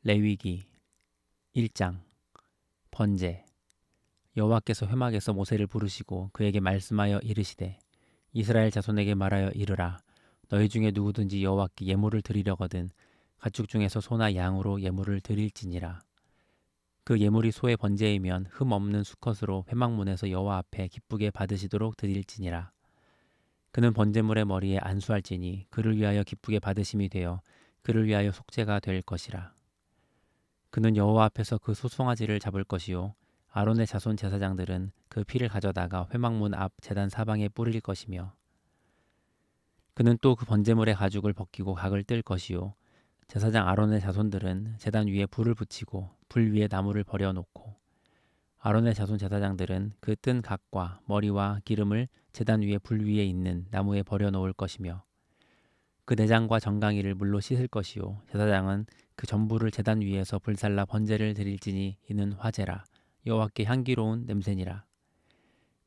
레위기 1장 번제. 여호와께서 회막에서 모세를 부르시고 그에게 말씀하여 이르시되 이스라엘 자손에게 말하여 이르라. 너희 중에 누구든지 여호와께 예물을 드리려거든 가축 중에서 소나 양으로 예물을 드릴지니라. 그 예물이 소의 번제이면 흠 없는 수컷으로 회막문에서 여호와 앞에 기쁘게 받으시도록 드릴지니라. 그는 번제물의 머리에 안수할지니 그를 위하여 기쁘게 받으심이 되어 그를 위하여 속죄가 될 것이라. 그는 여호와 앞에서 그 소송아지를 잡을 것이요 아론의 자손 제사장들은 그 피를 가져다가 회막문 앞 제단 사방에 뿌릴 것이며 그는 또 그 번제물의 가죽을 벗기고 각을 뜰 것이요 제사장 아론의 자손들은 제단 위에 불을 붙이고 불 위에 나무를 버려 놓고 아론의 자손 제사장들은 그 뜬 각과 머리와 기름을 제단 위에 불 위에 있는 나무에 버려 놓을 것이며 그 내장과 정강이를 물로 씻을 것이요 제사장은 그 전부를 제단 위에서 불살라 번제를 드릴지니 이는 화제라. 여호와께 향기로운 냄새니라.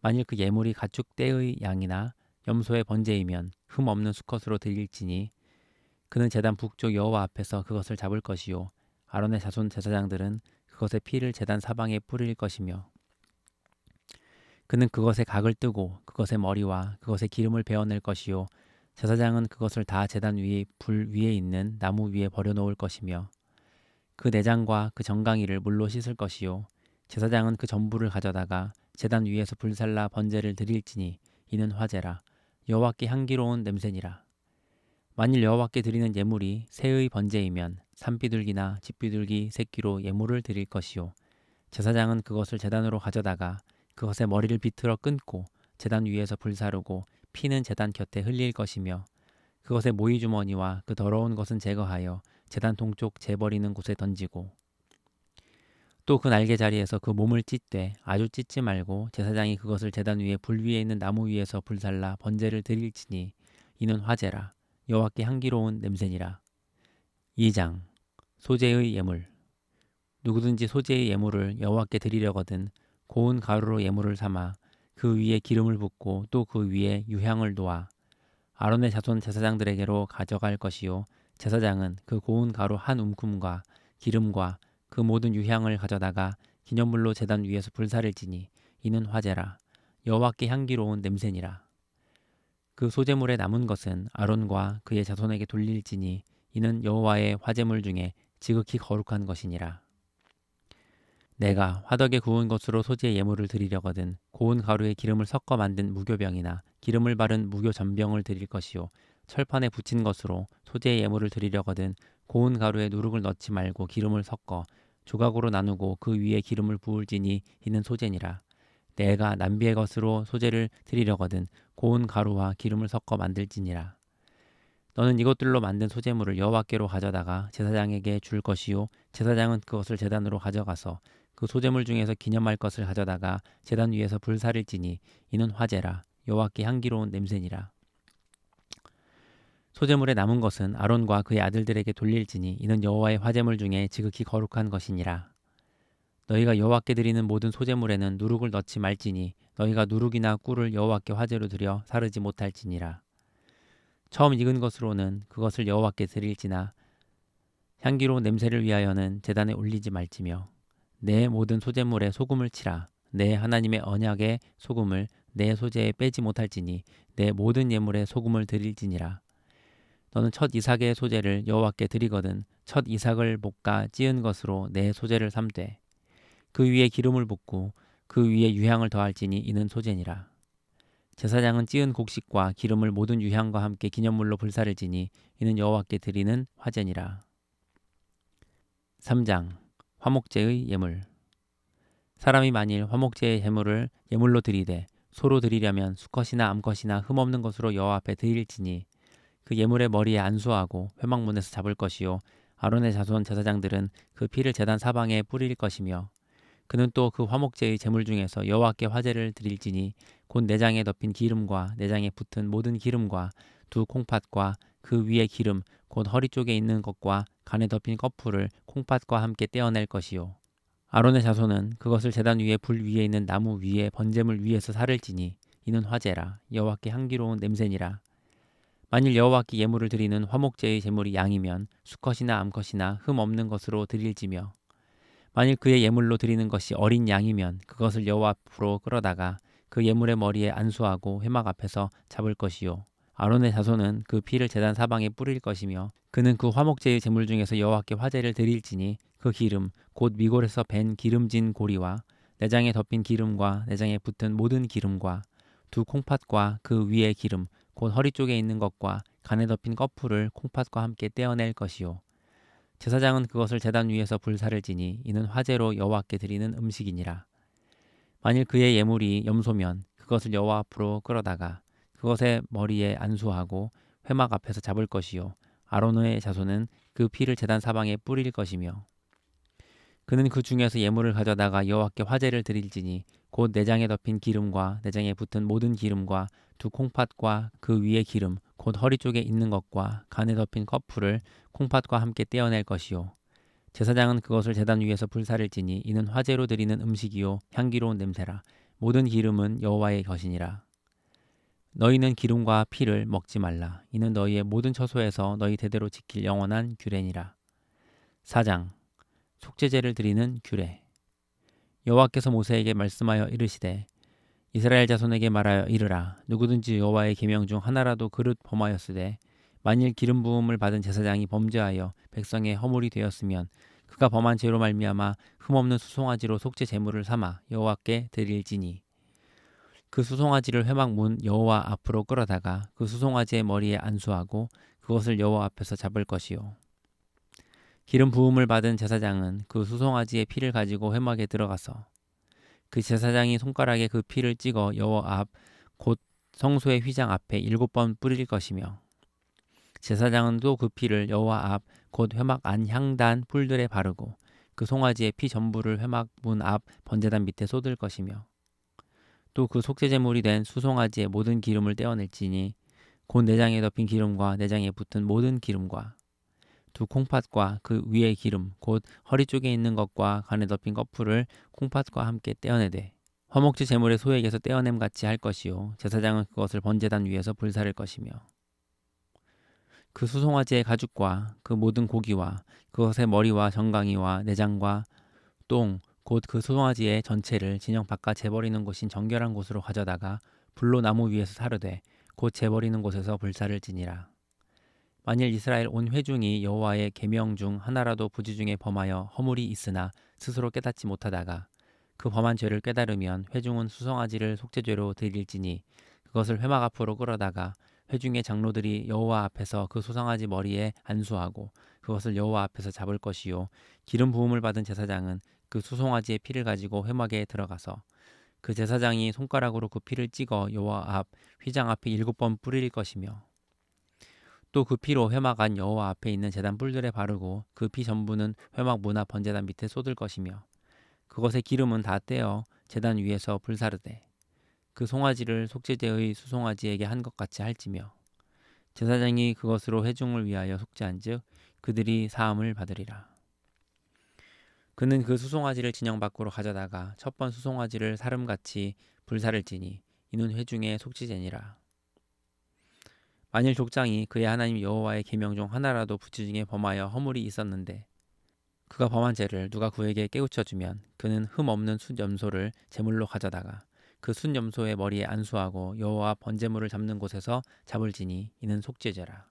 만일 그 예물이 가축 떼의 양이나 염소의 번제이면 흠 없는 수컷으로 드릴지니 그는 제단 북쪽 여호와 앞에서 그것을 잡을 것이요 아론의 자손 제사장들은 그것의 피를 제단 사방에 뿌릴 것이며 그는 그것의 각을 뜨고 그것의 머리와 그것의 기름을 베어낼 것이요 제사장은 그것을 다 제단 위 불 위에 있는 나무 위에 버려 놓을 것이며 그 내장과 그 정강이를 물로 씻을 것이요 제사장은 그 전부를 가져다가 제단 위에서 불살라 번제를 드릴지니 이는 화제라. 여호와께 향기로운 냄새니라. 만일 여호와께 드리는 예물이 새의 번제이면 산비둘기나 집비둘기 새끼로 예물을 드릴 것이요 제사장은 그것을 제단으로 가져다가 그것의 머리를 비틀어 끊고 제단 위에서 불사르고 피는 제단 곁에 흘릴 것이며 그것의 모이 주머니와 그 더러운 것은 제거하여 제단 동쪽 재버리는 곳에 던지고 또 그 날개 자리에서 그 몸을 찢되 아주 찢지 말고 제사장이 그것을 제단 위에 불 위에 있는 나무 위에서 불살라 번제를 드릴지니 이는 화제라. 여호와께 향기로운 냄새니라. 2장 소재의 예물. 누구든지 소재의 예물을 여호와께 드리려거든 고운 가루로 예물을 삼아 그 위에 기름을 붓고 또 그 위에 유향을 놓아 아론의 자손 제사장들에게로 가져갈 것이요 제사장은 그 고운 가루 한 움큼과 기름과 그 모든 유향을 가져다가 기념물로 제단 위에서 불사를지니 이는 화제라. 여호와께 향기로운 냄새니라. 그 소제물에 남은 것은 아론과 그의 자손에게 돌릴지니 이는 여호와의 화제물 중에 지극히 거룩한 것이니라. 내가 화덕에 구운 것으로 소재의 예물을 드리려거든 고운 가루에 기름을 섞어 만든 무교병이나 기름을 바른 무교전병을 드릴 것이요 철판에 붙인 것으로 소재의 예물을 드리려거든 고운 가루에 누룩을 넣지 말고 기름을 섞어 조각으로 나누고 그 위에 기름을 부을지니 이는 소재니라. 내가 남비의 것으로 소재를 드리려거든 고운 가루와 기름을 섞어 만들지니라. 너는 이것들로 만든 소재물을 여호와께로 가져다가 제사장에게 줄 것이요 제사장은 그것을 제단으로 가져가서 그 소재물 중에서 기념할 것을 가져다가 제단 위에서 불사를지니 이는 화제라. 여호와께 향기로운 냄새니라. 소재물에 남은 것은 아론과 그의 아들들에게 돌릴지니 이는 여호와의 화제물 중에 지극히 거룩한 것이니라. 너희가 여호와께 드리는 모든 소재물에는 누룩을 넣지 말지니 너희가 누룩이나 꿀을 여호와께 화제로 드려 사르지 못할지니라. 처음 익은 것으로는 그것을 여호와께 드릴지나 향기로운 냄새를 위하여는 제단에 올리지 말지며 내 모든 소재물에 소금을 치라. 내 하나님의 언약의 소금을 내 소재에 빼지 못할지니 내 모든 예물에 소금을 드릴지니라. 너는 첫 이삭의 소재를 여호와께 드리거든 첫 이삭을 볶아 찌은 것으로 내 소재를 삼되 그 위에 기름을 붓고 그 위에 유향을 더할지니 이는 소재니라. 제사장은 찌은 곡식과 기름을 모든 유향과 함께 기념물로 불사를지니 이는 여호와께 드리는 화제니라. 3장 화목제의 예물. 사람이 만일 화목제의 예물을 예물로 드리되 소로 드리려면 수컷이나 암컷이나 흠없는 것으로 여호와 앞에 드릴지니 그 예물의 머리에 안수하고 회막문에서 잡을 것이요 아론의 자손 제사장들은 그 피를 제단 사방에 뿌릴 것이며 그는 또 그 화목제의 제물 중에서 여호와께 화제를 드릴지니 곧 내장에 덮인 기름과 내장에 붙은 모든 기름과 두 콩팥과 그 위에 기름 곧 허리 쪽에 있는 것과 간에 덮인 꺼풀을 콩팥과 함께 떼어낼 것이요 아론의 자손은 그것을 제단 위에 불 위에 있는 나무 위에 번제물 위에서 사를지니 이는 화제라. 여호와께 향기로운 냄새니라. 만일 여호와께 예물을 드리는 화목제의 제물이 양이면 수컷이나 암컷이나 흠 없는 것으로 드릴지며 만일 그의 예물로 드리는 것이 어린 양이면 그것을 여호와 앞으로 끌어다가 그 예물의 머리에 안수하고 회막 앞에서 잡을 것이요 아론의 자손은 그 피를 제단 사방에 뿌릴 것이며 그는 그 화목제의 제물 중에서 여호와께 화제를 드릴지니 그 기름 곧 미골에서 밴 기름진 고리와 내장에 덮인 기름과 내장에 붙은 모든 기름과 두 콩팥과 그 위의 기름 곧 허리 쪽에 있는 것과 간에 덮인 꺼풀을 콩팥과 함께 떼어낼 것이요 제사장은 그것을 제단 위에서 불사를 지니 이는 화제로 여호와께 드리는 음식이니라. 만일 그의 예물이 염소면 그것을 여호와 앞으로 끌어다가 그것의 머리에 안수하고 회막 앞에서 잡을 것이요 아론의 자손은 그 피를 제단 사방에 뿌릴 것이며 그는 그 중에서 예물을 가져다가 여호와께 화제를 드릴지니 곧 내장에 덮인 기름과 내장에 붙은 모든 기름과 두 콩팥과 그 위의 기름 곧 허리 쪽에 있는 것과 간에 덮인 커플을 콩팥과 함께 떼어낼 것이요 제사장은 그것을 제단 위에서 불사를지니 이는 화제로 드리는 음식이요 향기로운 냄새라 모든 기름은 여호와의 것이니라. 너희는 기름과 피를 먹지 말라. 이는 너희의 모든 처소에서 너희 대대로 지킬 영원한 규례니라. 4장 속죄제를 드리는 규례. 여호와께서 모세에게 말씀하여 이르시되 이스라엘 자손에게 말하여 이르라. 누구든지 여호와의 계명 중 하나라도 그릇 범하였으되 만일 기름 부음을 받은 제사장이 범죄하여 백성의 허물이 되었으면 그가 범한 죄로 말미암아 흠없는 수송아지로 속죄 제물을 삼아 여호와께 드릴지니 그 수송아지를 회막 문 여호와 앞으로 끌어다가 그 수송아지의 머리에 안수하고 그것을 여호와 앞에서 잡을 것이요 기름 부음을 받은 제사장은 그 수송아지의 피를 가지고 회막에 들어가서 그 제사장이 손가락에 그 피를 찍어 여호와 앞 곧 성소의 휘장 앞에 7번 뿌릴 것이며 제사장은 또 그 피를 여호와 앞 곧 회막 안 향단 뿔들에 바르고 그 송아지의 피 전부를 회막 문 앞 번제단 밑에 쏟을 것이며 또 그 속죄제물이 된 수송아지의 모든 기름을 떼어낼지니 곧 내장에 덮인 기름과 내장에 붙은 모든 기름과 두 콩팥과 그 위의 기름 곧 허리 쪽에 있는 것과 간에 덮인 꺼풀을 콩팥과 함께 떼어내되 화목제 제물의 소액에서 떼어냄 같이 할 것이요 제사장은 그것을 번제단 위에서 불사를 것이며 그 수송아지의 가죽과 그 모든 고기와 그것의 머리와 정강이와 내장과 똥 곧 그 수송아지의 전체를 진영 바깥 재버리는 곳인 정결한 곳으로 가져다가 불로 나무 위에서 사르되 곧 재버리는 곳에서 불사를 지니라. 만일 이스라엘 온 회중이 여호와의 계명 중 하나라도 부지 중에 범하여 허물이 있으나 스스로 깨닫지 못하다가 그 범한 죄를 깨달으면 회중은 수송아지를 속죄죄로 드릴지니 그것을 회막 앞으로 끌어다가 회중의 장로들이 여호와 앞에서 그 수송아지 머리에 안수하고 그것을 여호와 앞에서 잡을 것이요 기름 부음을 받은 제사장은 그 수송아지의 피를 가지고 회막에 들어가서 그 제사장이 손가락으로 그 피를 찍어 여호와 앞 휘장 앞에 7번 뿌릴 것이며 또 그 피로 회막 안 여호와 앞에 있는 제단 뿔들에 바르고 그 피 전부는 회막 문 앞 번제단 밑에 쏟을 것이며 그것의 기름은 다 떼어 제단 위에서 불사르되 그 송아지를 속죄제의 수송아지에게 한 것 같이 할지며 제사장이 그것으로 회중을 위하여 속죄한즉 그들이 사함을 받으리라. 그는 그 수송아지를 진영 밖으로 가져다가 첫 번 수송아지를 사름같이 불사를지니 이는 회중의 속죄제니라. 만일 족장이 그의 하나님 여호와의 계명 중 하나라도 부지 중에 범하여 허물이 있었는데 그가 범한 죄를 누가 그에게 깨우쳐 주면 그는 흠 없는 숫 염소를 제물로 가져다가 그 숫 염소의 머리에 안수하고 여호와 번제물을 잡는 곳에서 잡을지니 이는 속죄제라.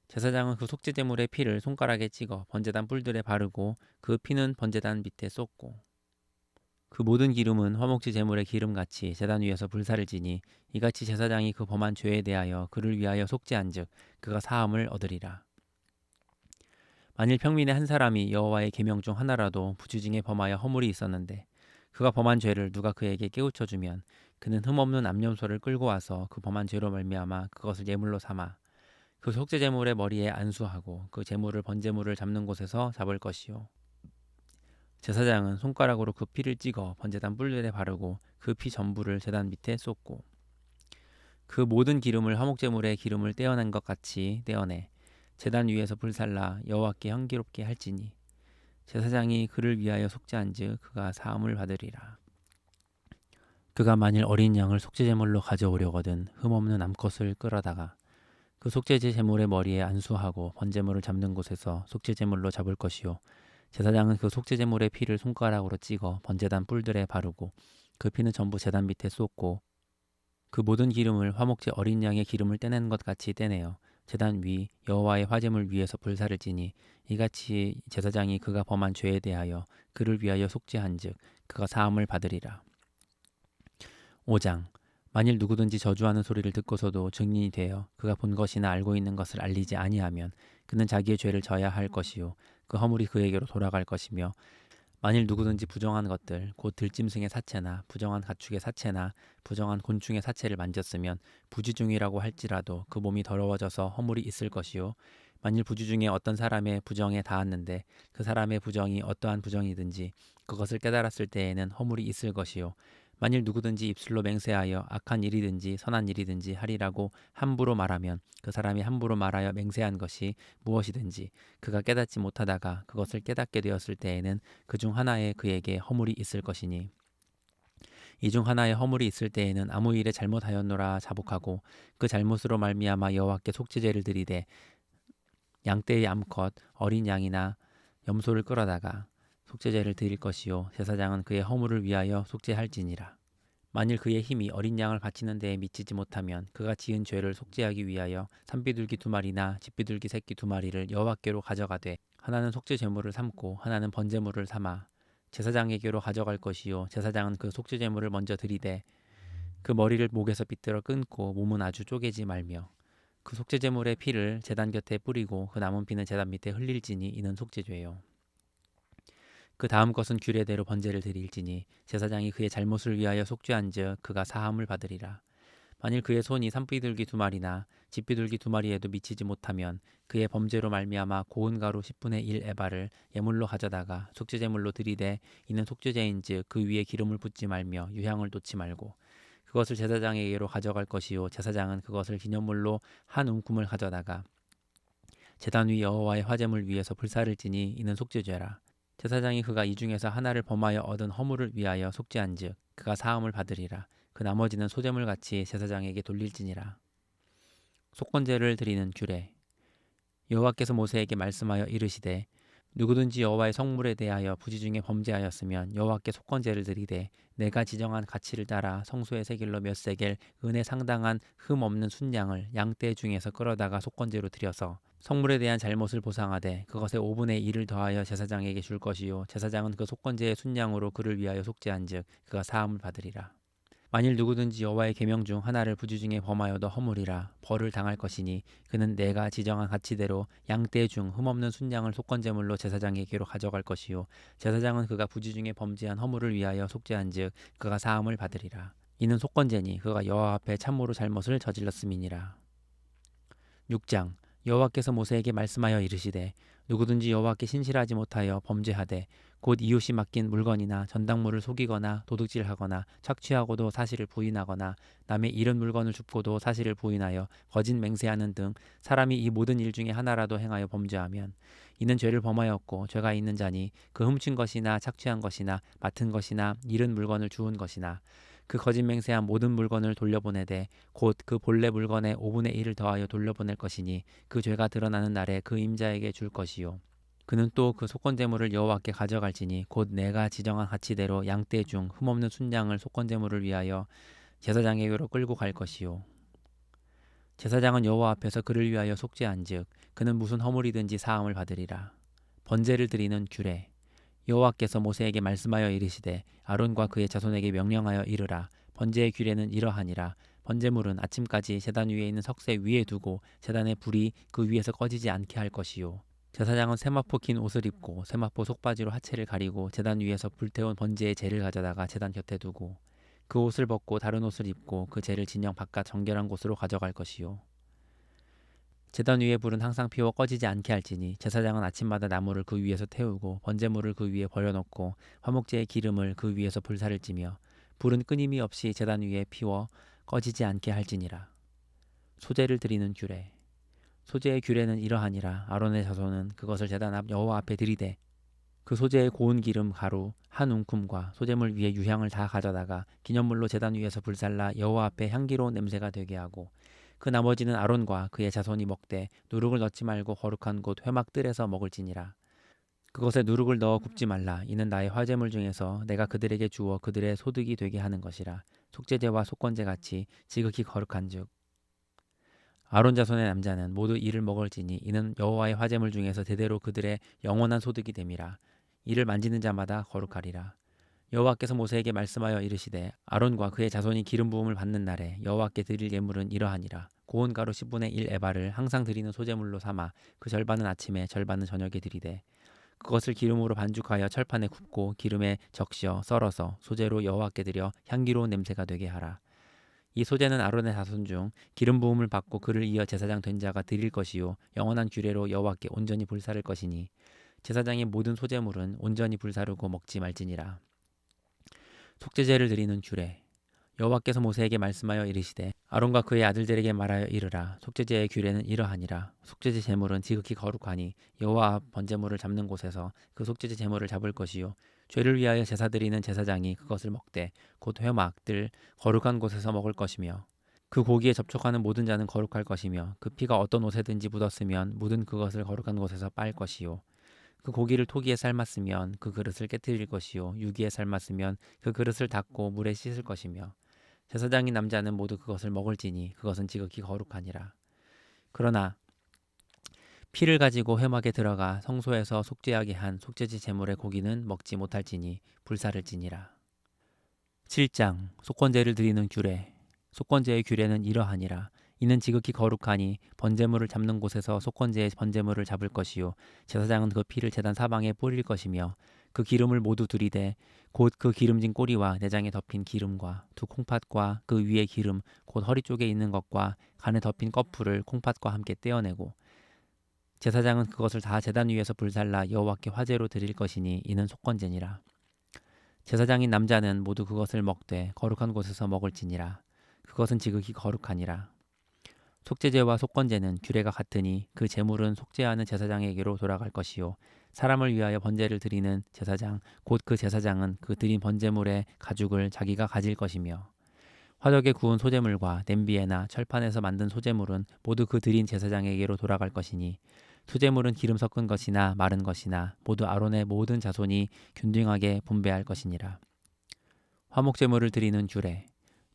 제사장은 그 속죄제물의 피를 손가락에 찍어 번제단 뿔들에 바르고 그 피는 번제단 밑에 쏟고 그 모든 기름은 화목제 제물의 기름같이 제단 위에서 불사를 지니 이같이 제사장이 그 범한 죄에 대하여 그를 위하여 속죄한즉 그가 사함을 얻으리라. 만일 평민의 한 사람이 여호와의 계명 중 하나라도 부지 중에 범하여 허물이 있었는데 그가 범한 죄를 누가 그에게 깨우쳐 주면 그는 흠없는 암염소를 끌고 와서 그 범한 죄로 말미암아 그것을 예물로 삼아 그 속죄 제물의 머리에 안수하고 그 제물을 번제물을 잡는 곳에서 잡을 것이요 제사장은 손가락으로 그 피를 찍어 번제단 뿔들에 바르고 그 피 전부를 제단 밑에 쏟고 그 모든 기름을 화목제물의 기름을 떼어낸 것 같이 떼어내 제단 위에서 불살라 여호와께 향기롭게 할지니 제사장이 그를 위하여 속죄한즉 그가 사함을 받으리라. 그가 만일 어린 양을 속죄제물로 가져오려거든 흠없는 암컷을 끌어다가 그 속죄제 제물의 머리에 안수하고 번제물을 잡는 곳에서 속죄 제물로 잡을 것이요 제사장은 그 속죄 제물의 피를 손가락으로 찍어 번제단 뿔들에 바르고 그 피는 전부 제단 밑에 쏟고 그 모든 기름을 화목제 어린 양의 기름을 떼낸 것 같이 떼내어 제단 위 여호와의 화제물 위에서 불사를 지니 이같이 제사장이 그가 범한 죄에 대하여 그를 위하여 속죄한즉 그가 사함을 받으리라. 5장 만일 누구든지 저주하는 소리를 듣고서도 증인이 되어 그가 본 것이나 알고 있는 것을 알리지 아니하면 그는 자기의 죄를 져야 할 것이요 그 허물이 그에게로 돌아갈 것이며 만일 누구든지 부정한 것들 곧 들짐승의 사체나 부정한 가축의 사체나 부정한 곤충의 사체를 만졌으면 부지 중이라고 할지라도 그 몸이 더러워져서 허물이 있을 것이요 만일 부지 중에 어떤 사람의 부정에 닿았는데 그 사람의 부정이 어떠한 부정이든지 그것을 깨달았을 때에는 허물이 있을 것이요 만일 누구든지 입술로 맹세하여 악한 일이든지 선한 일이든지 하리라고 함부로 말하면 그 사람이 함부로 말하여 맹세한 것이 무엇이든지 그가 깨닫지 못하다가 그것을 깨닫게 되었을 때에는 그 중 하나에 그에게 허물이 있을 것이니 이 중 하나에 허물이 있을 때에는 아무 일에 잘못하였노라 자복하고 그 잘못으로 말미암아 여호와께 속죄제를 드리되 양떼의 암컷 어린 양이나 염소를 끌어다가 속죄제를 드릴 것이요 제사장은 그의 허물을 위하여 속죄할지니라. 만일 그의 힘이 어린 양을 바치는 데에 미치지 못하면 그가 지은 죄를 속죄하기 위하여 산비둘기 2마리나 집비둘기 새끼 2마리를 여호와께로 가져가되 하나는 속죄 제물을 삼고 하나는 번제물을 삼아 제사장에게로 가져갈 것이요 제사장은 그 속죄 제물을 먼저 드리되 그 머리를 목에서 빗들어 끊고 몸은 아주 쪼개지 말며 그 속죄 제물의 피를 제단 곁에 뿌리고 그 남은 피는 제단 밑에 흘릴지니 이는 속죄죄요. 그 다음 것은 규례대로 번제를 드릴지니 제사장이 그의 잘못을 위하여 속죄한즉 그가 사함을 받으리라. 만일 그의 손이 산비둘기 2마리나 집비둘기 2마리에도 미치지 못하면 그의 범죄로 말미암아 고운 가루 10분의 1 에바를 예물로 가져다가 속죄제물로 드리되 이는 속죄제인즉 그 위에 기름을 붓지 말며 유향을 놓지 말고 그것을 제사장에게로 가져갈 것이요 제사장은 그것을 기념물로 한 움큼을 가져다가 제단 위 여호와의 화제물 위에서 불사를 지니 이는 속죄죄라. 제사장이 그가 이 중에서 하나를 범하여 얻은 허물을 위하여 속죄한즉 그가 사함을 받으리라. 그 나머지는 소제물 같이 제사장에게 돌릴지니라. 속건제를 드리는 규례. 여호와께서 모세에게 말씀하여 이르시되 누구든지 여호와의 성물에 대하여 부지 중에 범죄하였으면 여호와께 속건제를 드리되 내가 지정한 가치를 따라 성소의 세겔로 몇 세겔 은에 상당한 흠 없는 순양을 양떼 중에서 끌어다가 속건제로 드려서 성물에 대한 잘못을 보상하되 그것의 5분의 1을 더하여 제사장에게 줄 것이요 제사장은 그 속건제의 순양으로 그를 위하여 속죄한즉 그가 사함을 받으리라. 만일 누구든지 여호와의 계명 중 하나를 부지 중에 범하여도 허물이라 벌을 당할 것이니 그는 내가 지정한 가치대로 양떼 중 흠없는 순양을 속건제물로 제사장에게로 가져갈 것이요 제사장은 그가 부지 중에 범죄한 허물을 위하여 속죄한즉 그가 사함을 받으리라. 이는 속건제니 그가 여호와 앞에 참으로 잘못을 저질렀음이니라. 6장 여호와께서 모세에게 말씀하여 이르시되 누구든지 여호와께 신실하지 못하여 범죄하되 곧 이웃이 맡긴 물건이나 전당물을 속이거나 도둑질하거나 착취하고도 사실을 부인하거나 남의 잃은 물건을 줍고도 사실을 부인하여 거짓 맹세하는 등 사람이 이 모든 일 중에 하나라도 행하여 범죄하면 이는 죄를 범하였고 죄가 있는 자니 그 훔친 것이나 착취한 것이나 맡은 것이나 잃은 물건을 주운 것이나 그 거짓 맹세한 모든 물건을 돌려보내되 곧 그 본래 물건의 5분의 1을 더하여 돌려보낼 것이니 그 죄가 드러나는 날에 그 임자에게 줄 것이요 그는 또 그 속건제물을 여호와께 가져갈지니 곧 내가 지정한 가치대로 양떼 중 흠없는 순양을 속건제물을 위하여 제사장에게로 끌고 갈 것이요 제사장은 여호와 앞에서 그를 위하여 속죄한즉 그는 무슨 허물이든지 사함을 받으리라. 번제를 드리는 규례. 여호와께서 모세에게 말씀하여 이르시되 아론과 그의 자손에게 명령하여 이르라. 번제의 규례는 이러하니라. 번제물은 아침까지 제단 위에 있는 석쇠 위에 두고 제단의 불이 그 위에서 꺼지지 않게 할 것이요 제사장은 세마포 긴 옷을 입고 세마포 속바지로 하체를 가리고 제단 위에서 불태운 번제의 재를 가져다가 제단 곁에 두고 그 옷을 벗고 다른 옷을 입고 그 재를 진영 바깥 정결한 곳으로 가져갈 것이요 제단 위의 불은 항상 피워 꺼지지 않게 할지니 제사장은 아침마다 나무를 그 위에서 태우고 번제물을 그 위에 버려놓고 화목제의 기름을 그 위에서 불사를 찌며 불은 끊임이 없이 제단 위에 피워 꺼지지 않게 할지니라. 소제를 드리는 규례. 소제의 규례는 이러하니라. 아론의 자손은 그것을 제단 앞 여호와 앞에 드리되 그 소제의 고운 기름 가루 한 움큼과 소제물 위에 유향을 다 가져다가 기념물로 제단 위에서 불살라 여호와 앞에 향기로운 냄새가 되게 하고 그 나머지는 아론과 그의 자손이 먹되 누룩을 넣지 말고 거룩한 곳 회막 뜰에서 먹을지니라. 그것에 누룩을 넣어 굽지 말라. 이는 나의 화제물 중에서 내가 그들에게 주어 그들의 소득이 되게 하는 것이라. 속죄제와 속건제 같이 지극히 거룩한즉 아론 자손의 남자는 모두 이를 먹을지니 이는 여호와의 화제물 중에서 대대로 그들의 영원한 소득이 됨이라. 이를 만지는 자마다 거룩하리라. 여호와께서 모세에게 말씀하여 이르시되 아론과 그의 자손이 기름 부음을 받는 날에 여호와께 드릴 예물은 이러하니라. 고운 가루 10분의 1 에바를 항상 드리는 소제물로 삼아 그 절반은 아침에 절반은 저녁에 드리되 그것을 기름으로 반죽하여 철판에 굽고 기름에 적셔 썰어서 소제로 여호와께 드려 향기로운 냄새가 되게 하라. 이 소제는 아론의 자손 중 기름 부음을 받고 그를 이어 제사장 된 자가 드릴 것이요 영원한 규례로 여호와께 온전히 불사를 것이니 제사장의 모든 소제물은 온전히 불사르고 먹지 말지니라. 속죄제를 드리는 규례. 여호와께서 모세에게 말씀하여 이르시되 아론과 그의 아들들에게 말하여 이르라. 속죄제의 규례는 이러하니라. 속죄제 제물은 지극히 거룩하니 여호와 앞 번제물을 잡는 곳에서 그 속죄제 제물을 잡을 것이요 죄를 위하여 제사 드리는 제사장이 그것을 먹되 곧 회막 뜰 거룩한 곳에서 먹을 것이며 그 고기에 접촉하는 모든 자는 거룩할 것이며 그 피가 어떤 옷에든지 묻었으면 묻은 그것을 거룩한 곳에서 빨 것이요 그 고기를 토기에 삶았으면 그 그릇을 깨뜨릴 것이요 유기에 삶았으면 그 그릇을 닦고 물에 씻을 것이며 제사장인 남자는 모두 그것을 먹을지니 그것은 지극히 거룩하니라. 그러나 피를 가지고 회막에 들어가 성소에서 속죄하게 한 속죄제 제물의 고기는 먹지 못할지니 불사를지니라. 7장 속건제를 드리는 규례. 속건제의 규례는 이러하니라. 이는 지극히 거룩하니 번제물을 잡는 곳에서 속건제의 번제물을 잡을 것이요 제사장은 그 피를 제단 사방에 뿌릴 것이며 그 기름을 모두 들이되 곧 그 기름진 꼬리와 내장에 덮인 기름과 두 콩팥과 그 위에 기름 곧 허리 쪽에 있는 것과 간에 덮인 꺼풀을 콩팥과 함께 떼어내고 제사장은 그것을 다 제단 위에서 불살라 여호와께 화제로 드릴 것이니 이는 속건제니라. 제사장인 남자는 모두 그것을 먹되 거룩한 곳에서 먹을지니라. 그것은 지극히 거룩하니라. 속죄제와 속건제는 규례가 같으니 그 제물은 속죄하는 제사장에게로 돌아갈 것이요 사람을 위하여 번제를 드리는 제사장 곧 그 제사장은 그 드린 번제물의 가죽을 자기가 가질 것이며 화덕에 구운 소제물과 냄비에나 철판에서 만든 소제물은 모두 그 드린 제사장에게로 돌아갈 것이니 소제물은 기름 섞은 것이나 마른 것이나 모두 아론의 모든 자손이 균등하게 분배할 것이니라. 화목제물을 드리는 규례.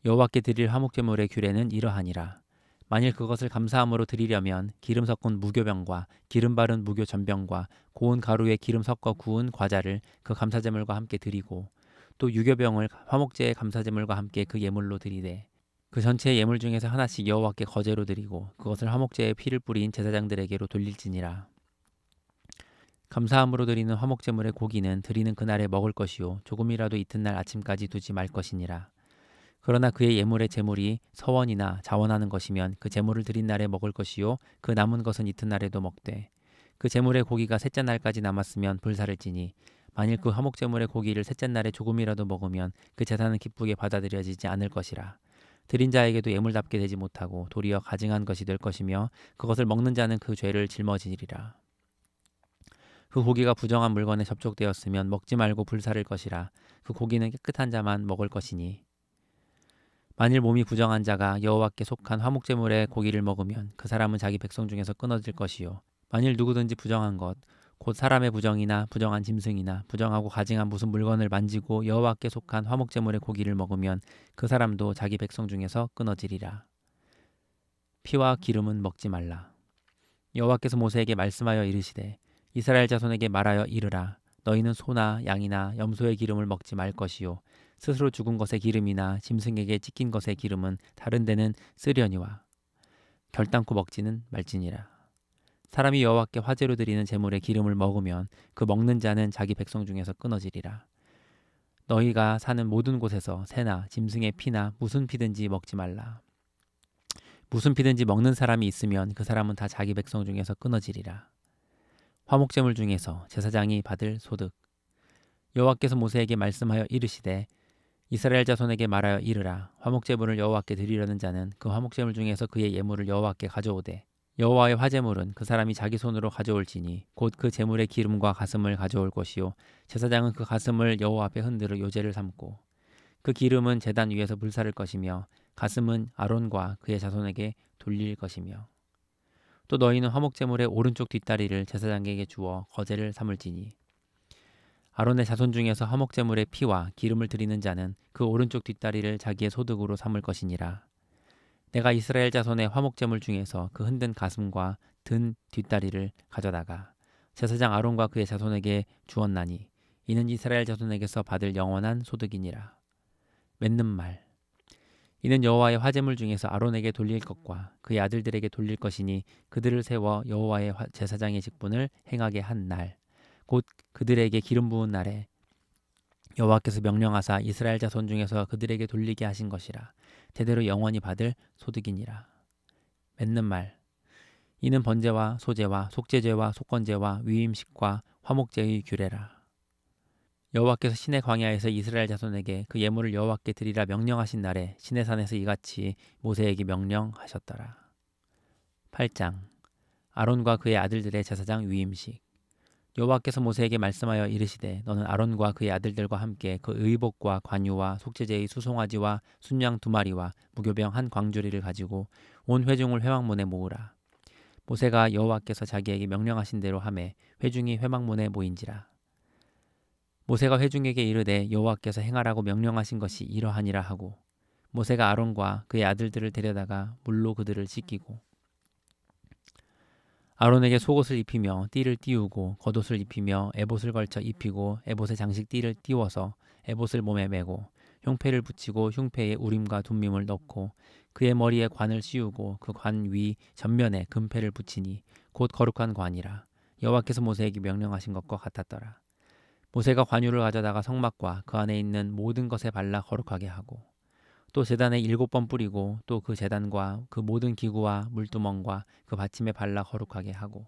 여호와께 드릴 화목제물의 규례는 이러하니라. 만일 그것을 감사함으로 드리려면 기름 섞은 무교병과 기름 바른 무교 전병과 고운 가루에 기름 섞어 구운 과자를 그 감사제물과 함께 드리고 또 유교병을 화목제의 감사제물과 함께 그 예물로 드리되 그 전체의 예물 중에서 하나씩 여호와께 거제로 드리고 그것을 화목제에 피를 뿌린 제사장들에게로 돌릴지니라. 감사함으로 드리는 화목제물의 고기는 드리는 그날에 먹을 것이요 조금이라도 이튿날 아침까지 두지 말 것이니라. 그러나 그의 예물의 제물이 서원이나 자원하는 것이면 그 제물을 드린 날에 먹을 것이요 그 남은 것은 이튿날에도 먹되 그 제물의 고기가 셋째 날까지 남았으면 불사를지니 만일 그 화목제물의 고기를 셋째 날에 조금이라도 먹으면 그 제사는 기쁘게 받아들여지지 않을 것이라. 드린 자에게도 예물답게 되지 못하고 도리어 가증한 것이 될 것이며 그것을 먹는 자는 그 죄를 짊어지리라. 그 고기가 부정한 물건에 접촉되었으면 먹지 말고 불사를 것이라. 그 고기는 깨끗한 자만 먹을 것이니 만일 몸이 부정한 자가 여호와께 속한 화목제물의 고기를 먹으면 그 사람은 자기 백성 중에서 끊어질 것이요 만일 누구든지 부정한 것 곧 사람의 부정이나 부정한 짐승이나 부정하고 가증한 무슨 물건을 만지고 여호와께 속한 화목제물의 고기를 먹으면 그 사람도 자기 백성 중에서 끊어지리라. 피와 기름은 먹지 말라. 여호와께서 모세에게 말씀하여 이르시되 이스라엘 자손에게 말하여 이르라. 너희는 소나 양이나 염소의 기름을 먹지 말 것이요 스스로 죽은 것의 기름이나 짐승에게 찢긴 것의 기름은 다른 데는 쓰려니와 결단코 먹지는 말지니라. 사람이 여호와께 화제로 드리는 제물의 기름을 먹으면 그 먹는 자는 자기 백성 중에서 끊어지리라. 너희가 사는 모든 곳에서 새나 짐승의 피나 무슨 피든지 먹지 말라. 무슨 피든지 먹는 사람이 있으면 그 사람은 다 자기 백성 중에서 끊어지리라. 화목제물 중에서 제사장이 받을 소득. 여호와께서 모세에게 말씀하여 이르시되 이스라엘 자손에게 말하여 이르라. 화목제물을 여호와께 드리려는 자는 그 화목제물 중에서 그의 예물을 여호와께 가져오되 여호와의 화제물은 그 사람이 자기 손으로 가져올지니 곧 그 제물의 기름과 가슴을 가져올 것이요 제사장은 그 가슴을 여호와 앞에 흔들어 요제를 삼고 그 기름은 제단 위에서 불사를 것이며 가슴은 아론과 그의 자손에게 돌릴 것이며 또 너희는 화목제물의 오른쪽 뒷다리를 제사장에게 주어 거제를 삼을지니 아론의 자손 중에서 화목제물의 피와 기름을 드리는 자는 그 오른쪽 뒷다리를 자기의 소득으로 삼을 것이니라. 내가 이스라엘 자손의 화목제물 중에서 그 흔든 가슴과 든 뒷다리를 가져다가 제사장 아론과 그의 자손에게 주었나니 이는 이스라엘 자손에게서 받을 영원한 소득이니라. 맺는 말 이는 여호와의 화제물 중에서 아론에게 돌릴 것과 그의 아들들에게 돌릴 것이니 그들을 세워 여호와의 제사장의 직분을 행하게 한 날 곧 그들에게 기름 부은 날에 여호와께서 명령하사 이스라엘 자손 중에서 그들에게 돌리게 하신 것이라. 대대로 영원히 받을 소득이니라. 맺는 말 이는 번제와 소제와 속죄제와 속건제와 위임식과 화목제의 규례라. 여호와께서 시내 광야에서 이스라엘 자손에게 그 예물을 여호와께 드리라 명령하신 날에 시내산에서 이같이 모세에게 명령하셨더라. 8장 아론과 그의 아들들의 제사장 위임식. 여호와께서 모세에게 말씀하여 이르시되 너는 아론과 그의 아들들과 함께 그 의복과 관유와 속죄제의 수송아지와 순양 2마리와 무교병 1광주리를 가지고 온 회중을 회막문에 모으라. 모세가 여호와께서 자기에게 명령하신 대로 하매 회중이 회막문에 모인지라. 모세가 회중에게 이르되 여호와께서 행하라고 명령하신 것이 이러하니라 하고 모세가 아론과 그의 아들들을 데려다가 물로 그들을 씻기고 아론에게 속옷을 입히며 띠를 띄우고 겉옷을 입히며 에봇을 걸쳐 입히고 에봇에 장식 띠를 띄워서 에봇을 몸에 메고 흉패를 붙이고 흉패에 우림과 둠밈을 넣고 그의 머리에 관을 씌우고 그 관 위 전면에 금패를 붙이니 곧 거룩한 관이라. 여호와께서 모세에게 명령하신 것과 같았더라. 모세가 관유를 가져다가 성막과 그 안에 있는 모든 것에 발라 거룩하게 하고 또 제단에 7번 뿌리고 또 그 제단과 그 모든 기구와 물두멍과 그 받침에 발라 거룩하게 하고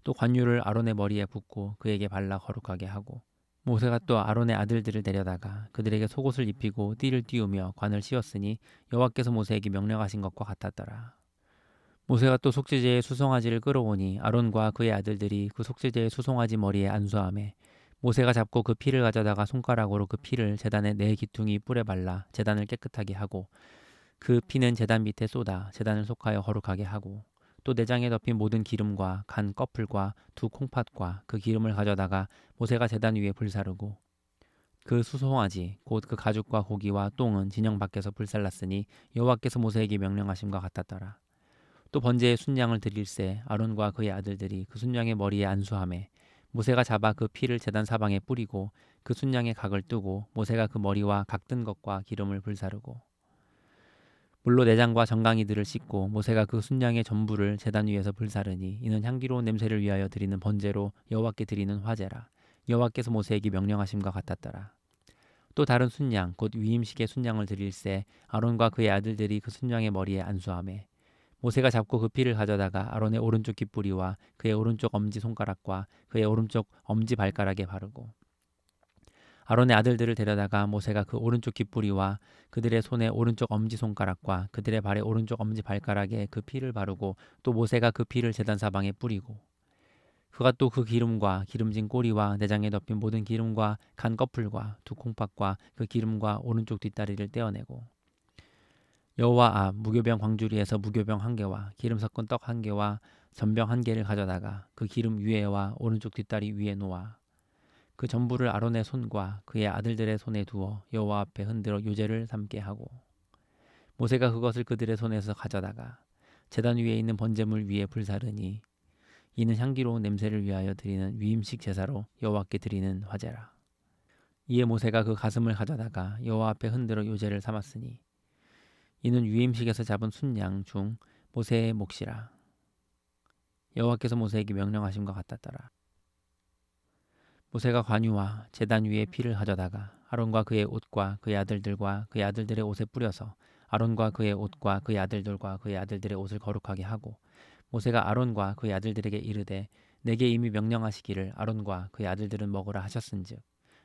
또 관유를 아론의 머리에 붓고 그에게 발라 거룩하게 하고 모세가 또 아론의 아들들을 데려다가 그들에게 속옷을 입히고 띠를 띄우며 관을 씌웠으니 여호와께서 모세에게 명령하신 것과 같았더라. 모세가 또 속죄제의 수송아지를 끌어오니 아론과 그의 아들들이 그 속죄제의 수송아지 머리에 안수하매 모세가 잡고 그 피를 가져다가 손가락으로 그 피를 제단의 4기퉁이 뿔에 발라 제단을 깨끗하게 하고 그 피는 제단 밑에 쏟아 제단을 속하여 거룩하게 하고 또 내장에 덮인 모든 기름과 간 꺼풀과 2콩팥과 그 기름을 가져다가 모세가 제단 위에 불사르고 그 수송아지 곧 그 가죽과 고기와 똥은 진영 밖에서 불살랐으니 여호와께서 모세에게 명령하심과 같았더라. 또 번제의 순양을 드릴새 아론과 그의 아들들이 그 순양의 머리에 안수하매 모세가 잡아 그 피를 제단 사방에 뿌리고 그 순양의 각을 뜨고 모세가 그 머리와 각든 것과 기름을 불사르고 물로 내장과 정강이들을 씻고 모세가 그 순양의 전부를 제단 위에서 불사르니 이는 향기로운 냄새를 위하여 드리는 번제로 여호와께 드리는 화제라. 여호와께서 모세에게 명령하심과 같았더라. 또 다른 순양 곧 위임식의 순양을 드릴새 아론과 그의 아들들이 그 순양의 머리에 안수하매 모세가 잡고 그 피를 가져다가 아론의 오른쪽 귓뿌리와 그의 오른쪽 엄지 손가락과 그의 오른쪽 엄지 발가락에 바르고 아론의 아들들을 데려다가 모세가 그 오른쪽 귓뿌리와 그들의 손의 오른쪽 엄지손가락과 그들의 발의 오른쪽 엄지발가락에 그 피를 바르고 또 모세가 그 피를 제단 사방에 뿌리고 그가 또 그 기름과 기름진 꼬리와 내장에 덮인 모든 기름과 간 꺼풀과 2콩팥과 그 기름과 오른쪽 뒷다리를 떼어내고 여호와 앞 무교병 광주리에서 무교병 1개와 기름 섞은 떡 1개와 전병 1개를 가져다가 그 기름 위에와 오른쪽 뒷다리 위에 놓아 그 전부를 아론의 손과 그의 아들들의 손에 두어 여호와 앞에 흔들어 유제를 삼게 하고 모세가 그것을 그들의 손에서 가져다가 제단 위에 있는 번제물 위에 불사르니 이는 향기로운 냄새를 위하여 드리는 위임식 제사로 여호와께 드리는 화제라. 이에 모세가 그 가슴을 가져다가 여호와 앞에 흔들어 유제를 삼았으니 이는 위임식에서 잡은 순양 중 모세의 몫이라. 여호와께서 모세에게 명령하심과 같았더라. 모세가 관유와 제단 위에 피를 가져다가 아론과 그의 옷과 그의 아들들과 그의 아들들의 옷에 뿌려서 아론과 그의 옷과 그의 아들들과 그의 아들들의 옷을 거룩하게 하고 모세가 아론과 그의 아들들에게 이르되 내게 이미 명령하시기를 아론과 그의 아들들은 먹으라 하셨은즉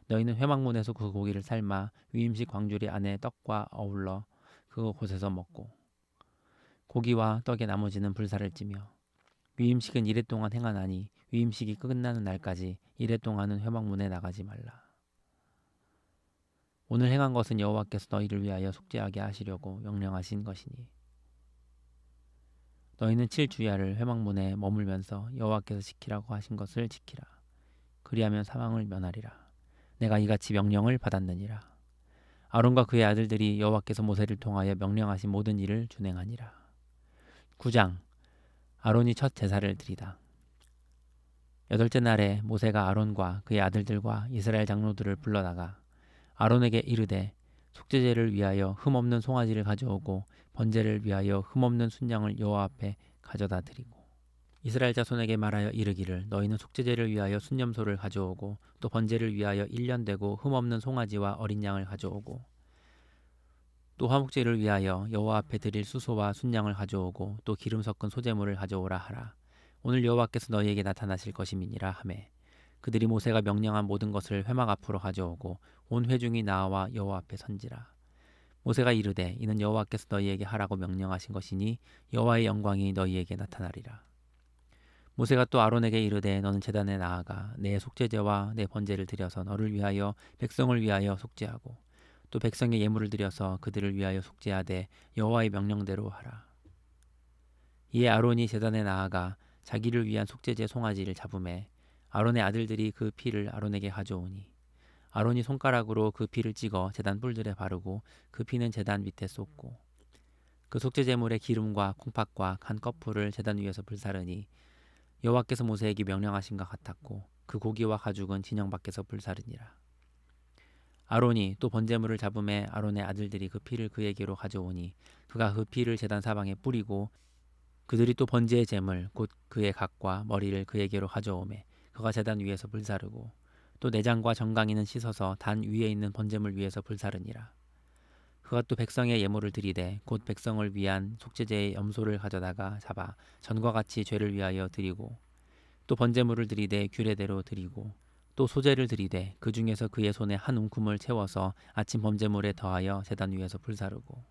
너희는 회막문에서 그 고기를 삶아 위임식 광주리 안에 떡과 어울러 그 곳에서 먹고 고기와 떡의 나머지는 불사를 찌며 위임식은 이레 동안 행하나니 위임식이 끝나는 날까지 이레 동안은 회막문에 나가지 말라. 오늘 행한 것은 여호와께서 너희를 위하여 속죄하게 하시려고 명령하신 것이니 너희는 7주야를 회막문에 머물면서 여호와께서 지키라고 하신 것을 지키라. 그리하면 사망을 면하리라. 내가 이같이 명령을 받았느니라. 아론과 그의 아들들이 여호와께서 모세를 통하여 명령하신 모든 일을 준행하니라. 9장. 아론이 첫 제사를 드리다. 여덟째 날에 모세가 아론과 그의 아들들과 이스라엘 장로들을 불러다가 아론에게 이르되 속죄제를 위하여 흠없는 송아지를 가져오고 번제를 위하여 흠없는 순양을 여호와 앞에 가져다 드리고 이스라엘 자손에게 말하여 이르기를 너희는 속죄제를 위하여 순염소를 가져오고 또 번제를 위하여 1년 되고 흠없는 송아지와 어린 양을 가져오고 또 화목제를 위하여 여호와 앞에 드릴 수소와 순양을 가져오고 또 기름 섞은 소제물을 가져오라 하라. 오늘 여호와께서 너희에게 나타나실 것임이니라 하매 그들이 모세가 명령한 모든 것을 회막 앞으로 가져오고 온 회중이 나와 여호와 앞에 선지라. 모세가 이르되 이는 여호와께서 너희에게 하라고 명령하신 것이니 여호와의 영광이 너희에게 나타나리라. 모세가 또 아론에게 이르되 너는 제단에 나아가 내 속죄제와 내 번제를 드려서 너를 위하여 백성을 위하여 속죄하고 또 백성의 예물을 드려서 그들을 위하여 속죄하되 여호와의 명령대로 하라. 이에 아론이 제단에 나아가 자기를 위한 속죄제 송아지를 잡음에 아론의 아들들이 그 피를 아론에게 가져오니 아론이 손가락으로 그 피를 찍어 제단 뿔들에 바르고 그 피는 제단 밑에 쏟고 그 속죄제물의 기름과 콩팥과 간 껍풀을 제단 위에서 불사르니 여호와께서 모세에게 명령하신 것 같았고 그 고기와 가죽은 진영 밖에서 불사르니라. 아론이 또 번제물을 잡음에 아론의 아들들이 그 피를 그에게로 가져오니 그가 그 피를 제단 사방에 뿌리고 그들이 또 번제의 제물 곧 그의 각과 머리를 그에게로 가져오매 그가 제단 위에서 불사르고 또 내장과 정강이는 씻어서 단 위에 있는 번제물 위에서 불사르니라. 그가 또 백성의 예물을 드리되 곧 백성을 위한 속죄제의 염소를 가져다가 잡아 전과 같이 죄를 위하여 드리고 또 번제물을 드리되 규례대로 드리고 또 소제를 드리되 그 중에서 그의 손에 한 움큼을 채워서 아침 번제물에 더하여 제단 위에서 불사르고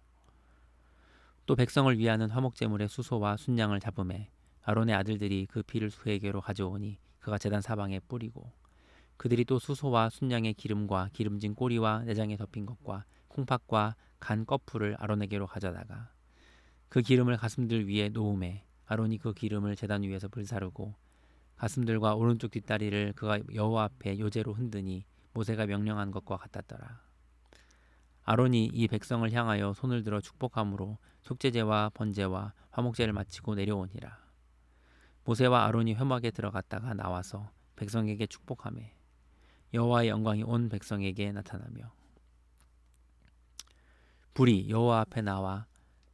또 백성을 위하는 화목제물의 수소와 순양을 잡음에 아론의 아들들이 그 피를 그에게로 가져오니 그가 제단 사방에 뿌리고 그들이 또 수소와 순양의 기름과 기름진 꼬리와 내장에 덮인 것과 콩팥과 간 껍풀을 아론에게로 가져다가 그 기름을 가슴들 위에 놓음에 아론이 그 기름을 제단 위에서 불사르고 가슴들과 오른쪽 뒷다리를 그가 여호와 앞에 요제로 흔드니 모세가 명령한 것과 같았더라. 아론이 이 백성을 향하여 손을 들어 축복함으로 속죄제와 번제와 화목제를 마치고 내려오니라. 모세와 아론이 회막에 들어갔다가 나와서 백성에게 축복하매 여호와의 영광이 온 백성에게 나타나며 불이 여호와 앞에 나와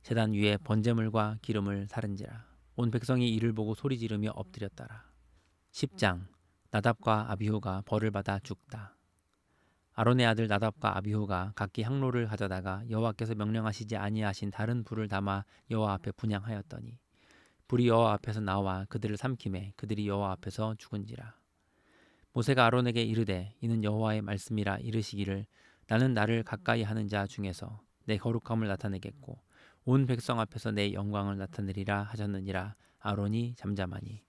제단 위에 번제물과 기름을 사른지라. 온 백성이 이를 보고 소리 지르며 엎드렸더라. 10장. 나답과 아비후가 벌을 받아 죽다. 아론의 아들 나답과 아비후가 각기 향로를 가져다가 여호와께서 명령하시지 아니하신 다른 불을 담아 여호와 앞에 분향하였더니 불이 여호와 앞에서 나와 그들을 삼키매 그들이 여호와 앞에서 죽은지라. 모세가 아론에게 이르되 이는 여호와의 말씀이라 이르시기를 나는 나를 가까이 하는 자 중에서 내 거룩함을 나타내겠고 온 백성 앞에서 내 영광을 나타내리라 하셨느니라. 아론이 잠잠하니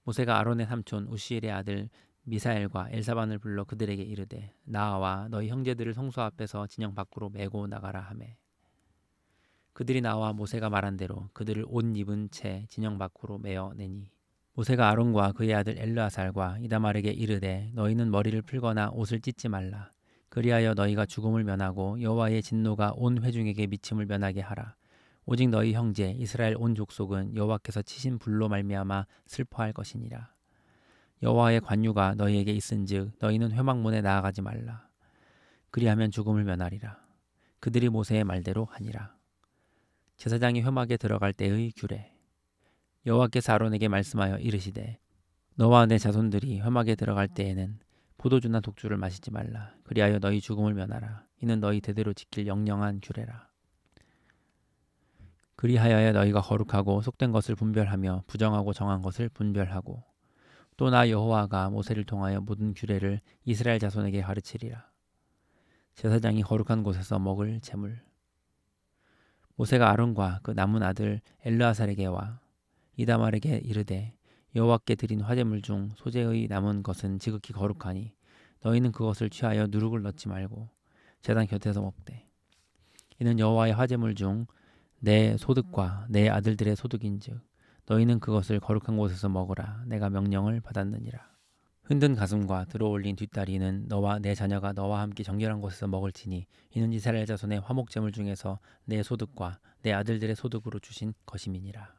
모세가 아론의 삼촌 우시엘의 아들 미사엘과 엘사반을 불러 그들에게 이르되 나와 너희 형제들을 성소 앞에서 진영 밖으로 메고 나가라 하매 그들이 나와 모세가 말한 대로 그들을 옷 입은 채 진영 밖으로 메어 내니 모세가 아론과 그의 아들 엘르아살과 이다말에게 이르되 너희는 머리를 풀거나 옷을 찢지 말라. 그리하여 너희가 죽음을 면하고 여호와의 진노가 온 회중에게 미침을 면하게 하라. 오직 너희 형제 이스라엘 온 족속은 여호와께서 치신 불로 말미암아 슬퍼할 것이니라. 여호와의 관유가 너희에게 있은즉 너희는 회막문에 나아가지 말라. 그리하면 죽음을 면하리라. 그들이 모세의 말대로 하니라. 제사장이 회막에 들어갈 때의 규례. 여호와께서 아론에게 말씀하여 이르시되 너와 내 자손들이 회막에 들어갈 때에는 포도주나 독주를 마시지 말라. 그리하여 너희 죽음을 면하라. 이는 너희 대대로 지킬 영영한 규례라. 그리하여야 너희가 거룩하고 속된 것을 분별하며 부정하고 정한 것을 분별하고 또 나 여호와가 모세를 통하여 모든 규례를 이스라엘 자손에게 가르치리라. 제사장이 거룩한 곳에서 먹을 제물. 모세가 아론과 그 남은 아들 엘르아살에게와 이다말에게 이르되 여호와께 드린 화제물 중 소재의 남은 것은 지극히 거룩하니 너희는 그것을 취하여 누룩을 넣지 말고 제단 곁에서 먹되 이는 여호와의 화제물 중 내 소득과 내 아들들의 소득인즉 너희는 그것을 거룩한 곳에서 먹으라. 내가 명령을 받았느니라. 흔든 가슴과 들어올린 뒷다리는 너와 내 자녀가 너와 함께 정결한 곳에서 먹을지니 이는 이스라엘 자손의 화목제물 중에서 내 소득과 내 아들들의 소득으로 주신 것임이니라.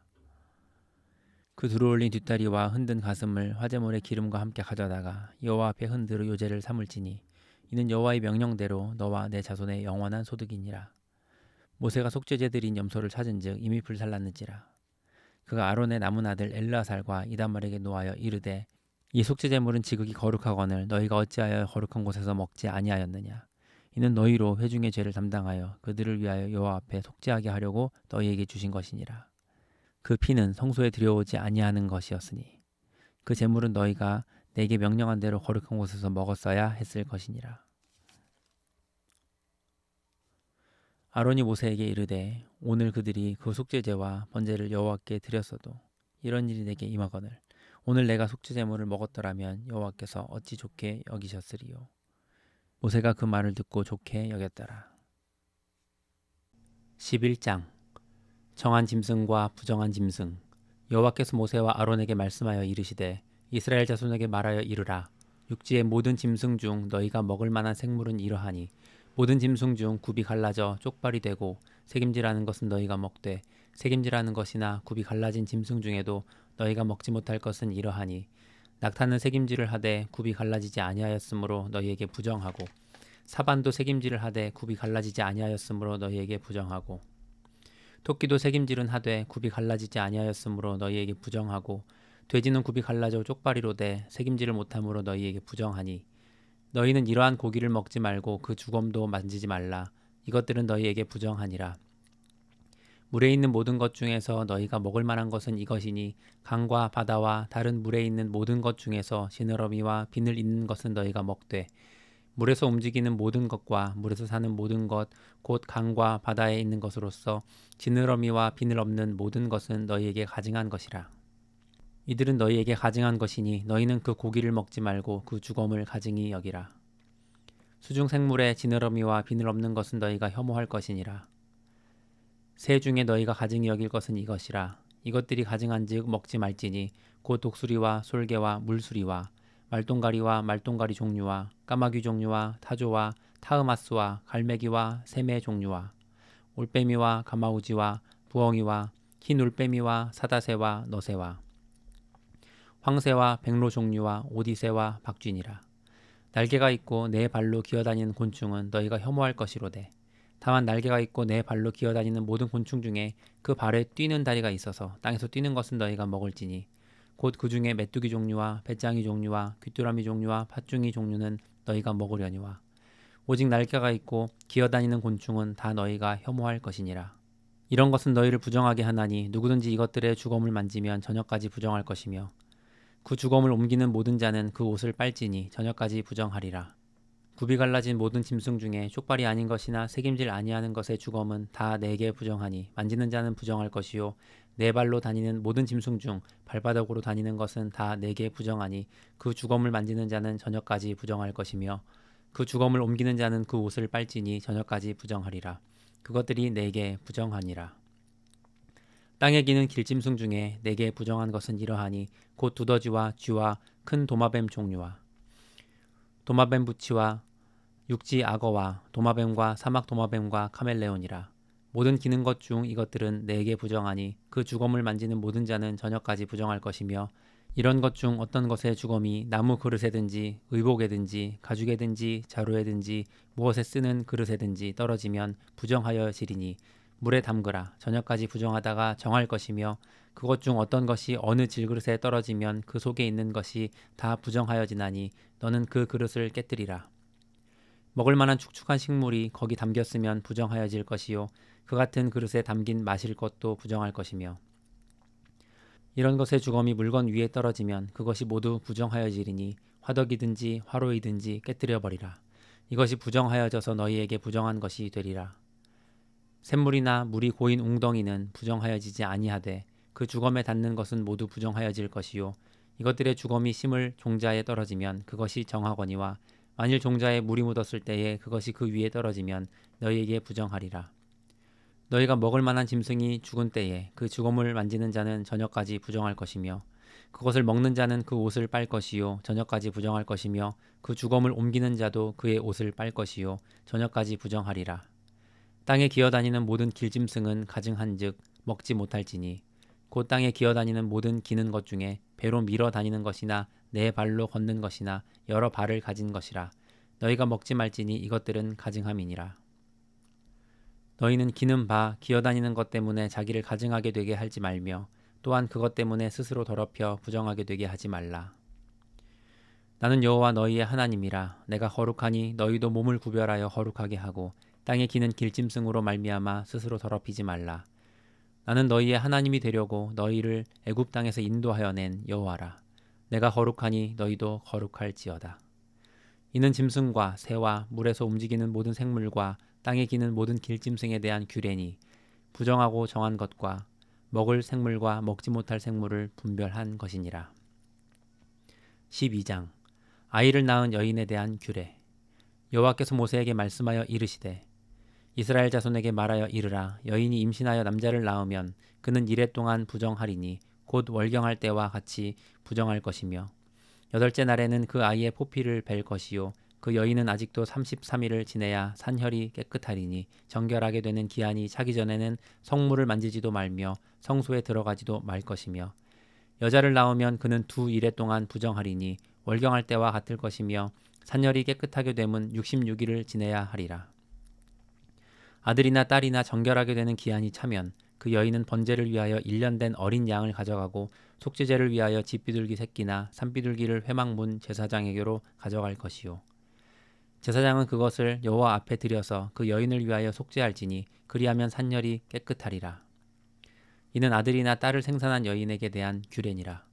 그 들어올린 뒷다리와 흔든 가슴을 화제물의 기름과 함께 가져다가 여호와 앞에 흔들어 요제를 삼을지니 이는 여호와의 명령대로 너와 내 자손의 영원한 소득이니라. 모세가 속죄제 드린 염소를 찾은즉 이미 불살랐는지라. 그가 아론의 남은 아들 엘르아살과 이다말에게 노하여 이르되 이 속죄제물은 지극히 거룩하거늘 너희가 어찌하여 거룩한 곳에서 먹지 아니하였느냐. 이는 너희로 회중의 죄를 담당하여 그들을 위하여 여호와 앞에 속죄하게 하려고 너희에게 주신 것이니라. 그 피는 성소에 들여오지 아니하는 것이었으니 그 제물은 너희가 내게 명령한 대로 거룩한 곳에서 먹었어야 했을 것이니라. 아론이 모세에게 이르되 오늘 그들이 그 속죄제와 번제를 여호와께 드렸어도 이런 일이 내게 임하거늘 오늘 내가 속죄제물을 먹었더라면 여호와께서 어찌 좋게 여기셨으리요. 모세가 그 말을 듣고 좋게 여겼더라. 11장 정한 짐승과 부정한 짐승. 여호와께서 모세와 아론에게 말씀하여 이르시되 이스라엘 자손에게 말하여 이르라. 육지의 모든 짐승 중 너희가 먹을 만한 생물은 이러하니 모든 짐승 중 굽이 갈라져 쪽발이 되고 색임질하는 것은 너희가 먹되 색임질하는 것이나 굽이 갈라진 짐승 중에도 너희가 먹지 못할 것은 이러하니 낙타는 색임질을 하되 굽이 갈라지지 아니하였으므로 너희에게 부정하고 사반도 색임질을 하되 굽이 갈라지지 아니하였으므로 너희에게 부정하고 토끼도 색임질은 하되 굽이 갈라지지 아니하였으므로 너희에게 부정하고 돼지는 굽이 갈라져 쪽발이로되 색임질을 못함으로 너희에게 부정하니 너희는 이러한 고기를 먹지 말고 그 주검도 만지지 말라. 이것들은 너희에게 부정하니라. 물에 있는 모든 것 중에서 너희가 먹을 만한 것은 이것이니 강과 바다와 다른 물에 있는 모든 것 중에서 지느러미와 비늘 있는 것은 너희가 먹되 물에서 움직이는 모든 것과 물에서 사는 모든 것 곧 강과 바다에 있는 것으로서 지느러미와 비늘 없는 모든 것은 너희에게 가증한 것이라. 이들은 너희에게 가증한 것이니 너희는 그 고기를 먹지 말고 그 주검을 가증히 여기라. 수중 생물에 지느러미와 비늘 없는 것은 너희가 혐오할 것이니라. 새 중에 너희가 가증히 여길 것은 이것이라. 이것들이 가증한즉 먹지 말지니 곧 독수리와 솔개와 물수리와 말똥가리와 말똥가리 종류와 까마귀 종류와 타조와 타흐마스와 갈매기와 새매 종류와 올빼미와 가마우지와 부엉이와 흰 올빼미와 사다새와 너새와 황새와 백로 종류와 오디새와 박쥐니라. 날개가 있고 네 발로 기어다니는 곤충은 너희가 혐오할 것이로되 다만 날개가 있고 네 발로 기어다니는 모든 곤충 중에 그 발에 뛰는 다리가 있어서 땅에서 뛰는 것은 너희가 먹을지니 곧 그 중에 메뚜기 종류와 배짱이 종류와 귀뚜라미 종류와 팥중이 종류는 너희가 먹으려니와 오직 날개가 있고 기어다니는 곤충은 다 너희가 혐오할 것이니라. 이런 것은 너희를 부정하게 하나니 누구든지 이것들의 주검을 만지면 저녁까지 부정할 것이며 그 주검을 옮기는 모든 자는 그 옷을 빨지니 저녁까지 부정하리라. 굽이 갈라진 모든 짐승 중에 족발이 아닌 것이나 색임질 아니하는 것의 주검은 다 내게 부정하니 만지는 자는 부정할 것이요 네 발로 다니는 모든 짐승 중 발바닥으로 다니는 것은 다 내게 부정하니 그 주검을 만지는 자는 저녁까지 부정할 것이며 그 주검을 옮기는 자는 그 옷을 빨지니 저녁까지 부정하리라. 그것들이 내게 부정하니라. 땅에 기는 길짐승 중에 내게 부정한 것은 이러하니 곧 두더지와 쥐와 큰 도마뱀 종류와 도마뱀 부치와 육지 악어와 도마뱀과 사막 도마뱀과 카멜레온이라. 모든 기는 것 중 이것들은 내게 부정하니 그 주검을 만지는 모든 자는 저녁까지 부정할 것이며 이런 것 중 어떤 것의 주검이 나무 그릇에든지 의복에든지 가죽에든지 자루에든지 무엇에 쓰는 그릇에든지 떨어지면 부정하여 지리니 물에 담그라. 저녁까지 부정하다가 정할 것이며 그것 중 어떤 것이 어느 질그릇에 떨어지면 그 속에 있는 것이 다 부정하여지나니 너는 그 그릇을 깨뜨리라. 먹을 만한 축축한 식물이 거기 담겼으면 부정하여질 것이요 그 같은 그릇에 담긴 마실 것도 부정할 것이며 이런 것의 주검이 물건 위에 떨어지면 그것이 모두 부정하여지리니 화덕이든지 화로이든지 깨뜨려 버리라. 이것이 부정하여져서 너희에게 부정한 것이 되리라. 샘물이나 물이 고인 웅덩이는 부정하여지지 아니하되 그 주검에 닿는 것은 모두 부정하여질 것이요 이것들의 주검이 심을 종자에 떨어지면 그것이 정하거니와 만일 종자에 물이 묻었을 때에 그것이 그 위에 떨어지면 너희에게 부정하리라. 너희가 먹을 만한 짐승이 죽은 때에 그 죽음을 만지는 자는 저녁까지 부정할 것이며 그것을 먹는 자는 그 옷을 빨 것이요 저녁까지 부정할 것이며 그 죽음을 옮기는 자도 그의 옷을 빨 것이요 저녁까지 부정하리라. 땅에 기어다니는 모든 길짐승은 가증한즉 먹지 못할지니 곧 땅에 기어다니는 모든 기는 것 중에 배로 밀어 다니는 것이나 네 발로 걷는 것이나 여러 발을 가진 것이라. 너희가 먹지 말지니 이것들은 가증함이니라. 너희는 기는 바 기어다니는 것 때문에 자기를 가증하게 되게 하지 말며 또한 그것 때문에 스스로 더럽혀 부정하게 되게 하지 말라. 나는 여호와 너희의 하나님이라. 내가 거룩하니 너희도 몸을 구별하여 거룩하게 하고 땅에 기는 길짐승으로 말미암아 스스로 더럽히지 말라. 나는 너희의 하나님이 되려고 너희를 애굽 땅에서 인도하여 낸 여호와라. 내가 거룩하니 너희도 거룩할지어다. 이는 짐승과 새와 물에서 움직이는 모든 생물과 땅에 기는 모든 길짐승에 대한 규례니 부정하고 정한 것과 먹을 생물과 먹지 못할 생물을 분별한 것이니라. 12장 아이를 낳은 여인에 대한 규례. 여호와께서 모세에게 말씀하여 이르시되 이스라엘 자손에게 말하여 이르라. 여인이 임신하여 남자를 낳으면 그는 이레 동안 부정하리니 곧 월경할 때와 같이 부정할 것이며 여덟째 날에는 그 아이의 포피를 벨 것이요 그 여인은 아직도 33일을 지내야 산혈이 깨끗하리니 정결하게 되는 기한이 차기 전에는 성물을 만지지도 말며 성소에 들어가지도 말 것이며 여자를 낳으면 그는 2일에 동안 부정하리니 월경할 때와 같을 것이며 산혈이 깨끗하게 되면 66일을 지내야 하리라. 아들이나 딸이나 정결하게 되는 기한이 차면 그 여인은 번제를 위하여 1년 된 어린 양을 가져가고 속죄제를 위하여 집비둘기 새끼나 산비둘기를 회막문 제사장에게로 가져갈 것이요 제사장은 그것을 여호와 앞에 들여서 그 여인을 위하여 속죄할지니 그리하면 산혈이 깨끗하리라. 이는 아들이나 딸을 생산한 여인에게 대한 규례니라.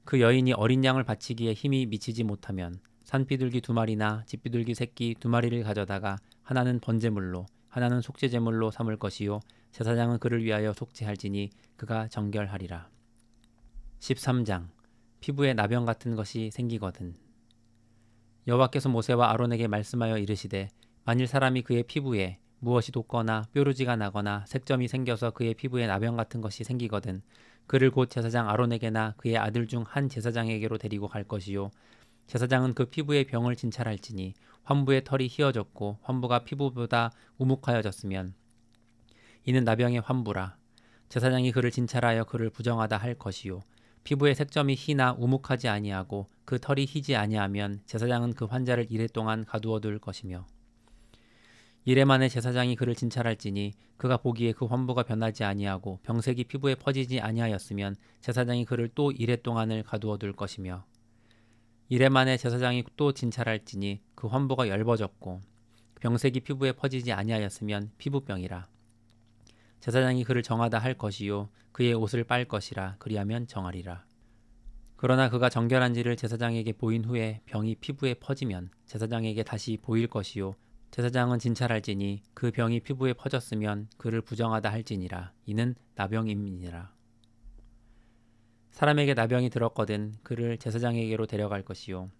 그 여인이 어린 양을 바치기에 힘이 미치지 못하면 산비둘기 2마리나 집비둘기 새끼 2마리를 가져다가 하나는 번제물로 하나는 속죄제물로 삼을 것이요 제사장은 그를 위하여 속죄할지니 그가 정결하리라. 13장 피부에 나병 같은 것이 생기거든. 여호와께서 모세와 아론에게 말씀하여 이르시되 만일 사람이 그의 피부에 무엇이 돋거나 뾰루지가 나거나 색점이 생겨서 그의 피부에 나병 같은 것이 생기거든 그를 곧 제사장 아론에게나 그의 아들 중 한 제사장에게로 데리고 갈 것이요 제사장은 그 피부의 병을 진찰할지니 환부의 털이 휘어졌고 환부가 피부보다 우묵하여졌으면 이는 나병의 환부라. 제사장이 그를 진찰하여 그를 부정하다 할 것이요 피부의 색점이 희나 우묵하지 아니하고 그 털이 희지 아니하면 제사장은 그 환자를 이레 동안 가두어 둘 것이며 이레 만에 제사장이 그를 진찰할지니 그가 보기에 그 환부가 변하지 아니하고 병색이 피부에 퍼지지 아니하였으면 제사장이 그를 또 이레 동안을 가두어 둘 것이며 이레 만에 제사장이 또 진찰할지니 그 환부가 엷어졌고 병색이 피부에 퍼지지 아니하였으면 피부병이라. 제사장이 그를 정하다 할 것이요 그의 옷을 빨 것이라. 그리하면 정하리라. 그러나 그가 정결한지를 제사장에게 보인 후에 병이 피부에 퍼지면 제사장에게 다시 보일 것이요 제사장은 진찰할지니 그 병이 피부에 퍼졌으면 그를 부정하다 할지니라. 이는 나병임이니라. 사람에게 나병이 들었거든 그를 제사장에게로 데려갈 것이요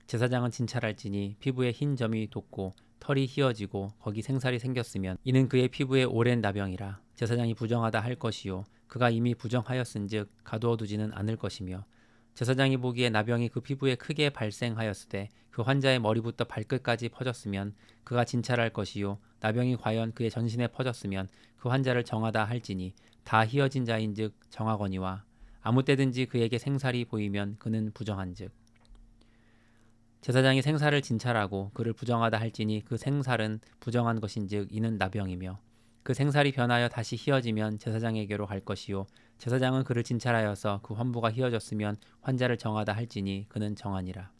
제사장은 진찰할지니 피부에 흰 점이 돋고 털이 휘어지고 거기 생살이 생겼으면 이는 그의 피부에 오랜 나병이라. 제사장이 부정하다 할 것이요 그가 이미 부정하였은즉 가두어 두지는 않을 것이며 제사장이 보기에 나병이 그 피부에 크게 발생하였으되 그 환자의 머리부터 발끝까지 퍼졌으면 그가 진찰할 것이요 나병이 과연 그의 전신에 퍼졌으면 그 환자를 정하다 할지니 다 휘어진 자인즉 정하거니와 아무 때든지 그에게 생살이 보이면 그는 부정한즉 제사장이 생살을 진찰하고 그를 부정하다 할지니 그 생살은 부정한 것인즉 이는 나병이며 그 생살이 변하여 다시 휘어지면 제사장에게로 갈 것이요 제사장은 그를 진찰하여서 그 환부가 휘어졌으면 환자를 정하다 할지니 그는 정하니라.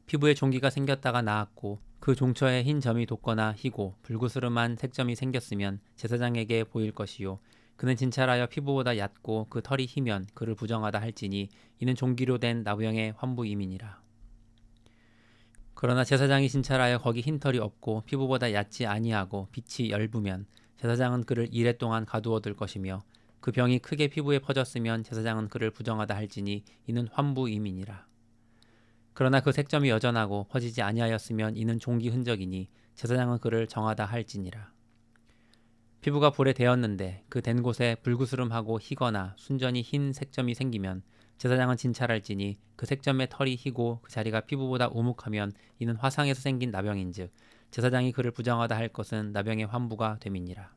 피부에 종기가 생겼다가 나았고 그 종처에 흰 점이 돋거나 희고 불구스름한 색점이 생겼으면 제사장에게 보일 것이요 그는 진찰하여 피부보다 얕고 그 털이 희면 그를 부정하다 할지니 이는 종기로 된 나병의 환부임이니라. 그러나 제사장이 진찰하여 거기 흰 털이 없고 피부보다 얕지 아니하고 빛이 엷으면 제사장은 그를 이레 동안 가두어 둘 것이며 그 병이 크게 피부에 퍼졌으면 제사장은 그를 부정하다 할지니 이는 환부임이니라. 그러나 그 색점이 여전하고 퍼지지 아니하였으면 이는 종기 흔적이니 제사장은 그를 정하다 할지니라. 피부가 불에 데었는데 그 댄 곳에 불구스름하고 희거나 순전히 흰 색점이 생기면 제사장은 진찰할지니 그 색점의 털이 희고 그 자리가 피부보다 우묵하면 이는 화상에서 생긴 나병인즉 제사장이 그를 부정하다 할 것은 나병의 환부가 됨이니라.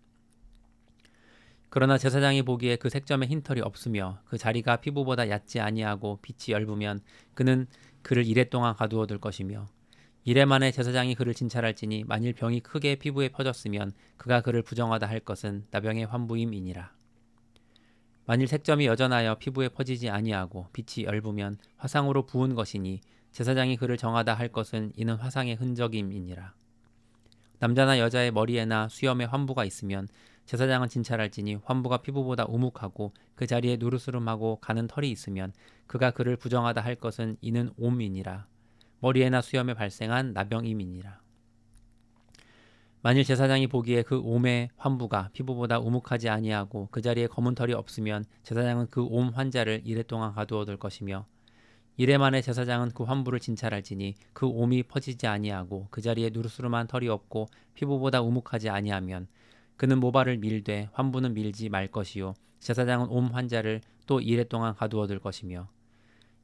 그러나 제사장이 보기에 그 색점에 흰 털이 없으며 그 자리가 피부보다 얕지 아니하고 빛이 엷으면 그는 그를 이레 동안 가두어 둘 것이며 이레 만에 제사장이 그를 진찰할지니 만일 병이 크게 피부에 퍼졌으면 그가 그를 부정하다 할 것은 나병의 환부임이니라. 만일 색점이 여전하여 피부에 퍼지지 아니하고 빛이 엷으면 화상으로 부은 것이니 제사장이 그를 정하다 할 것은 이는 화상의 흔적임이니라. 남자나 여자의 머리에나 수염에 환부가 있으면 제사장은 진찰할지니 환부가 피부보다 우묵하고 그 자리에 누르스름하고 가는 털이 있으면 그가 그를 부정하다 할 것은 이는 옴이니라. 머리에나 수염에 발생한 나병임이니라. 만일 제사장이 보기에 그 옴의 환부가 피부보다 우묵하지 아니하고 그 자리에 검은 털이 없으면 제사장은 그 옴 환자를 이레 동안 가두어 둘 것이며 이레 만에 제사장은 그 환부를 진찰할지니 그 옴이 퍼지지 아니하고 그 자리에 누르스름한 털이 없고 피부보다 우묵하지 아니하면 그는 모발을 밀되 환부는 밀지 말 것이요 제사장은 옴 환자를 또 이레 동안 가두어 둘 것이며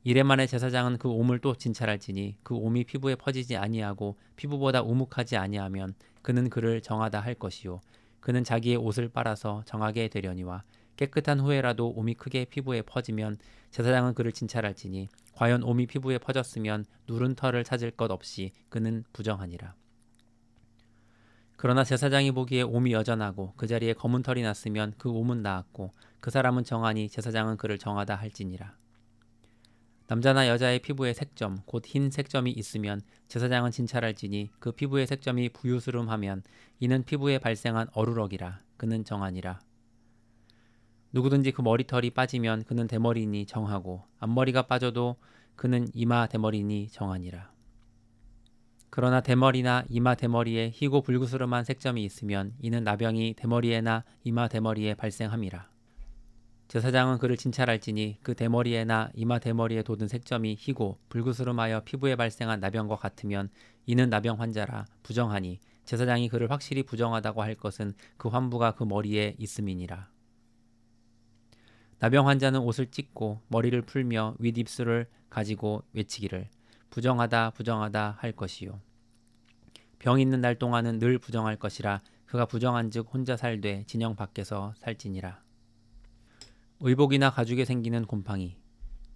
이레 만에 제사장은 그 옴을 또 진찰할지니 그 옴이 피부에 퍼지지 아니하고 피부보다 우묵하지 아니하면 그는 그를 정하다 할 것이요 그는 자기의 옷을 빨아서 정하게 되려니와 깨끗한 후에라도 옴이 크게 피부에 퍼지면 제사장은 그를 진찰할지니 과연 옴이 피부에 퍼졌으면 누른 털을 찾을 것 없이 그는 부정하니라. 그러나 제사장이 보기에 옴이 여전하고 그 자리에 검은 털이 났으면 그 옴은 나았고 그 사람은 정하니 제사장은 그를 정하다 할지니라. 남자나 여자의 피부에 색점 곧 흰 색점이 있으면 제사장은 진찰할지니 그 피부의 색점이 부유스름하면 이는 피부에 발생한 어루럭이라 그는 정하니라. 누구든지 그 머리털이 빠지면 그는 대머리니 정하고 앞머리가 빠져도 그는 이마 대머리니 정하니라. 그러나 대머리나 이마 대머리에 희고 불구스름한 색점이 있으면 이는 나병이 대머리에나 이마 대머리에 발생함이라. 제사장은 그를 진찰할지니 그 대머리에나 이마 대머리에 돋은 색점이 희고 불구스름하여 피부에 발생한 나병과 같으면 이는 나병 환자라 부정하니 제사장이 그를 확실히 부정하다고 할 것은 그 환부가 그 머리에 있음이니라. 나병 환자는 옷을 찢고 머리를 풀며 윗입술을 가지고 외치기를 부정하다 부정하다 할 것이요 병 있는 날 동안은 늘 부정할 것이라 그가 부정한즉 혼자 살되 진영 밖에서 살지니라. 의복이나 가죽에 생기는 곰팡이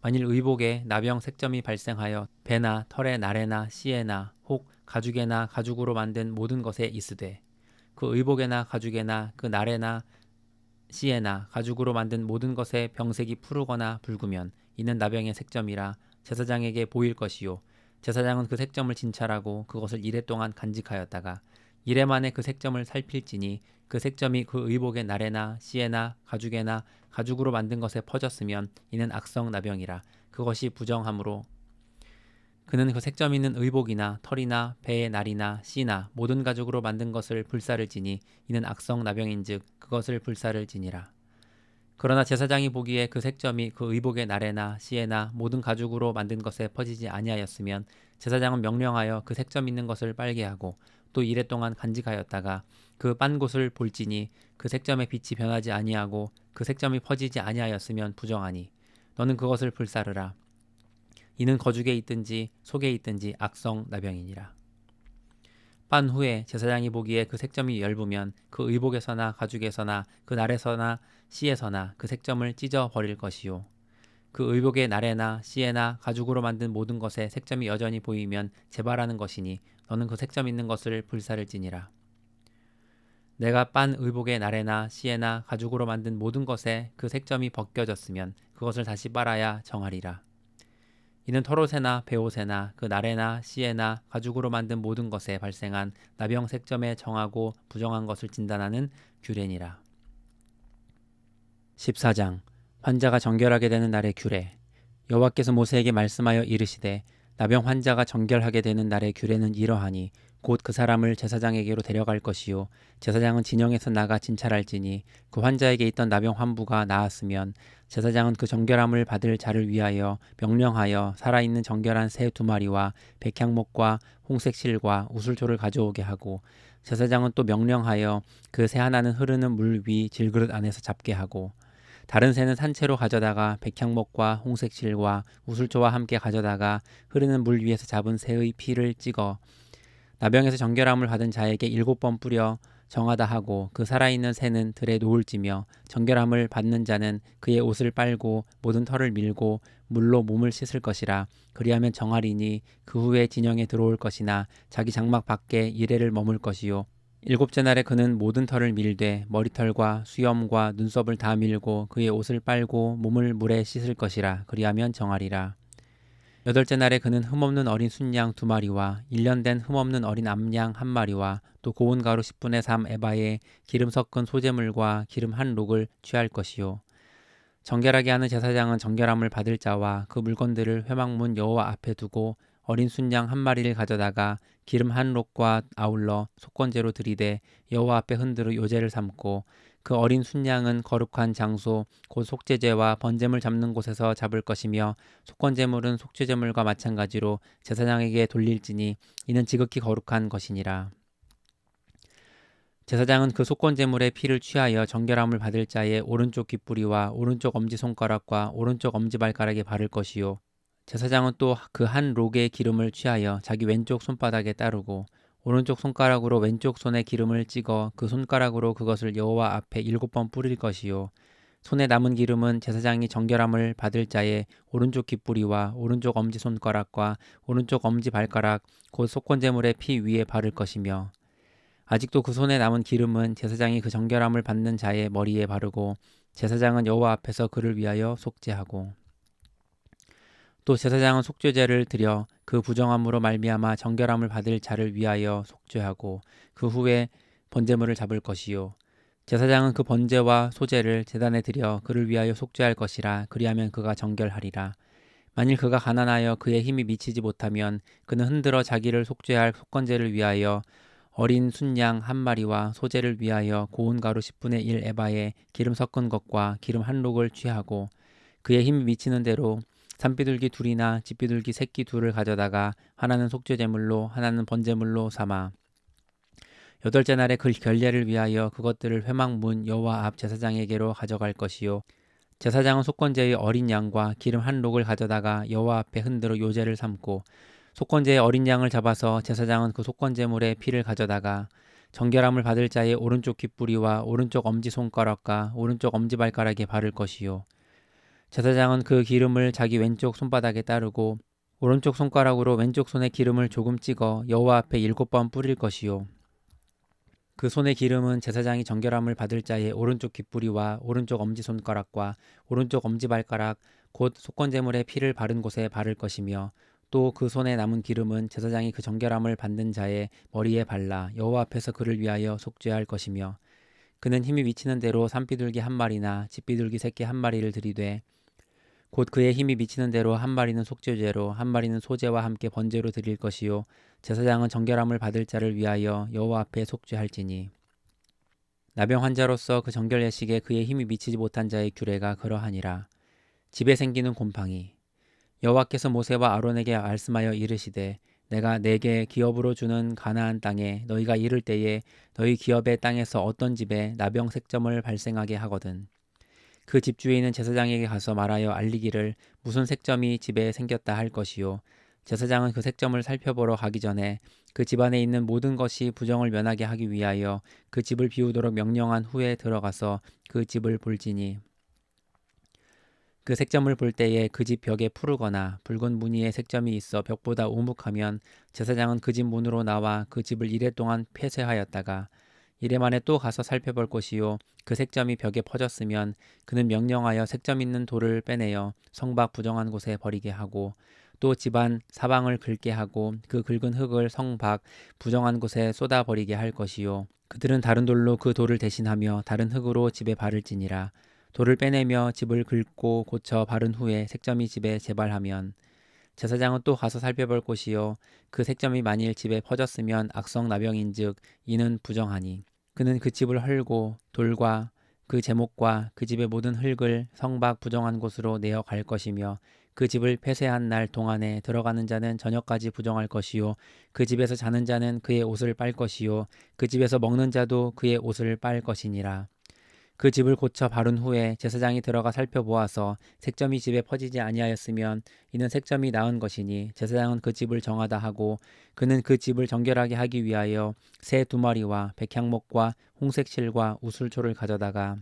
만일 의복에 나병 색점이 발생하여 배나 털의 나래나 씨에나 혹 가죽에나 가죽으로 만든 모든 것에 있으되 그 의복에나 가죽에나 그 나래나 씨에나 가죽으로 만든 모든 것에 병색이 푸르거나 붉으면 이는 나병의 색점이라 제사장에게 보일 것이요 제사장은 그 색점을 진찰하고 그것을 이레 동안 간직하였다가 이레 만에 그 색점을 살필지니 그 색점이 그 의복의 나래나 씨에나 가죽에나 가죽으로 만든 것에 퍼졌으면 이는 악성 나병이라 그것이 부정함으로 그는 그 색점 있는 의복이나 털이나 배의 날이나 씨나 모든 가죽으로 만든 것을 불사를 지니 이는 악성 나병인즉 그것을 불사를 지니라. 그러나 제사장이 보기에 그 색점이 그 의복의 나래나 씨에나 모든 가죽으로 만든 것에 퍼지지 아니하였으면 제사장은 명령하여 그 색점 있는 것을 빨게 하고 또 이레 동안 간직하였다가 그 빤 곳을 볼지니 그 색점의 빛이 변하지 아니하고 그 색점이 퍼지지 아니하였으면 부정하니 너는 그것을 불사르라. 이는 거죽에 있든지 속에 있든지 악성 나병이니라. 빤 후에 제사장이 보기에 그 색점이 엷으면 그 의복에서나 가죽에서나 그 날에서나 씨에서나 그 색점을 찢어 버릴 것이요 그 의복의 날에나 씨에나 가죽으로 만든 모든 것에 색점이 여전히 보이면 재발하는 것이니 너는 그 색점 있는 것을 불사를지니라. 내가 빤 의복의 날에나 씨에나 가죽으로 만든 모든 것에 그 색점이 벗겨졌으면 그것을 다시 빨아야 정하리라. 이는 털옷에나 베옷에나 그 날에나 씨에나 가죽으로 만든 모든 것에 발생한 나병 색점에 정하고 부정한 것을 진단하는 규례니라. 14장 환자가 정결하게 되는 날의 규례. 여호와께서 모세에게 말씀하여 이르시되 나병 환자가 정결하게 되는 날의 규례는 이러하니 곧 그 사람을 제사장에게로 데려갈 것이요 제사장은 진영에서 나가 진찰할지니 그 환자에게 있던 나병 환부가 나았으면 제사장은 그 정결함을 받을 자를 위하여 명령하여 살아있는 정결한 새 2마리와 백향목과 홍색 실과 우슬초를 가져오게 하고 제사장은 또 명령하여 그 새 하나는 흐르는 물 위 질그릇 안에서 잡게 하고 다른 새는 산채로 가져다가 백향목과 홍색 실과 우슬초와 함께 가져다가 흐르는 물 위에서 잡은 새의 피를 찍어 나병에서 정결함을 받은 자에게 7번 뿌려 정하다 하고 그 살아있는 새는 들에 놓을지며 정결함을 받는 자는 그의 옷을 빨고 모든 털을 밀고 물로 몸을 씻을 것이라. 그리하면 정하리니 그 후에 진영에 들어올 것이나 자기 장막 밖에 이레를 머물 것이요 7째 날에 그는 모든 털을 밀되 머리털과 수염과 눈썹을 다 밀고 그의 옷을 빨고 몸을 물에 씻을 것이라. 그리하면 정하리라. 8째 날에 그는 흠없는 어린 순양 2마리와 1년 된 흠없는 어린 암양 1마리와 또 고운 가루 10분의 3 에바에 기름 섞은 소재물과 기름 한 록을 취할 것이요 정결하게 하는 제사장은 정결함을 받을 자와 그 물건들을 회막문 여호와 앞에 두고 어린 순양 1마리를 가져다가 기름 한 록과 아울러 속건제로 들이되 여호와 앞에 흔들어 요제를 삼고 그 어린 순양은 거룩한 장소 곧 속죄제와 번제물 잡는 곳에서 잡을 것이며 속건제물은 속죄제물과 마찬가지로 제사장에게 돌릴지니 이는 지극히 거룩한 것이니라. 제사장은 그 속건제물의 피를 취하여 정결함을 받을 자의 오른쪽 귓뿌리와 오른쪽 엄지손가락과 오른쪽 엄지발가락에 바를 것이요 제사장은 또 그 한 록의 기름을 취하여 자기 왼쪽 손바닥에 따르고 오른쪽 손가락으로 왼쪽 손에 기름을 찍어 그 손가락으로 그것을 여호와 앞에 7번 뿌릴 것이요 손에 남은 기름은 제사장이 정결함을 받을 자의 오른쪽 귓뿌리와 오른쪽 엄지손가락과 오른쪽 엄지발가락 곧 속건제물의 피 위에 바를 것이며 아직도 그 손에 남은 기름은 제사장이 그 정결함을 받는 자의 머리에 바르고 제사장은 여호와 앞에서 그를 위하여 속죄하고 또 제사장은 속죄제를 드려 그 부정함으로 말미암아 정결함을 받을 자를 위하여 속죄하고 그 후에 번제물을 잡을 것이요 제사장은 그 번제와 소제를 제단에 드려 그를 위하여 속죄할 것이라. 그리하면 그가 정결하리라. 만일 그가 가난하여 그의 힘이 미치지 못하면 그는 흔들어 자기를 속죄할 속건제를 위하여 어린 순양 1마리와 소제를 위하여 고운 가루 10분의 1 에바에 기름 섞은 것과 기름 한 록을 취하고 그의 힘이 미치는 대로 산비둘기 2이나 집비둘기 새끼 2를 가져다가 하나는 속죄제물로 하나는 번제물로 삼아 8째 날에 그 결례를 위하여 그것들을 회막문 여호와 앞 제사장에게로 가져갈 것이요 제사장은 속건제의 어린 양과 기름 한 록을 가져다가 여호와 앞에 흔들어 요제를 삼고 속건제의 어린 양을 잡아서 제사장은 그 속건제물의 피를 가져다가 정결함을 받을 자의 오른쪽 귓뿌리와 오른쪽 엄지손가락과 오른쪽 엄지발가락에 바를 것이요 제사장은 그 기름을 자기 왼쪽 손바닥에 따르고 오른쪽 손가락으로 왼쪽 손에 기름을 조금 찍어 여호와 앞에 7번 뿌릴 것이요 그 손의 기름은 제사장이 정결함을 받을 자의 오른쪽 귓뿌리와 오른쪽 엄지손가락과 오른쪽 엄지발가락 곧 속건제물의 피를 바른 곳에 바를 것이며 또 그 손에 남은 기름은 제사장이 그 정결함을 받는 자의 머리에 발라 여호와 앞에서 그를 위하여 속죄할 것이며 그는 힘이 미치는 대로 산비둘기 1마리나 집비둘기 새끼 1마리를 들이되 곧 그의 힘이 미치는 대로 1마리는 속죄제로 1마리는 소제와 함께 번제로 드릴 것이요 제사장은 정결함을 받을 자를 위하여 여호와 앞에 속죄할지니 나병 환자로서 그 정결 예식에 그의 힘이 미치지 못한 자의 규례가 그러하니라. 집에 생기는 곰팡이 여호와께서 모세와 아론에게 말씀하여 이르시되 내가 내게 기업으로 주는 가나안 땅에 너희가 이를 때에 너희 기업의 땅에서 어떤 집에 나병 색점을 발생하게 하거든 그 집주인은 제사장에게 가서 말하여 알리기를 무슨 색점이 집에 생겼다 할 것이요 제사장은 그 색점을 살펴보러 가기 전에 그 집안에 있는 모든 것이 부정을 면하게 하기 위하여 그 집을 비우도록 명령한 후에 들어가서 그 집을 볼지니 그 색점을 볼 때에 그 집 벽에 푸르거나 붉은 무늬의 색점이 있어 벽보다 오묵하면 제사장은 그 집 문으로 나와 그 집을 이레 동안 폐쇄하였다가 이레 만에 또 가서 살펴볼 것이요 그 색점이 벽에 퍼졌으면 그는 명령하여 색점 있는 돌을 빼내어 성밖 부정한 곳에 버리게 하고 또 집안 사방을 긁게 하고 그 긁은 흙을 성밖 부정한 곳에 쏟아 버리게 할 것이요 그들은 다른 돌로 그 돌을 대신하며 다른 흙으로 집에 바를지니라. 돌을 빼내며 집을 긁고 고쳐 바른 후에 색점이 집에 재발하면 제사장은 또 가서 살펴볼 것이요 그 색점이 만일 집에 퍼졌으면 악성나병인즉 이는 부정하니 그는 그 집을 헐고 돌과 그 제목과 그 집의 모든 흙을 성박 부정한 곳으로 내어 갈 것이며 그 집을 폐쇄한 날 동안에 들어가는 자는 저녁까지 부정할 것이요 그 집에서 자는 자는 그의 옷을 빨 것이요 그 집에서 먹는 자도 그의 옷을 빨 것이니라. 그 집을 고쳐 바른 후에 제사장이 들어가 살펴보아서 색점이 집에 퍼지지 아니하였으면 이는 색점이 나은 것이니 제사장은 그 집을 정하다 하고 그는 그 집을 정결하게 하기 위하여 새 2마리와 백향목과 홍색 실과 우슬초를 가져다가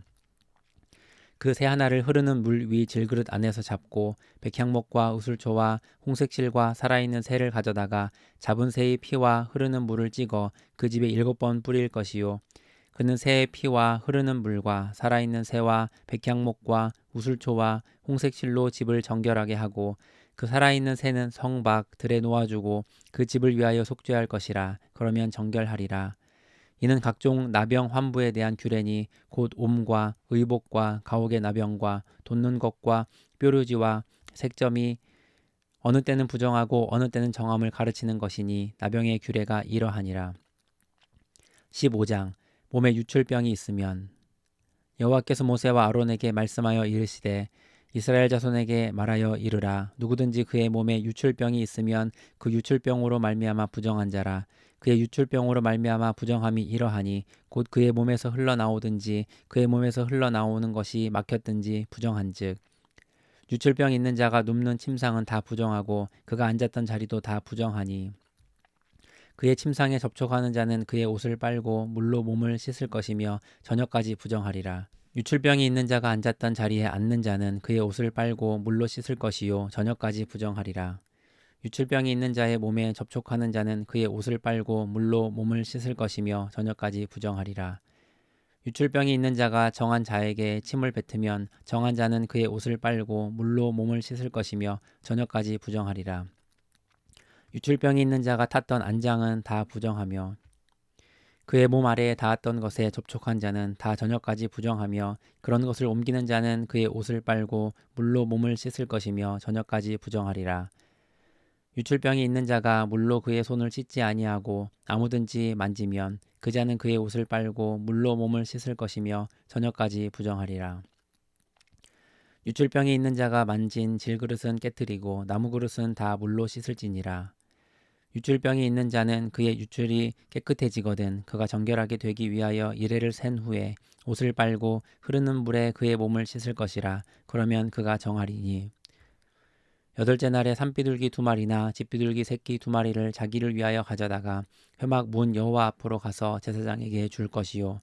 그 새 하나를 흐르는 물 위 질그릇 안에서 잡고 백향목과 우슬초와 홍색 실과 살아있는 새를 가져다가 잡은 새의 피와 흐르는 물을 찍어 그 집에 7번 뿌릴 것이요 그는 새의 피와 흐르는 물과 살아있는 새와 백향목과 우슬초와 홍색실로 집을 정결하게 하고 그 살아있는 새는 성 밖 들에 놓아주고 그 집을 위하여 속죄할 것이라. 그러면 정결하리라. 이는 각종 나병 환부에 대한 규례니 곧 옴과 의복과 가옥의 나병과 돋는 것과 뾰루지와 색점이 어느 때는 부정하고 어느 때는 정함을 가르치는 것이니 나병의 규례가 이러하니라. 15장 몸에 유출병이 있으면 여호와께서 모세와 아론에게 말씀하여 이르시되 이스라엘 자손에게 말하여 이르라. 누구든지 그의 몸에 유출병이 있으면 그 유출병으로 말미암아 부정한 자라. 그의 유출병으로 말미암아 부정함이 이러하니 곧 그의 몸에서 흘러나오든지 그의 몸에서 흘러나오는 것이 막혔든지 부정한즉 유출병 있는 자가 눕는 침상은 다 부정하고 그가 앉았던 자리도 다 부정하니 그의 침상에 접촉하는 자는 그의 옷을 빨고 물로 몸을 씻을 것이며 저녁까지 부정하리라. 유출병이 있는 자가 앉았던 자리에 앉는 자는 그의 옷을 빨고 물로 씻을 것이요 저녁까지 부정하리라. 유출병이 있는 자의 몸에 접촉하는 자는 그의 옷을 빨고 물로 몸을 씻을 것이며 저녁까지 부정하리라. 유출병이 있는 자가 정한 자에게 침을 뱉으면 정한 자는 그의 옷을 빨고 물로 몸을 씻을 것이며 저녁까지 부정하리라. 유출병이 있는 자가 탔던 안장은 다 부정하며 그의 몸 아래에 닿았던 것에 접촉한 자는 다 저녁까지 부정하며 그런 것을 옮기는 자는 그의 옷을 빨고 물로 몸을 씻을 것이며 저녁까지 부정하리라. 유출병이 있는 자가 물로 그의 손을 씻지 아니하고 아무든지 만지면 그 자는 그의 옷을 빨고 물로 몸을 씻을 것이며 저녁까지 부정하리라. 유출병이 있는 자가 만진 질그릇은 깨뜨리고 나무그릇은 다 물로 씻을지니라. 유출병이 있는 자는 그의 유출이 깨끗해지거든 그가 정결하게 되기 위하여 이레를 센 후에 옷을 빨고 흐르는 물에 그의 몸을 씻을 것이라. 그러면 그가 정하리니 8째 날에 산비둘기 2마리나 집비둘기 새끼 2마리를 자기를 위하여 가져다가 회막 문 여호와 앞으로 가서 제사장에게 줄 것이요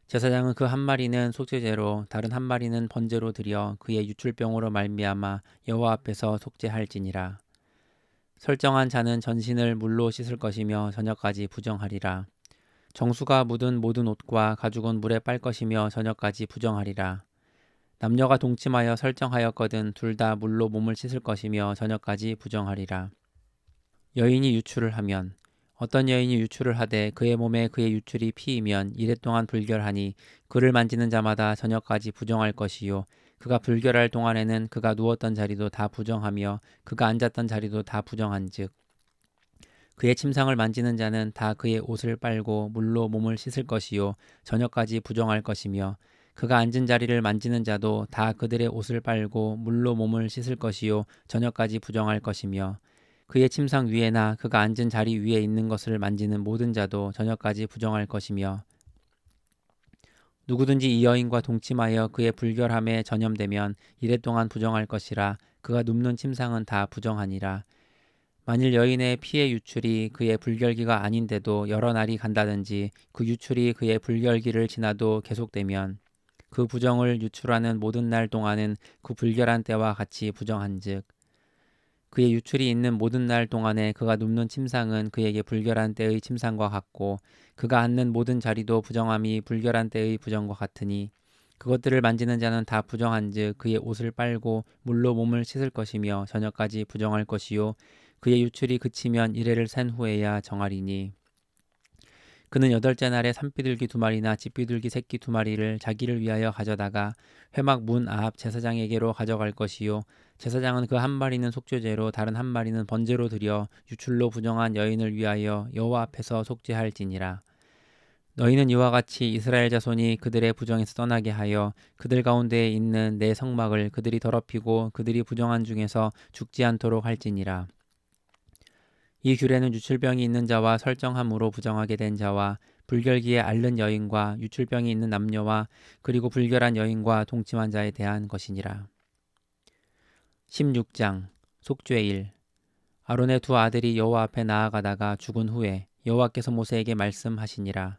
제사장은 그 1마리는 속죄제로 다른 1마리는 번제로 드려 그의 유출병으로 말미암아 여호와 앞에서 속죄할지니라. 설정한 자는 전신을 물로 씻을 것이며 저녁까지 부정하리라. 정수가 묻은 모든 옷과 가죽은 물에 빨 것이며 저녁까지 부정하리라. 남녀가 동침하여 설정하였거든 둘 다 물로 몸을 씻을 것이며 저녁까지 부정하리라. 여인이 유출을 하면 어떤 여인이 유출을 하되 그의 몸에 그의 유출이 피이면 이레 동안 불결하니 그를 만지는 자마다 저녁까지 부정할 것이요 그가 불결할 동안에는 그가 누웠던 자리도 다 부정하며 그가 앉았던 자리도 다 부정한즉 그의 침상을 만지는 자는 다 그의 옷을 빨고 물로 몸을 씻을 것이요 저녁까지 부정할 것이며 그가 앉은 자리를 만지는 자도 다 그들의 옷을 빨고 물로 몸을 씻을 것이요 저녁까지 부정할 것이며 그의 침상 위에나 그가 앉은 자리 위에 있는 것을 만지는 모든 자도 저녁까지 부정할 것이며 누구든지 이 여인과 동침하여 그의 불결함에 전염되면 이레 동안 부정할 것이라. 그가 눕는 침상은 다 부정하니라. 만일 여인의 피의 유출이 그의 불결기가 아닌데도 여러 날이 간다든지 그 유출이 그의 불결기를 지나도 계속되면 그 부정을 유출하는 모든 날 동안은 그 불결한 때와 같이 부정한즉 그의 유출이 있는 모든 날 동안에 그가 눕는 침상은 그에게 불결한 때의 침상과 같고 그가 앉는 모든 자리도 부정함이 불결한 때의 부정과 같으니 그것들을 만지는 자는 다 부정한즉 그의 옷을 빨고 물로 몸을 씻을 것이며 저녁까지 부정할 것이요 그의 유출이 그치면 이레를 센 후에야 정하리니 그는 8째 날에 산비둘기 2마리나 집비둘기 새끼 2마리를 자기를 위하여 가져다가 회막 문 앞 제사장에게로 가져갈 것이요 제사장은 그 한 마리는 속죄제로 다른 한 마리는 번제로 드려 유출로 부정한 여인을 위하여 여호와 앞에서 속죄할지니라. 너희는 이와 같이 이스라엘 자손이 그들의 부정에서 떠나게 하여 그들 가운데에 있는 내 성막을 그들이 더럽히고 그들이 부정한 중에서 죽지 않도록 할지니라. 이 규례는 유출병이 있는 자와 설정함으로 부정하게 된 자와 불결기에 앓는 여인과 유출병이 있는 남녀와 그리고 불결한 여인과 동침한 자에 대한 것이니라. 16장 속죄일. 아론의 2 아들이 여호와 앞에 나아가다가 죽은 후에 여호와께서 모세에게 말씀하시니라.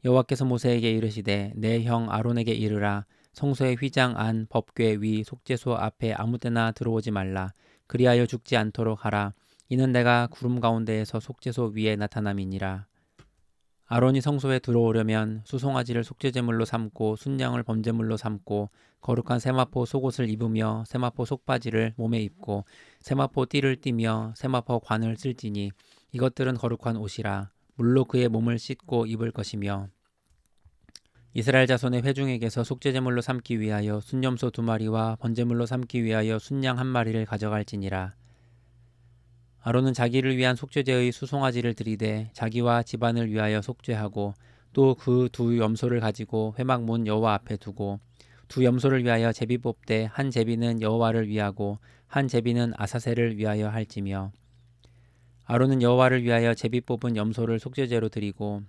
여호와께서 모세에게 이르시되 내 형 아론에게 이르라. 성소의 휘장 안 법궤 위 속죄소 앞에 아무 때나 들어오지 말라. 그리하여 죽지 않도록 하라. 이는 내가 구름 가운데에서 속죄소 위에 나타남이니라. 아론이 성소에 들어오려면 수송아지를 속죄제물로 삼고 순양을 범제물로 삼고 거룩한 세마포 속옷을 입으며 세마포 속바지를 몸에 입고 세마포 띠를 띠며 세마포 관을 쓸지니 이것들은 거룩한 옷이라. 물로 그의 몸을 씻고 입을 것이며 이스라엘 자손의 회중에게서 속죄제물로 삼기 위하여 순염소 2마리와 번제물로 삼기 위하여 순양 1마리를 가져갈지니라. 아론은 자기를 위한 속죄제의 수송아지를 들이되 자기와 집안을 위하여 속죄하고 또 그 2 염소를 가지고 회막 문 여호와 앞에 두고 2 염소를 위하여 제비 뽑되 한 제비는 여호와를 위하고 한 제비는 아사셀을 위하여 할지며 아론은 여호와를 위하여 제비 뽑은 염소를 속죄제로 드리고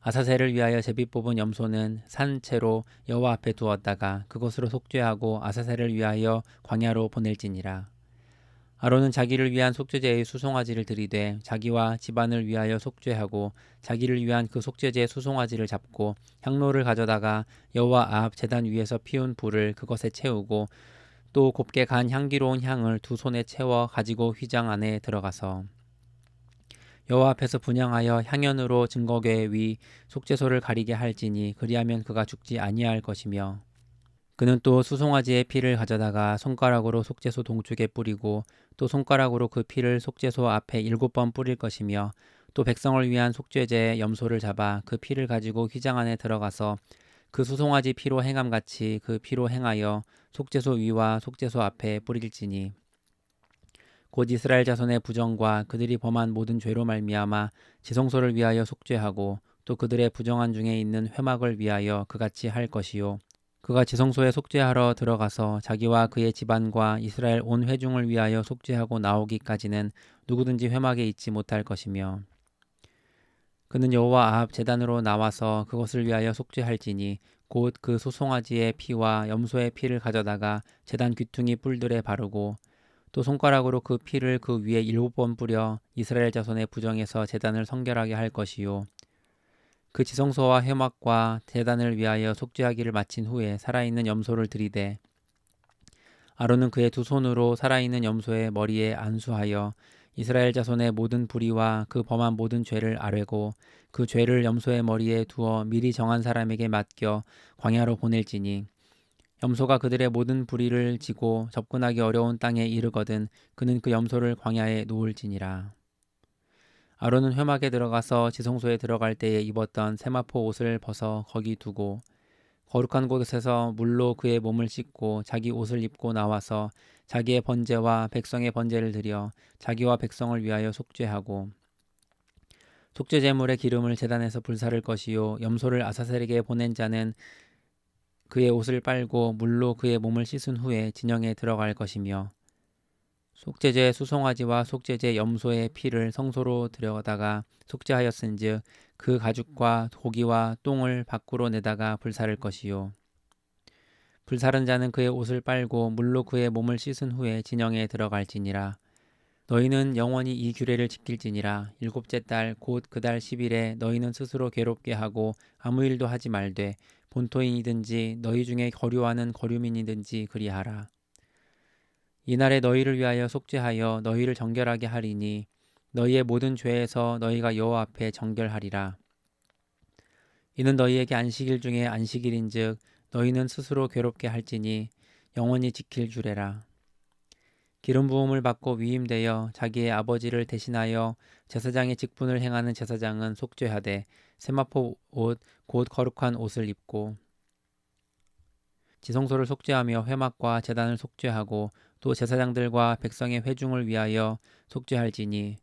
아사셀을 위하여 제비 뽑은 염소는 산 채로 여호와 앞에 두었다가 그것으로 속죄하고 아사셀을 위하여 광야로 보낼지니라. 아론은 자기를 위한 속죄제의 수송아지를 들이되 자기와 집안을 위하여 속죄하고 자기를 위한 그 속죄제의 수송아지를 잡고 향로를 가져다가 여호와 앞 제단 위에서 피운 불을 그것에 채우고 또 곱게 간 향기로운 향을 2 손에 채워 가지고 휘장 안에 들어가서 여호와 앞에서 분향하여 향연으로 증거궤 위 속죄소를 가리게 할지니 그리하면 그가 죽지 아니할 것이며 그는 또 수송아지의 피를 가져다가 손가락으로 속죄소 동쪽에 뿌리고 또 손가락으로 그 피를 속죄소 앞에 7번 뿌릴 것이며 또 백성을 위한 속죄제의 염소를 잡아 그 피를 가지고 휘장 안에 들어가서 그 수송아지 피로 행함같이 그 피로 행하여 속죄소 위와 속죄소 앞에 뿌릴지니 곧 이스라엘 자손의 부정과 그들이 범한 모든 죄로 말미암아 지성소를 위하여 속죄하고 또 그들의 부정한 중에 있는 회막을 위하여 그같이 할 것이요 그가 지성소에 속죄하러 들어가서 자기와 그의 집안과 이스라엘 온 회중을 위하여 속죄하고 나오기까지는 누구든지 회막에 있지 못할 것이며 그는 여호와 앞 제단으로 나와서 그것을 위하여 속죄할지니 곧 그 소송아지의 피와 염소의 피를 가져다가 제단 귀퉁이 뿔들에 바르고 또 손가락으로 그 피를 그 위에 7번 뿌려 이스라엘 자손의 부정에서 제단을 성결하게 할 것이요 그 지성소와 회막과 제단을 위하여 속죄하기를 마친 후에 살아있는 염소를 들이되 아론은 그의 2 손으로 살아있는 염소의 머리에 안수하여 이스라엘 자손의 모든 불의와 그 범한 모든 죄를 아뢰고 그 죄를 염소의 머리에 두어 미리 정한 사람에게 맡겨 광야로 보낼지니 염소가 그들의 모든 불의를 지고 접근하기 어려운 땅에 이르거든 그는 그 염소를 광야에 놓을지니라. 아론은 회막에 들어가서 지성소에 들어갈 때에 입었던 세마포 옷을 벗어 거기 두고 거룩한 곳에서 물로 그의 몸을 씻고 자기 옷을 입고 나와서 자기의 번제와 백성의 번제를 드려 자기와 백성을 위하여 속죄하고 속죄 제물의 기름을 제단에서 불사를 것이요 염소를 아사셀에게 보낸 자는 그의 옷을 빨고 물로 그의 몸을 씻은 후에 진영에 들어갈 것이며 속죄제 수송아지와 속죄제 염소의 피를 성소로 들여다가 속죄하였은즉 그 가죽과 고기와 똥을 밖으로 내다가 불사를 것이요 불사른 자는 그의 옷을 빨고 물로 그의 몸을 씻은 후에 진영에 들어갈지니라. 너희는 영원히 이 규례를 지킬지니라. 7째 달 곧 그 달 10일에 너희는 스스로 괴롭게 하고 아무 일도 하지 말되 본토인이든지 너희 중에 거류하는 거류민이든지 그리하라. 이날에 너희를 위하여 속죄하여 너희를 정결하게 하리니 너희의 모든 죄에서 너희가 여호와 앞에 정결하리라. 이는 너희에게 안식일 중에 안식일인즉 너희는 스스로 괴롭게 할지니 영원히 지킬 주례라. 기름 부음을 받고 위임되어 자기의 아버지를 대신하여 제사장의 직분을 행하는 제사장은 속죄하되 세마포 옷 곧 거룩한 옷을 입고 지성소를 속죄하며 회막과 제단을 속죄하고 또 제사장들과 백성의 회중을 위하여 속죄할지니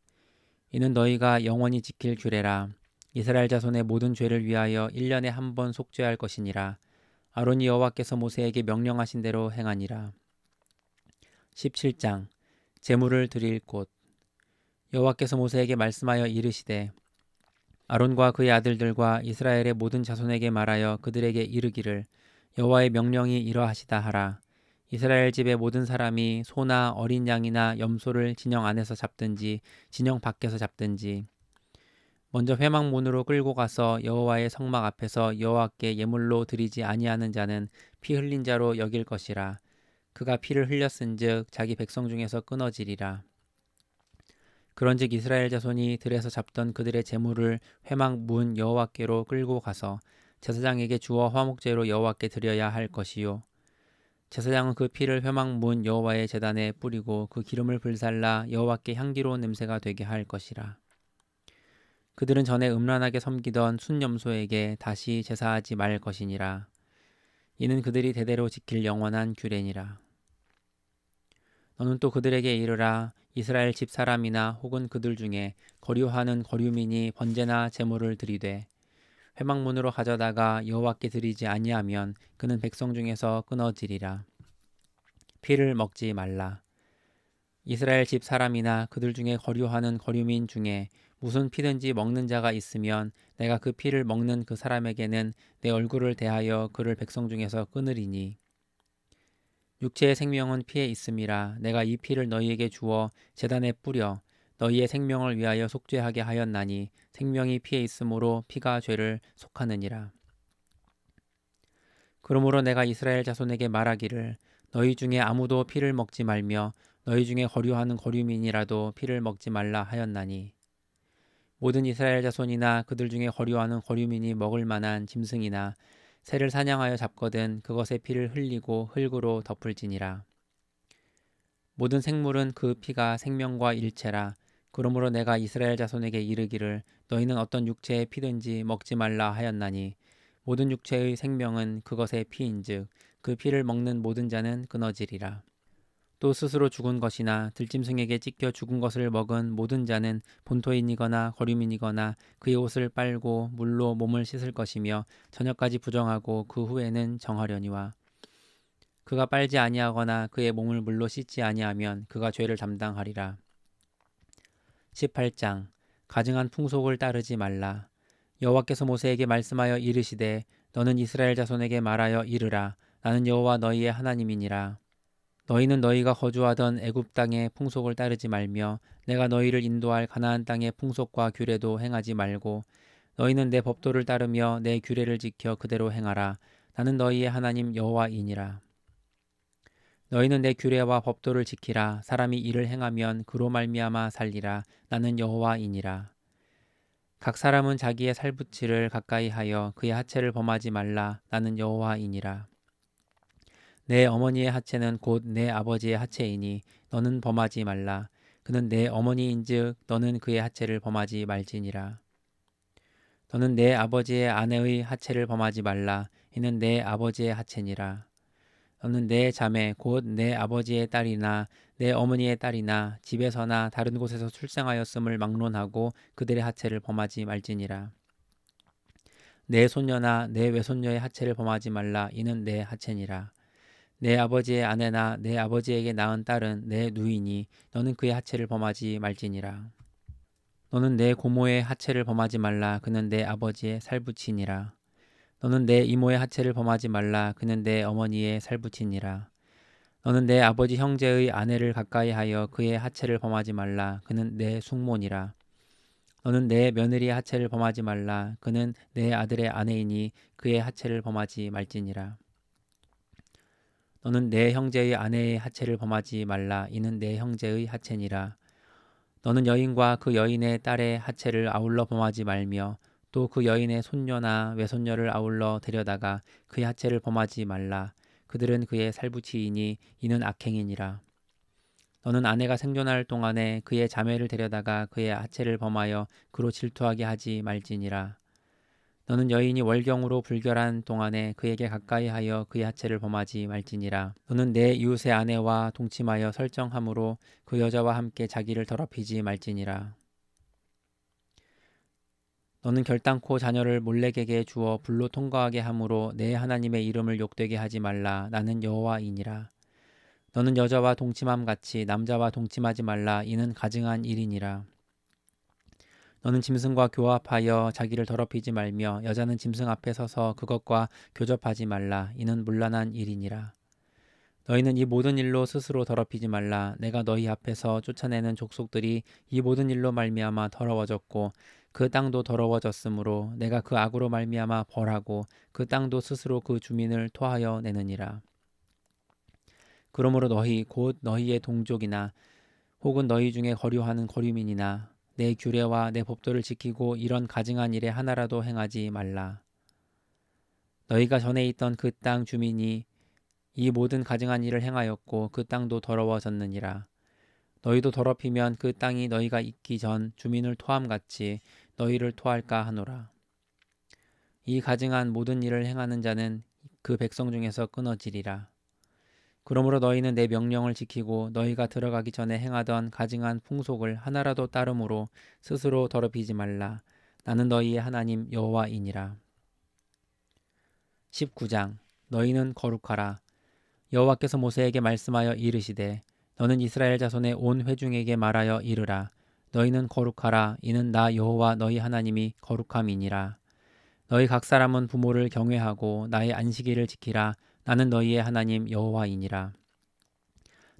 이는 너희가 영원히 지킬 규례라. 이스라엘 자손의 모든 죄를 위하여 1년에 한 번 속죄할 것이니라. 아론이 여호와께서 모세에게 명령하신 대로 행하니라. 17장 제물을 드릴 곳. 여호와께서 모세에게 말씀하여 이르시되 아론과 그의 아들들과 이스라엘의 모든 자손에게 말하여 그들에게 이르기를 여호와의 명령이 이러하시다 하라. 이스라엘 집의 모든 사람이 소나 어린 양이나 염소를 진영 안에서 잡든지 진영 밖에서 잡든지 먼저 회막문으로 끌고 가서 여호와의 성막 앞에서 여호와께 예물로 드리지 아니하는 자는 피 흘린 자로 여길 것이라. 그가 피를 흘렸은즉 자기 백성 중에서 끊어지리라. 그런즉 이스라엘 자손이 들에서 잡던 그들의 제물을 회막 문 여호와께로 끌고 가서 제사장에게 주어 화목제로 여호와께 드려야 할 것이요. 제사장은 그 피를 회막 문 여호와의 제단에 뿌리고 그 기름을 불살라 여호와께 향기로운 냄새가 되게 할 것이라. 그들은 전에 음란하게 섬기던 순염소에게 다시 제사하지 말 것이니라. 이는 그들이 대대로 지킬 영원한 규례니라. 너는 또 그들에게 이르라. 이스라엘 집 사람이나 혹은 그들 중에 거류하는 거류민이 번제나 제물을 드리되 회막문으로 가져다가 여호와께 드리지 아니하면 그는 백성 중에서 끊어지리라. 피를 먹지 말라. 이스라엘 집 사람이나 그들 중에 거류하는 거류민 중에 무슨 피든지 먹는 자가 있으면 내가 그 피를 먹는 그 사람에게는 내 얼굴을 대하여 그를 백성 중에서 끊으리니 육체의 생명은 피에 있음이라. 내가 이 피를 너희에게 주어 제단에 뿌려 너희의 생명을 위하여 속죄하게 하였나니 생명이 피에 있으므로 피가 죄를 속하느니라. 그러므로 내가 이스라엘 자손에게 말하기를 너희 중에 아무도 피를 먹지 말며 너희 중에 거류하는 거류민이라도 피를 먹지 말라 하였나니 모든 이스라엘 자손이나 그들 중에 거류하는 거류민이 먹을 만한 짐승이나 새를 사냥하여 잡거든 그것의 피를 흘리고 흙으로 덮을지니라. 모든 생물은 그 피가 생명과 일체라. 그러므로 내가 이스라엘 자손에게 이르기를 너희는 어떤 육체의 피든지 먹지 말라 하였나니 모든 육체의 생명은 그것의 피인즉 그 피를 먹는 모든 자는 끊어지리라. 또 스스로 죽은 것이나 들짐승에게 찢겨 죽은 것을 먹은 모든 자는 본토인이거나 거류민이거나 그의 옷을 빨고 물로 몸을 씻을 것이며 저녁까지 부정하고 그 후에는 정하려니와 그가 빨지 아니하거나 그의 몸을 물로 씻지 아니하면 그가 죄를 담당하리라. 18장 가증한 풍속을 따르지 말라. 여호와께서 모세에게 말씀하여 이르시되 너는 이스라엘 자손에게 말하여 이르라. 나는 여호와 너희의 하나님이니라. 너희는 너희가 거주하던 애굽 땅의 풍속을 따르지 말며 내가 너희를 인도할 가나안 땅의 풍속과 규례도 행하지 말고 너희는 내 법도를 따르며 내 규례를 지켜 그대로 행하라. 나는 너희의 하나님 여호와이니라. 너희는 내 규례와 법도를 지키라. 사람이 이를 행하면 그로 말미암아 살리라. 나는 여호와이니라. 각 사람은 자기의 살붙이를 가까이 하여 그의 하체를 범하지 말라. 나는 여호와이니라. 내 어머니의 하체는 곧 내 아버지의 하체이니 너는 범하지 말라. 그는 내 어머니인즉 너는 그의 하체를 범하지 말지니라. 너는 내 아버지의 아내의 하체를 범하지 말라. 이는 내 아버지의 하체니라. 너는 내 자매 곧 내 아버지의 딸이나 내 어머니의 딸이나 집에서나 다른 곳에서 출생하였음을 막론하고 그들의 하체를 범하지 말지니라. 내 손녀나 내 외손녀의 하체를 범하지 말라. 이는 내 하체니라. 내 아버지의 아내나 내 아버지에게 낳은 딸은 내 누이니 너는 그의 하체를 범하지 말지니라. 너는 내 고모의 하체를 범하지 말라. 그는 내 아버지의 살붙이니라. 너는 내 이모의 하체를 범하지 말라. 그는 내 어머니의 살붙이니라. 너는 내 아버지 형제의 아내를 가까이 하여 그의 하체를 범하지 말라. 그는 내 숙모니라. 너는 내 며느리의 하체를 범하지 말라. 그는 내 아들의 아내이니 그의 하체를 범하지 말지니라. 너는 내 형제의 아내의 하체를 범하지 말라. 이는 내 형제의 하체니라. 너는 여인과 그 여인의 딸의 하체를 아울러 범하지 말며 또 그 여인의 손녀나 외손녀를 아울러 데려다가 그의 하체를 범하지 말라. 그들은 그의 살붙이이니 이는 악행이니라. 너는 아내가 생존할 동안에 그의 자매를 데려다가 그의 하체를 범하여 그로 질투하게 하지 말지니라. 너는 여인이 월경으로 불결한 동안에 그에게 가까이 하여 그의 하체를 범하지 말지니라. 너는 내 이웃의 아내와 동침하여 설정함으로 그 여자와 함께 자기를 더럽히지 말지니라. 너는 결단코 자녀를 몰렉에게 주어 불로 통과하게 함으로 내 하나님의 이름을 욕되게 하지 말라. 나는 여호와이니라. 너는 여자와 동침함 같이 남자와 동침하지 말라. 이는 가증한 일이니라. 너는 짐승과 교합하여 자기를 더럽히지 말며 여자는 짐승 앞에 서서 그것과 교접하지 말라. 이는 문란한 일이니라. 너희는 이 모든 일로 스스로 더럽히지 말라. 내가 너희 앞에서 쫓아내는 족속들이 이 모든 일로 말미암아 더러워졌고 그 땅도 더러워졌으므로 내가 그 악으로 말미암아 벌하고 그 땅도 스스로 그 주민을 토하여 내느니라. 그러므로 너희 곧 너희의 동족이나 혹은 너희 중에 거류하는 거류민이나 내 규례와 내 법도를 지키고 이런 가증한 일에 하나라도 행하지 말라. 너희가 전에 있던 그 땅 주민이 이 모든 가증한 일을 행하였고 그 땅도 더러워졌느니라. 너희도 더럽히면 그 땅이 너희가 있기 전 주민을 토함같이 너희를 토할까 하노라. 이 가증한 모든 일을 행하는 자는 그 백성 중에서 끊어지리라. 그러므로 너희는 내 명령을 지키고 너희가 들어가기 전에 행하던 가증한 풍속을 하나라도 따름으로 스스로 더럽히지 말라. 나는 너희의 하나님 여호와이니라. 19장. 너희는 거룩하라. 여호와께서 모세에게 말씀하여 이르시되 너는 이스라엘 자손의 온 회중에게 말하여 이르라. 너희는 거룩하라. 이는 나 여호와 너희 하나님이 거룩함이니라. 너희 각 사람은 부모를 경외하고 나의 안식일을 지키라. 나는 너희의 하나님 여호와이니라.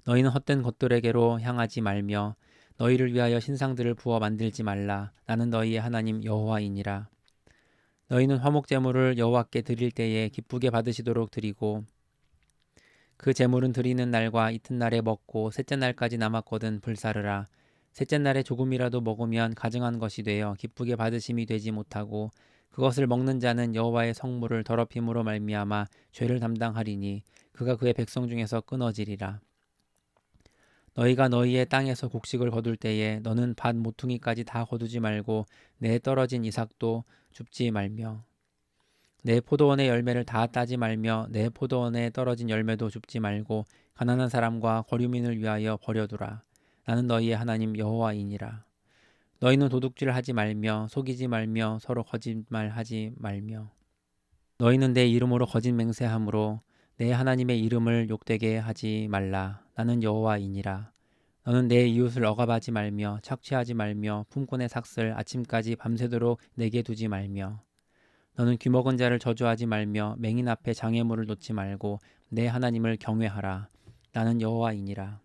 너희는 헛된 것들에게로 향하지 말며 너희를 위하여 신상들을 부어 만들지 말라. 나는 너희의 하나님 여호와이니라. 너희는 화목 제물을 여호와께 드릴 때에 기쁘게 받으시도록 드리고 그 제물은 드리는 날과 이튿날에 먹고 셋째 날까지 남았거든 불사르라. 셋째 날에 조금이라도 먹으면 가증한 것이 되어 기쁘게 받으심이 되지 못하고 그것을 먹는 자는 여호와의 성물을 더럽힘으로 말미암아 죄를 담당하리니 그가 그의 백성 중에서 끊어지리라. 너희가 너희의 땅에서 곡식을 거둘 때에 너는 밭 모퉁이까지 다 거두지 말고 내 떨어진 이삭도 줍지 말며 내 포도원의 열매를 다 따지 말며 내 포도원에 떨어진 열매도 줍지 말고 가난한 사람과 거류민을 위하여 버려두라. 나는 너희의 하나님 여호와이니라. 너희는 도둑질하지 말며 속이지 말며 서로 거짓말하지 말며 너희는 내 이름으로 거짓 맹세함으로 내 하나님의 이름을 욕되게 하지 말라. 나는 여호와이니라. 너는 내 이웃을 억압하지 말며 착취하지 말며 품꾼의 삭슬 아침까지 밤새도록 내게 두지 말며 너는 귀먹은 자를 저주하지 말며 맹인 앞에 장애물을 놓지 말고 내 하나님을 경외하라. 나는 여호와이니라.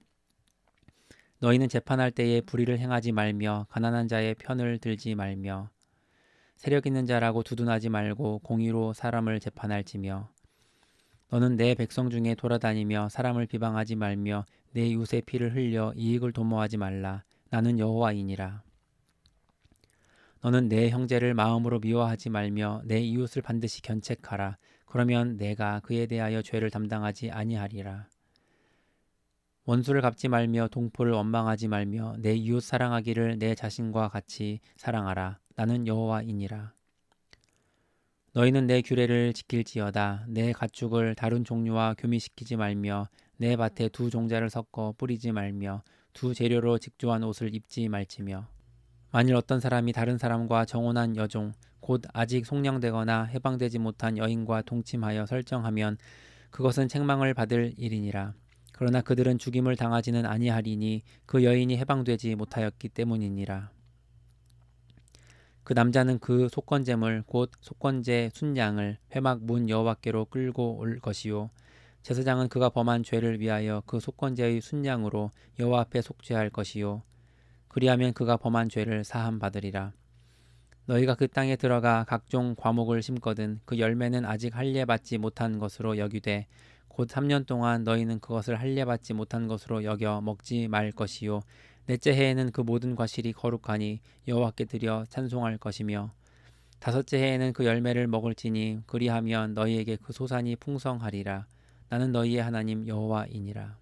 너희는 재판할 때에 불의를 행하지 말며 가난한 자의 편을 들지 말며 세력 있는 자라고 두둔하지 말고 공의로 사람을 재판할지며 너는 내 백성 중에 돌아다니며 사람을 비방하지 말며 내 이웃의 피를 흘려 이익을 도모하지 말라. 나는 여호와이니라. 너는 내 형제를 마음으로 미워하지 말며 내 이웃을 반드시 견책하라. 그러면 내가 그에 대하여 죄를 담당하지 아니하리라. 원수를 갚지 말며 동포를 원망하지 말며 내 이웃 사랑하기를 내 자신과 같이 사랑하라. 나는 여호와이니라. 너희는 내 규례를 지킬지어다. 내 가축을 다른 종류와 교미시키지 말며 내 밭에 두 종자를 섞어 뿌리지 말며 두 재료로 직조한 옷을 입지 말지며 만일 어떤 사람이 다른 사람과 정혼한 여종 곧 아직 속량되거나 해방되지 못한 여인과 동침하여 설정하면 그것은 책망을 받을 일이니라. 그러나 그들은 죽임을 당하지는 아니하리니 그 여인이 해방되지 못하였기 때문이니라. 그 남자는 그 속건제물 곧 속건제 순양을 회막 문 여호와께로 끌고 올 것이요 제사장은 그가 범한 죄를 위하여 그 속건제의 순양으로 여호와 앞에 속죄할 것이요 그리하면 그가 범한 죄를 사함 받으리라. 너희가 그 땅에 들어가 각종 과목을 심거든 그 열매는 아직 할례 받지 못한 것으로 여기되 곧 3년 동안 너희는 그것을 할례 받지 못한 것으로 여겨 먹지 말 것이요 넷째 해에는 그 모든 과실이 거룩하니 여호와께 드려 찬송할 것이며 다섯째 해에는 그 열매를 먹을지니 그리하면 너희에게 그 소산이 풍성하리라. 나는 너희의 하나님 여호와이니라.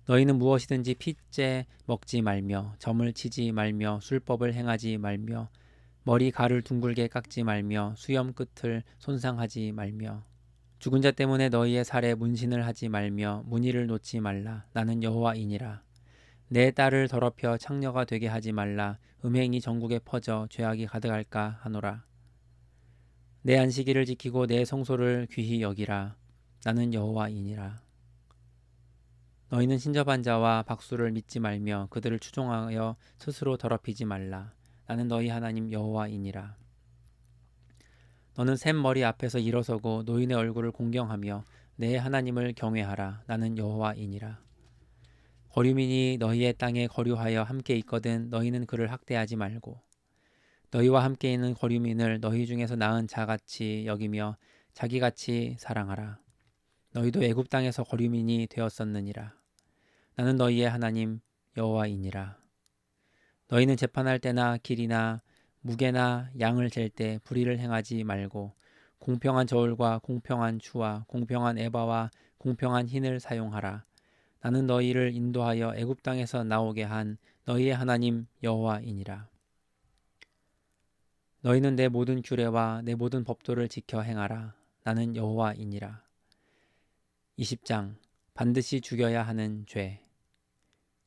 너희는 무엇이든지 핏째 먹지 말며 점을 치지 말며 술법을 행하지 말며 머리 가를 둥글게 깎지 말며 수염 끝을 손상하지 말며 죽은 자 때문에 너희의 살에 문신을 하지 말며 문의를 놓지 말라. 나는 여호와이니라. 내 딸을 더럽혀 창녀가 되게 하지 말라. 음행이 전국에 퍼져 죄악이 가득할까 하노라. 내 안식일을 지키고 내 성소를 귀히 여기라. 나는 여호와이니라. 너희는 신접한 자와 박수를 믿지 말며 그들을 추종하여 스스로 더럽히지 말라. 나는 너희 하나님 여호와이니라. 너는 샘 머리 앞에서 일어서고 노인의 얼굴을 공경하며 내 하나님을 경외하라. 나는 여호와이니라. 거류민이 너희의 땅에 거류하여 함께 있거든 너희는 그를 학대하지 말고 너희와 함께 있는 거류민을 너희 중에서 나은 자같이 여기며 자기같이 사랑하라. 너희도 애굽 땅에서 거류민이 되었었느니라. 나는 너희의 하나님 여호와이니라. 너희는 재판할 때나 길이나 무게나 양을 잴 때 불의를 행하지 말고 공평한 저울과 공평한 추와 공평한 에바와 공평한 흰을 사용하라. 나는 너희를 인도하여 애굽 땅에서 나오게 한 너희의 하나님 여호와이니라. 너희는 내 모든 규례와 내 모든 법도를 지켜 행하라. 나는 여호와이니라. 20장 반드시 죽여야 하는 죄.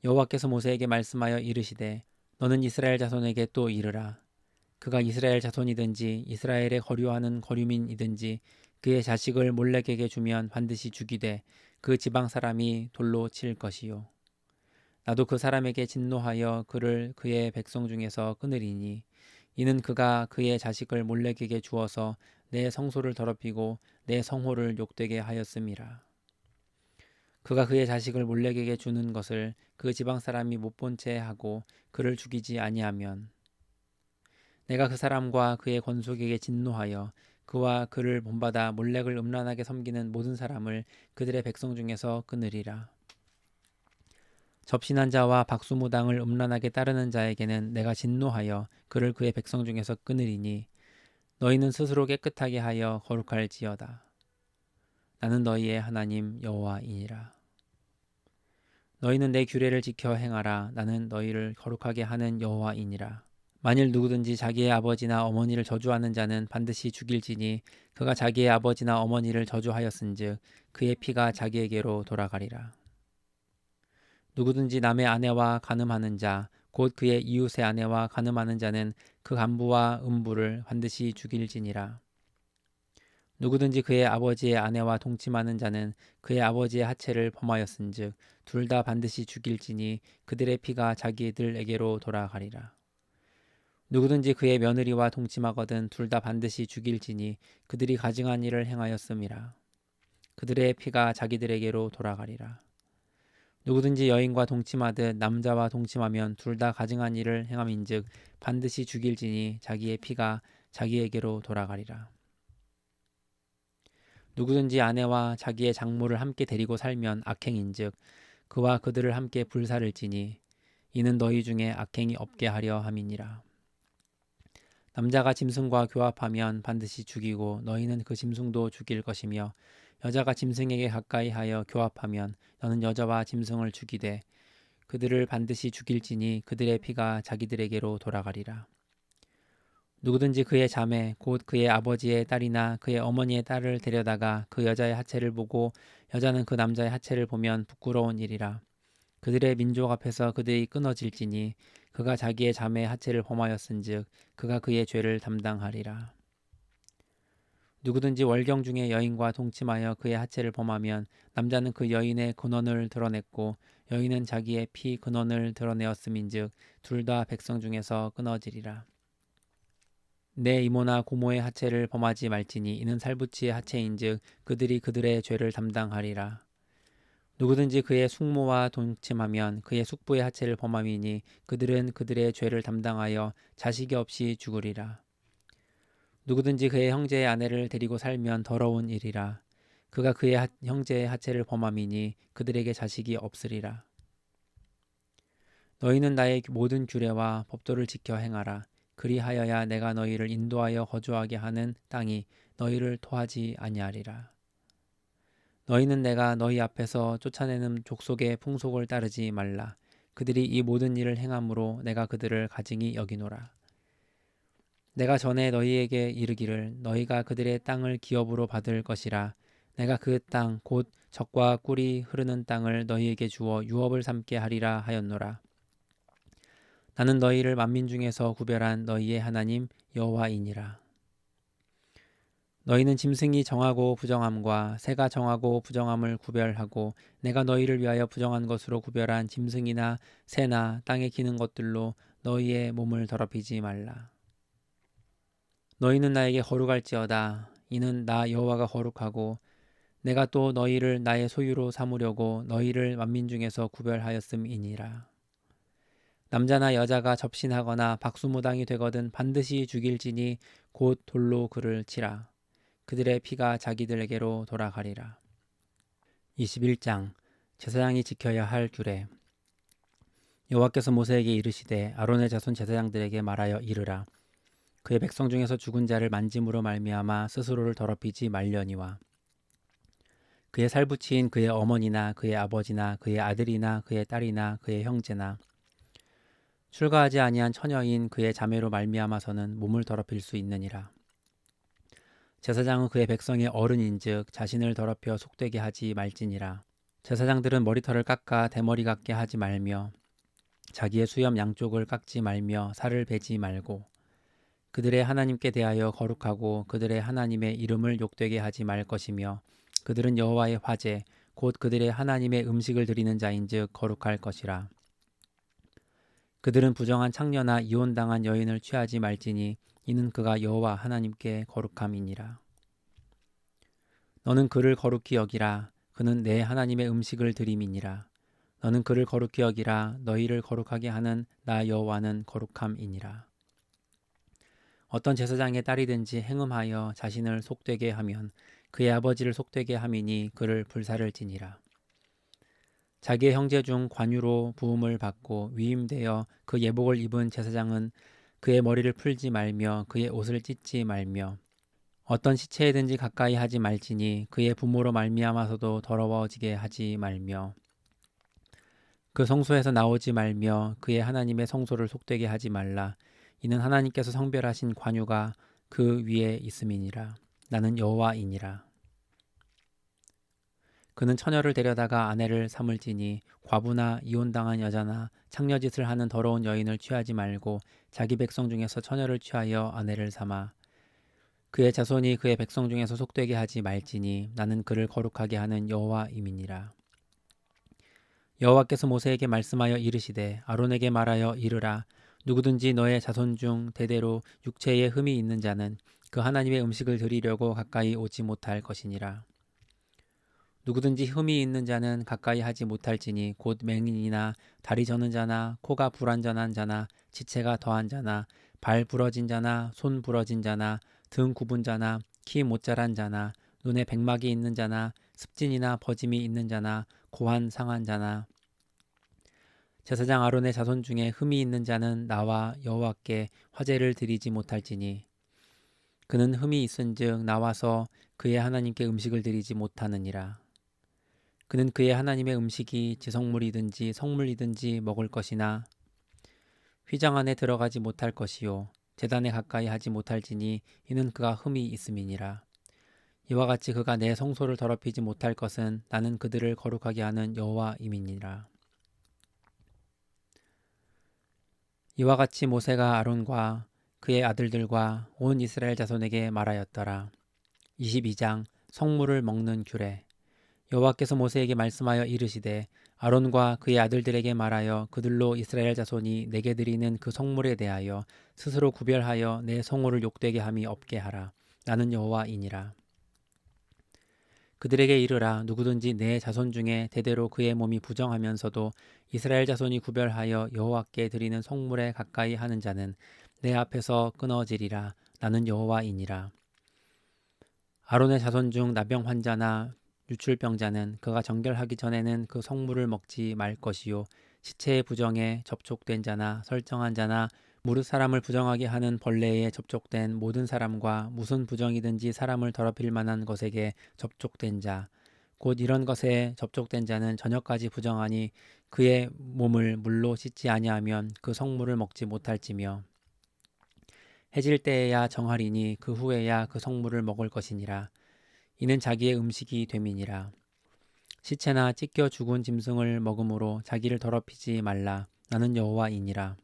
여호와께서 모세에게 말씀하여 이르시되 너는 이스라엘 자손에게 또 이르라. 그가 이스라엘 자손이든지 이스라엘에 거류하는 거류민이든지 그의 자식을 몰렉에게 주면 반드시 죽이되 그 지방 사람이 돌로 칠 것이요. 나도 그 사람에게 진노하여 그를 그의 백성 중에서 끊으리니 이는 그가 그의 자식을 몰렉에게 주어서 내 성소를 더럽히고 내 성호를 욕되게 하였음이라. 그가 그의 자식을 몰렉에게 주는 것을 그 지방 사람이 못 본 채 하고 그를 죽이지 아니하면 내가 그 사람과 그의 권속에게 진노하여 그와 그를 본받아 몰렉을 음란하게 섬기는 모든 사람을 그들의 백성 중에서 끊으리라. 접신한 자와 박수무당을 음란하게 따르는 자에게는 내가 진노하여 그를 그의 백성 중에서 끊으리니 너희는 스스로 깨끗하게 하여 거룩할지어다. 나는 너희의 하나님 여호와이니라. 너희는 내 규례를 지켜 행하라. 나는 너희를 거룩하게 하는 여호와이니라. 만일 누구든지 자기의 아버지나 어머니를 저주하는 자는 반드시 죽일지니 그가 자기의 아버지나 어머니를 저주하였은즉 그의 피가 자기에게로 돌아가리라. 누구든지 남의 아내와 간음하는 자 곧 그의 이웃의 아내와 간음하는 자는 그 간부와 음부를 반드시 죽일지니라. 누구든지 그의 아버지의 아내와 동침하는 자는 그의 아버지의 하체를 범하였은즉 둘 다 반드시 죽일지니 그들의 피가 자기들에게로 돌아가리라. 누구든지 그의 며느리와 동침하거든 둘 다 반드시 죽일지니 그들이 가증한 일을 행하였음이라. 그들의 피가 자기들에게로 돌아가리라. 누구든지 여인과 동침하듯 남자와 동침하면 둘 다 가증한 일을 행함인즉 반드시 죽일지니 자기의 피가 자기에게로 돌아가리라. 누구든지 아내와 자기의 장모를 함께 데리고 살면 악행인즉 그와 그들을 함께 불살을지니 이는 너희 중에 악행이 없게 하려 함이니라. 남자가 짐승과 교합하면 반드시 죽이고 너희는 그 짐승도 죽일 것이며 여자가 짐승에게 가까이 하여 교합하면 너는 여자와 짐승을 죽이되 그들을 반드시 죽일지니 그들의 피가 자기들에게로 돌아가리라. 누구든지 그의 자매 곧 그의 아버지의 딸이나 그의 어머니의 딸을 데려다가 그 여자의 하체를 보고 여자는 그 남자의 하체를 보면 부끄러운 일이라. 그들의 민족 앞에서 그들이 끊어질지니 그가 자기의 자매의 하체를 범하였은즉 그가 그의 죄를 담당하리라. 누구든지 월경 중에 여인과 동침하여 그의 하체를 범하면 남자는 그 여인의 근원을 드러냈고 여인은 자기의 피 근원을 드러내었음인즉 둘 다 백성 중에서 끊어지리라. 내 이모나 고모의 하체를 범하지 말지니 이는 살부치의 하체인즉 그들이 그들의 죄를 담당하리라. 누구든지 그의 숙모와 동침하면 그의 숙부의 하체를 범함이니 그들은 그들의 죄를 담당하여 자식이 없이 죽으리라. 누구든지 그의 형제의 아내를 데리고 살면 더러운 일이라. 그가 그의 형제의 하체를 범함이니 그들에게 자식이 없으리라. 너희는 나의 모든 규례와 법도를 지켜 행하라. 그리하여야 내가 너희를 인도하여 거주하게 하는 땅이 너희를 토하지 아니하리라. 너희는 내가 너희 앞에서 쫓아내는 족속의 풍속을 따르지 말라. 그들이 이 모든 일을 행함으로 내가 그들을 가증히 여기노라. 내가 전에 너희에게 이르기를 너희가 그들의 땅을 기업으로 받을 것이라. 내가 그 땅 곧 젖과 꿀이 흐르는 땅을 너희에게 주어 유업을 삼게 하리라 하였노라. 나는 너희를 만민 중에서 구별한 너희의 하나님 여호와이니라. 너희는 짐승이 정하고 부정함과 새가 정하고 부정함을 구별하고 내가 너희를 위하여 부정한 것으로 구별한 짐승이나 새나 땅에 기는 것들로 너희의 몸을 더럽히지 말라. 너희는 나에게 거룩할지어다. 이는 나 여호와가 거룩하고 내가 또 너희를 나의 소유로 삼으려고 너희를 만민 중에서 구별하였음이니라. 남자나 여자가 접신하거나 박수무당이 되거든 반드시 죽일지니 곧 돌로 그를 치라. 그들의 피가 자기들에게로 돌아가리라. 21장 제사장이 지켜야 할 규례. 여호와께서 모세에게 이르시되 아론의 자손 제사장들에게 말하여 이르라. 그의 백성 중에서 죽은 자를 만짐으로 말미암아 스스로를 더럽히지 말려니와 그의 살부치인 그의 어머니나 그의 아버지나 그의 아들이나 그의 딸이나 그의 형제나 출가하지 아니한 처녀인 그의 자매로 말미암아서는 몸을 더럽힐 수 있느니라. 제사장은 그의 백성의 어른인즉 자신을 더럽혀 속되게 하지 말지니라. 제사장들은 머리털을 깎아 대머리 같게 하지 말며 자기의 수염 양쪽을 깎지 말며 살을 베지 말고 그들의 하나님께 대하여 거룩하고 그들의 하나님의 이름을 욕되게 하지 말 것이며 그들은 여호와의 화제 곧 그들의 하나님의 음식을 드리는 자인즉 거룩할 것이라. 그들은 부정한 창녀나 이혼당한 여인을 취하지 말지니 이는 그가 여호와 하나님께 거룩함이니라. 너는 그를 거룩히 여기라. 그는 내 하나님의 음식을 드림이니라. 너는 그를 거룩히 여기라. 너희를 거룩하게 하는 나 여호와는 거룩함이니라. 어떤 제사장의 딸이든지 행음하여 자신을 속되게 하면 그의 아버지를 속되게 함이니 그를 불사를지니라. 자기의 형제 중 관유로 부음을 받고 위임되어 그 예복을 입은 제사장은 그의 머리를 풀지 말며 그의 옷을 찢지 말며 어떤 시체에든지 가까이 하지 말지니 그의 부모로 말미암아서도 더러워지게 하지 말며 그 성소에서 나오지 말며 그의 하나님의 성소를 속되게 하지 말라. 이는 하나님께서 성별하신 관유가 그 위에 있음이니라. 나는 여호와이니라. 그는 처녀를 데려다가 아내를 삼을지니 과부나 이혼당한 여자나 창녀짓을 하는 더러운 여인을 취하지 말고 자기 백성 중에서 처녀를 취하여 아내를 삼아 그의 자손이 그의 백성 중에서 속되게 하지 말지니 나는 그를 거룩하게 하는 여호와임이니라. 여호와께서 모세에게 말씀하여 이르시되 아론에게 말하여 이르라. 누구든지 너의 자손 중 대대로 육체에 흠이 있는 자는 그 하나님의 음식을 드리려고 가까이 오지 못할 것이니라. 누구든지 흠이 있는 자는 가까이 하지 못할지니 곧 맹인이나 다리 저는 자나 코가 불완전한 자나 지체가 더한 자나 발 부러진 자나 손 부러진 자나 등 굽은 자나 키 못 자란 자나 눈에 백막이 있는 자나 습진이나 버짐이 있는 자나 고한 상한 자나 제사장 아론의 자손 중에 흠이 있는 자는 나와 여호와께 화제를 드리지 못할지니 그는 흠이 있은즉 나와서 그의 하나님께 음식을 드리지 못하느니라. 그는 그의 하나님의 음식이 지성물이든지 성물이든지 먹을 것이나 휘장 안에 들어가지 못할 것이요 제단에 가까이 하지 못할지니 이는 그가 흠이 있음이니라. 이와 같이 그가 내 성소를 더럽히지 못할 것은 나는 그들을 거룩하게 하는 여호와임이니라. 이와 같이 모세가 아론과 그의 아들들과 온 이스라엘 자손에게 말하였더라. 22장 성물을 먹는 규례. 여호와께서 모세에게 말씀하여 이르시되 아론과 그의 아들들에게 말하여 그들로 이스라엘 자손이 내게 드리는 그 성물에 대하여 스스로 구별하여 내 성호를 욕되게 함이 없게 하라. 나는 여호와이니라. 그들에게 이르라. 누구든지 내 자손 중에 대대로 그의 몸이 부정하면서도 이스라엘 자손이 구별하여 여호와께 드리는 성물에 가까이 하는 자는 내 앞에서 끊어지리라. 나는 여호와이니라. 아론의 자손 중 나병 환자나 유출병자는 그가 정결하기 전에는 그 성물을 먹지 말 것이요 시체의 부정에 접촉된 자나 설정한 자나 무릇 사람을 부정하게 하는 벌레에 접촉된 모든 사람과 무슨 부정이든지 사람을 더럽힐 만한 것에게 접촉된 자 곧 이런 것에 접촉된 자는 저녁까지 부정하니 그의 몸을 물로 씻지 아니하면 그 성물을 먹지 못할지며 해질 때에야 정하리니 그 후에야 그 성물을 먹을 것이니라. 이는 자기의 음식이 됨이니라. 시체나 찢겨 죽은 짐승을 먹음으로 자기를 더럽히지 말라. 나는 여호와이니라.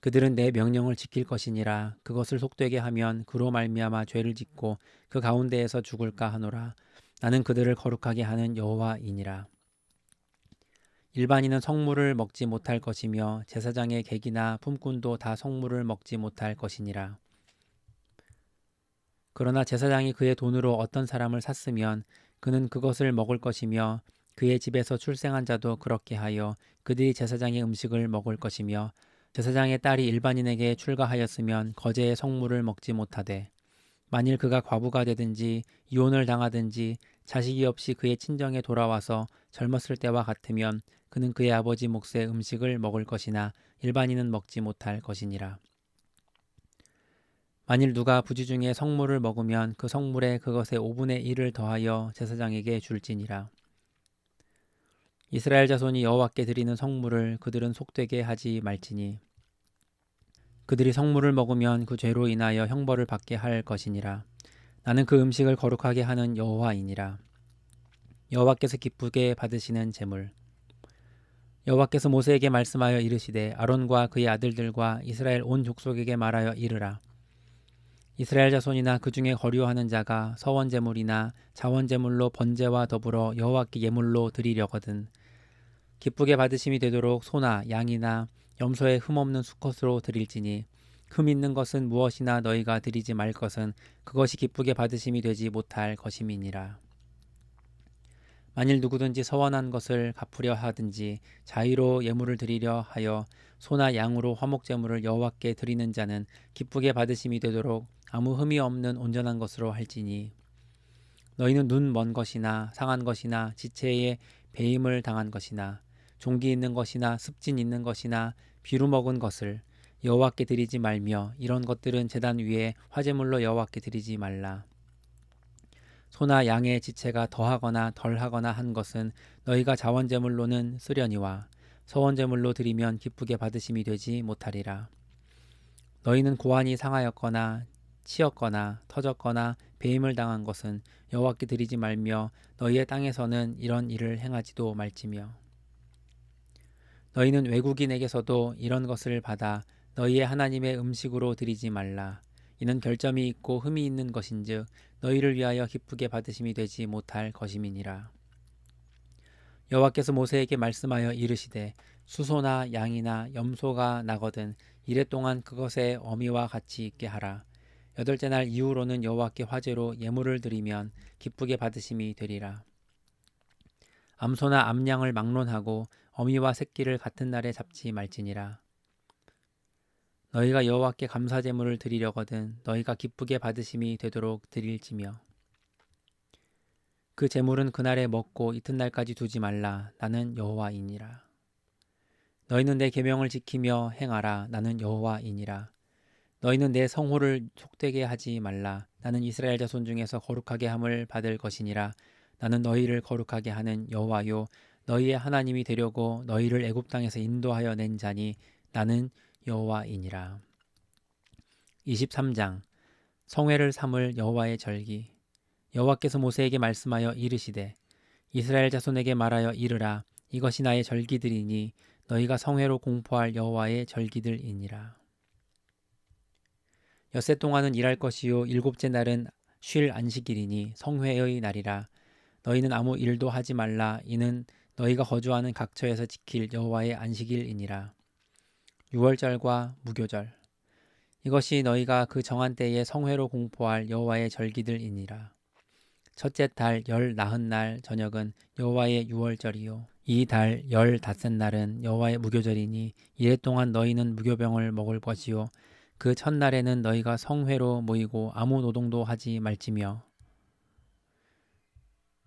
그들은 내 명령을 지킬 것이니라. 그것을 속되게 하면 그로 말미암아 죄를 짓고 그 가운데에서 죽을까 하노라. 나는 그들을 거룩하게 하는 여호와이니라. 일반인은 성물을 먹지 못할 것이며 제사장의 객이나 품꾼도 다 성물을 먹지 못할 것이니라. 그러나 제사장이 그의 돈으로 어떤 사람을 샀으면 그는 그것을 먹을 것이며 그의 집에서 출생한 자도 그렇게 하여 그들이 제사장의 음식을 먹을 것이며 제사장의 딸이 일반인에게 출가하였으면 거제의 성물을 먹지 못하되 만일 그가 과부가 되든지 이혼을 당하든지 자식이 없이 그의 친정에 돌아와서 젊었을 때와 같으면 그는 그의 아버지 몫의 음식을 먹을 것이나 일반인은 먹지 못할 것이니라. 만일 누가 부지 중에 성물을 먹으면 그 성물에 그것의 5분의 1을 더하여 제사장에게 줄지니라. 이스라엘 자손이 여호와께 드리는 성물을 그들은 속되게 하지 말지니 그들이 성물을 먹으면 그 죄로 인하여 형벌을 받게 할 것이니라. 나는 그 음식을 거룩하게 하는 여호와이니라. 여호와께서 기쁘게 받으시는 제물. 여호와께서 모세에게 말씀하여 이르시되 아론과 그의 아들들과 이스라엘 온 족속에게 말하여 이르라. 이스라엘 자손이나 그 중에 거류하는 자가 서원 제물이나 자원 제물로 번제와 더불어 여호와께 예물로 드리려거든 기쁘게 받으심이 되도록 소나 양이나 염소의 흠 없는 수컷으로 드릴지니 흠 있는 것은 무엇이나 너희가 드리지 말 것은 그것이 기쁘게 받으심이 되지 못할 것임이니라. 만일 누구든지 서원한 것을 갚으려 하든지 자의로 예물을 드리려 하여 소나 양으로 화목제물을 여호와께 드리는 자는 기쁘게 받으심이 되도록 아무 흠이 없는 온전한 것으로 할지니 너희는 눈 먼 것이나 상한 것이나 지체에 배임을 당한 것이나 종기 있는 것이나 습진 있는 것이나 비루 먹은 것을 여호와께 드리지 말며 이런 것들은 제단 위에 화제물로 여호와께 드리지 말라. 소나 양의 지체가 더하거나 덜하거나 한 것은 너희가 자원제물로는 쓰려니와 서원제물로 드리면 기쁘게 받으심이 되지 못하리라. 너희는 고환이 상하였거나 치였거나 터졌거나 배임을 당한 것은 여호와께 드리지 말며 너희의 땅에서는 이런 일을 행하지도 말지며 너희는 외국인에게서도 이런 것을 받아 너희의 하나님의 음식으로 드리지 말라. 이는 결점이 있고 흠이 있는 것인즉 너희를 위하여 기쁘게 받으심이 되지 못할 것임이니라. 여호와께서 모세에게 말씀하여 이르시되 수소나 양이나 염소가 나거든 이레 동안 그것의 어미와 같이 있게 하라. 8째 날 이후로는 여호와께 화제로 예물을 드리면 기쁘게 받으심이 되리라. 암소나 암양을 막론하고 어미와 새끼를 같은 날에 잡지 말지니라. 너희가 여호와께 감사제물을 드리려거든 너희가 기쁘게 받으심이 되도록 드릴지며 그 제물은 그날에 먹고 이튿날까지 두지 말라. 나는 여호와이니라. 너희는 내 계명을 지키며 행하라. 나는 여호와이니라. 너희는 내 성호를 속되게 하지 말라. 나는 이스라엘 자손 중에서 거룩하게 함을 받을 것이니라. 나는 너희를 거룩하게 하는 여호와요 너희의 하나님이 되려고 너희를 애굽 땅에서 인도하여 낸 자니 나는 여호와이니라. 23장 성회를 삼을 여호와의 절기. 여호와께서 모세에게 말씀하여 이르시되 이스라엘 자손에게 말하여 이르라. 이것이 나의 절기들이니 너희가 성회로 공포할 여호와의 절기들이니라. 엿새 동안은 일할 것이요 7째 날은 쉴 안식일이니 성회의 날이라. 너희는 아무 일도 하지 말라. 이는 너희가 거주하는 각처에서 지킬 여호와의 안식일이니라. 유월절과 무교절. 이것이 너희가 그 정한 때에 성회로 공포할 여호와의 절기들이니라. 첫째 달 열 나흔 날 저녁은 여호와의 유월절이요 이 달 15날은 여호와의 무교절이니 이래 동안 너희는 무교병을 먹을 것이요 그 첫날에는 너희가 성회로 모이고 아무 노동도 하지 말지며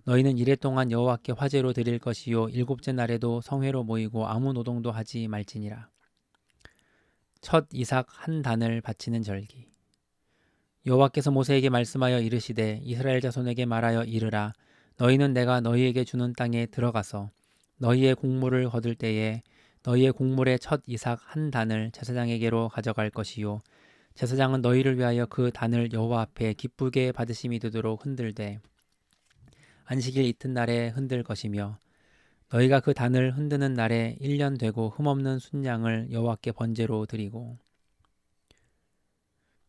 너희는 이래 동안 여호와께 화제로 드릴 것이요 7째 날에도 성회로 모이고 아무 노동도 하지 말지니라. 첫 이삭 한 단을 바치는 절기. 여호와께서 모세에게 말씀하여 이르시되 이스라엘 자손에게 말하여 이르라. 너희는 내가 너희에게 주는 땅에 들어가서 너희의 곡물을 거둘 때에 너희의 곡물의 첫 이삭 한 단을 제사장에게로 가져갈 것이요 제사장은 너희를 위하여 그 단을 여호와 앞에 기쁘게 받으심이 되도록 흔들되 안식일 이튿날에 흔들 것이며 너희가 그 단을 흔드는 날에 1년 되고 흠없는 순양을 여호와께 번제로 드리고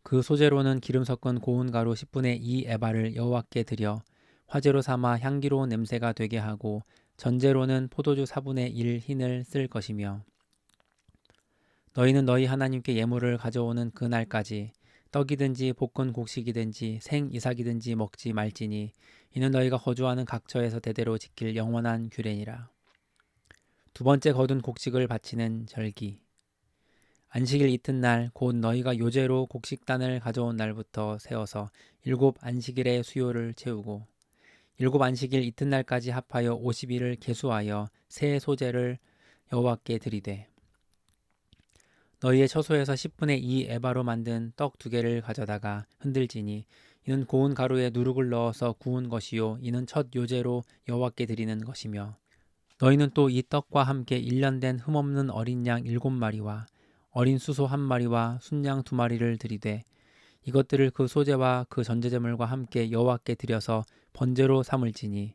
그 소재로는 기름 섞은 고운 가루 10분의 2 에바를 여호와께 드려 화제로 삼아 향기로운 냄새가 되게 하고 전제로는 포도주 4분의 1 흰을 쓸 것이며 너희는 너희 하나님께 예물을 가져오는 그 날까지 떡이든지 볶은 곡식이든지 생 이삭이든지 먹지 말지니 이는 너희가 거주하는 각처에서 대대로 지킬 영원한 규례니라. 두 번째 거둔 곡식을 바치는 절기 안식일 이튿날 곧 너희가 요제로 곡식단을 가져온 날부터 세어서 7안식일의 수요를 채우고 7안식일 이튿날까지 합하여 50일을 계수하여 새 소재를 여호와께 드리되 너희의 처소에서 10분의 2 에바로 만든 떡 2개를 가져다가 흔들지니 이는 고운 가루에 누룩을 넣어서 구운 것이요 이는 첫 요제로 여호와께 드리는 것이며 너희는 또 이 떡과 함께 1년 된 흠없는 어린 양 7마리와 어린 수소 1마리와 순양 2마리를 드리되 이것들을 그 소재와 그 전제제물과 함께 여호와께 드려서 번제로 삼을지니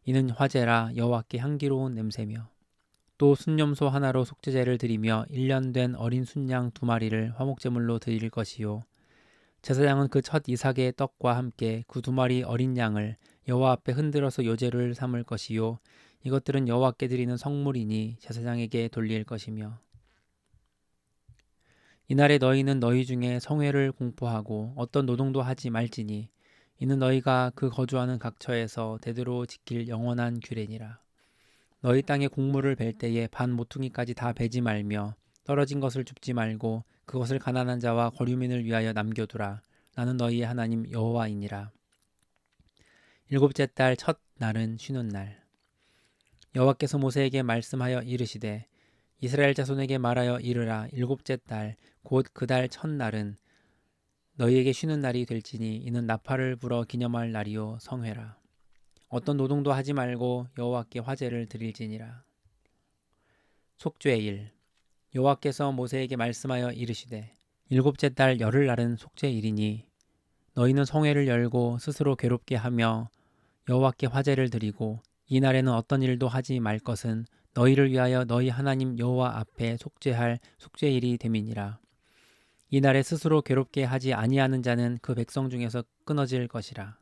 이는 화제라 여호와께 향기로운 냄새며 또 순념소 하나로 속죄제를 드리며 1년 된 어린 순양 2마리를 화목제물로 드릴 것이요 제사장은 그 첫 이삭의 떡과 함께 그 2마리 어린 양을 여호와 앞에 흔들어서 요제를 삼을 것이요 이것들은 여호와께 드리는 성물이니 제사장에게 돌릴 것이며 이날에 너희는 너희 중에 성회를 공포하고 어떤 노동도 하지 말지니 이는 너희가 그 거주하는 각처에서 대대로 지킬 영원한 규례니라. 너희 땅에 곡물을 벨 때에 반 모퉁이까지 다 베지 말며 떨어진 것을 줍지 말고 그것을 가난한 자와 거류민을 위하여 남겨두라. 나는 너희의 하나님 여호와이니라. 7째 달 첫 날은 쉬는 날. 여호와께서 모세에게 말씀하여 이르시되 이스라엘 자손에게 말하여 이르라. 7째 달 곧 그 달 첫날은 너희에게 쉬는 날이 될지니 이는 나팔을 불어 기념할 날이요 성회라. 어떤 노동도 하지 말고 여호와께 화제를 드릴지니라. 속죄일. 여호와께서 모세에게 말씀하여 이르시되 7째 달 열흘날은 속죄일이니 너희는 성회를 열고 스스로 괴롭게 하며 여호와께 화제를 드리고 이 날에는 어떤 일도 하지 말 것은 너희를 위하여 너희 하나님 여호와 앞에 속죄할 속죄일이 됨이니라. 이 날에 스스로 괴롭게 하지 아니하는 자는 그 백성 중에서 끊어질 것이라.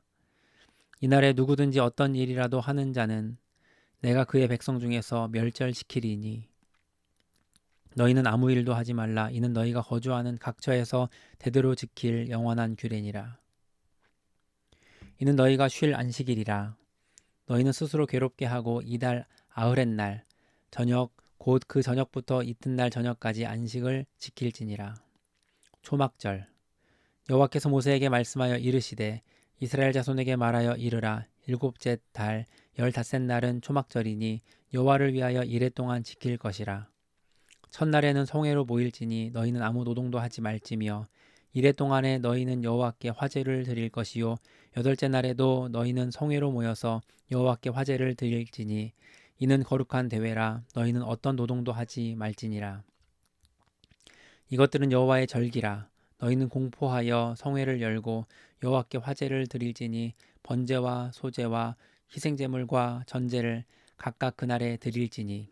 이 날에 누구든지 어떤 일이라도 하는 자는 내가 그의 백성 중에서 멸절시키리니 너희는 아무 일도 하지 말라. 이는 너희가 거주하는 각처에서 대대로 지킬 영원한 규례니라. 이는 너희가 쉴 안식일이라. 너희는 스스로 괴롭게 하고 이달 아흐렛날 저녁 곧 그 저녁부터 이튿날 저녁까지 안식을 지킬지니라. 초막절. 여호와께서 모세에게 말씀하여 이르시되 이스라엘 자손에게 말하여 이르라. 7째 달 15날은 초막절이니 여호와를 위하여 이레 동안 지킬 것이라. 첫날에는 성회로 모일지니 너희는 아무 노동도 하지 말지며 이레 동안에 너희는 여호와께 화제를 드릴 것이요 8째 날에도 너희는 성회로 모여서 여호와께 화제를 드릴지니 이는 거룩한 대회라. 너희는 어떤 노동도 하지 말지니라. 이것들은 여호와의 절기라. 너희는 공포하여 성회를 열고 여호와께 화제를 드릴지니 번제와 소제와 희생제물과 전제를 각각 그날에 드릴지니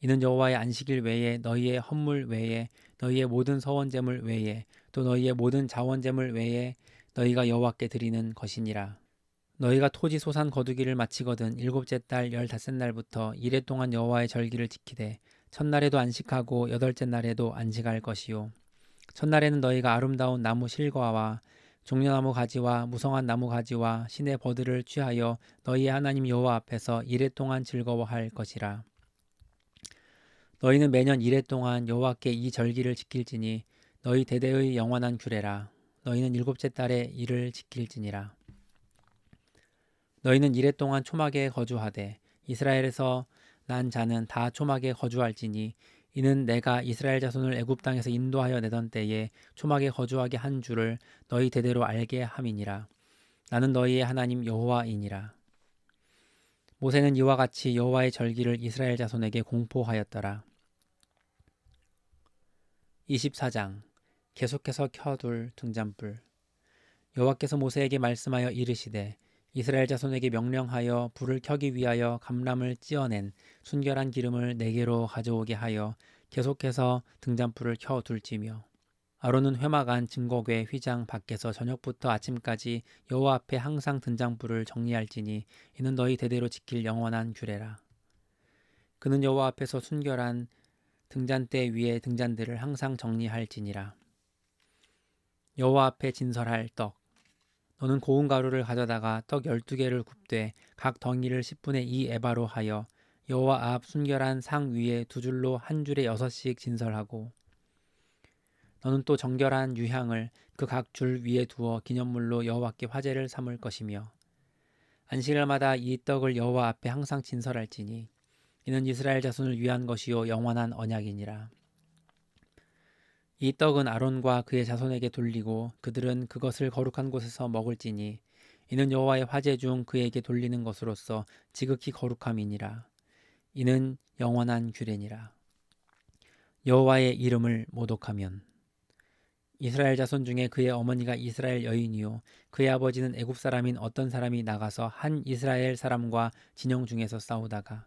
이는 여호와의 안식일 외에 너희의 헌물 외에 너희의 모든 서원제물 외에 또 너희의 모든 자원제물 외에 너희가 여호와께 드리는 것이니라. 너희가 토지 소산 거두기를 마치거든 7째 달 15날부터 이레 동안 여호와의 절기를 지키되 첫날에도 안식하고 8째 날에도 안식할 것이요 첫날에는 너희가 아름다운 나무 실과와 종려나무 가지와 무성한 나무 가지와 신의 버들을 취하여 너희의 하나님 여호와 앞에서 이레 동안 즐거워할 것이라. 너희는 매년 이레 동안 여호와께 이 절기를 지킬지니 너희 대대의 영원한 규례라. 너희는 7째 달에 이를 지킬지니라. 너희는 이레 동안 초막에 거주하되 이스라엘에서 난 자는 다 초막에 거주할지니 이는 내가 이스라엘 자손을 애굽 땅에서 인도하여 내던 때에 초막에 거주하게 한 줄을 너희 대대로 알게 함이니라. 나는 너희의 하나님 여호와이니라. 모세는 이와 같이 여호와의 절기를 이스라엘 자손에게 공포하였더라. 24장. 계속해서 켜둘 등잔불. 여호와께서 모세에게 말씀하여 이르시되 이스라엘 자손에게 명령하여 불을 켜기 위하여 감람을 찧어낸 순결한 기름을 네개로 가져오게 하여 계속해서 등잔불을 켜둘지며 아론은 회막 안 증거궤 휘장 밖에서 저녁부터 아침까지 여호와 앞에 항상 등잔불을 정리할지니 이는 너희 대대로 지킬 영원한 규례라. 그는 여호와 앞에서 순결한 등잔대 위에 등잔들을 항상 정리할지니라. 여호와 앞에 진설할 떡. 너는 고운 가루를 가져다가 떡 12개를 굽되 각 덩이를 10분의 2 에바로 하여 여호와 앞 순결한 상 위에 두 줄로 한 줄에 6씩 진설하고 너는 또 정결한 유향을 그 각 줄 위에 두어 기념물로 여호와께 화제를 삼을 것이며 안식일마다 이 떡을 여호와 앞에 항상 진설할지니 이는 이스라엘 자손을 위한 것이요 영원한 언약이니라. 이 떡은 아론과 그의 자손에게 돌리고 그들은 그것을 거룩한 곳에서 먹을지니 이는 여호와의 화제 중 그에게 돌리는 것으로서 지극히 거룩함이니라. 이는 영원한 규례니라. 여호와의 이름을 모독하면 이스라엘 자손 중에 그의 어머니가 이스라엘 여인이요 그의 아버지는 애굽 사람인 어떤 사람이 나가서 한 이스라엘 사람과 진영 중에서 싸우다가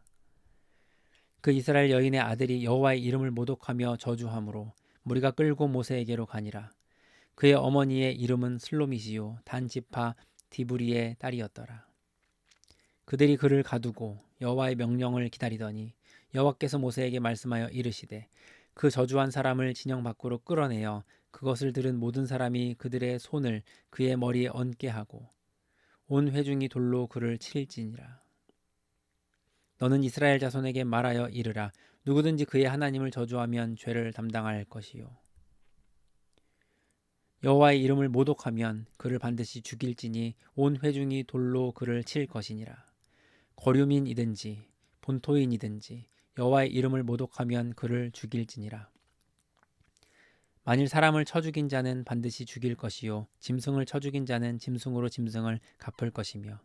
그 이스라엘 여인의 아들이 여호와의 이름을 모독하며 저주함으로 무리가 끌고 모세에게로 가니라. 그의 어머니의 이름은 슬로미시요 단 지파 디브리의 딸이었더라. 그들이 그를 가두고 여호와의 명령을 기다리더니 여호와께서 모세에게 말씀하여 이르시되 그 저주한 사람을 진영 밖으로 끌어내어 그것을 들은 모든 사람이 그들의 손을 그의 머리에 얹게 하고 온 회중이 돌로 그를 칠지니라. 너는 이스라엘 자손에게 말하여 이르라. 누구든지 그의 하나님을 저주하면 죄를 담당할 것이요 여호와의 이름을 모독하면 그를 반드시 죽일지니 온 회중이 돌로 그를 칠 것이니라. 거류민이든지 본토인이든지 여호와의 이름을 모독하면 그를 죽일지니라. 만일 사람을 쳐 죽인 자는 반드시 죽일 것이요 짐승을 쳐 죽인 자는 짐승으로 짐승을 갚을 것이며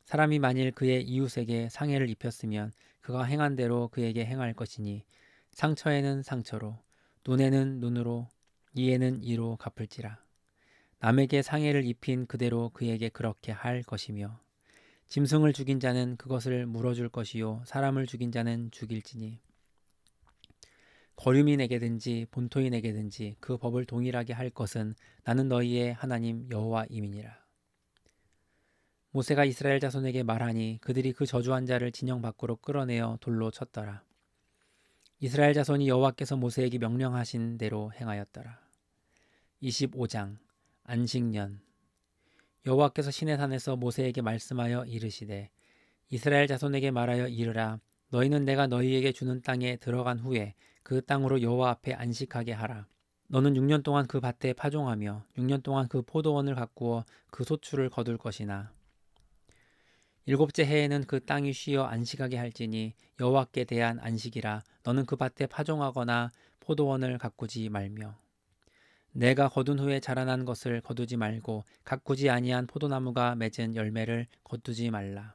사람이 만일 그의 이웃에게 상해를 입혔으면 그가 행한 대로 그에게 행할 것이니 상처에는 상처로 눈에는 눈으로 이에는 이로 갚을지라. 남에게 상해를 입힌 그대로 그에게 그렇게 할 것이며 짐승을 죽인 자는 그것을 물어줄 것이요 사람을 죽인 자는 죽일지니 거류민에게든지 본토인에게든지 그 법을 동일하게 할 것은 나는 너희의 하나님 여호와임이니라. 모세가 이스라엘 자손에게 말하니 그들이 그 저주한 자를 진영 밖으로 끌어내어 돌로 쳤더라. 이스라엘 자손이 여호와께서 모세에게 명령하신 대로 행하였더라. 25장 안식년. 여호와께서 시내산에서 모세에게 말씀하여 이르시되 이스라엘 자손에게 말하여 이르라. 너희는 내가 너희에게 주는 땅에 들어간 후에 그 땅으로 여호와 앞에 안식하게 하라. 너는 6년 동안 그 밭에 파종하며 6년 동안 그 포도원을 가꾸어 그 소출을 거둘 것이나 7째 해에는 그 땅이 쉬어 안식하게 할지니 여호와께 대한 안식이라. 너는 그 밭에 파종하거나 포도원을 가꾸지 말며 내가 거둔 후에 자라난 것을 거두지 말고 가꾸지 아니한 포도나무가 맺은 열매를 거두지 말라.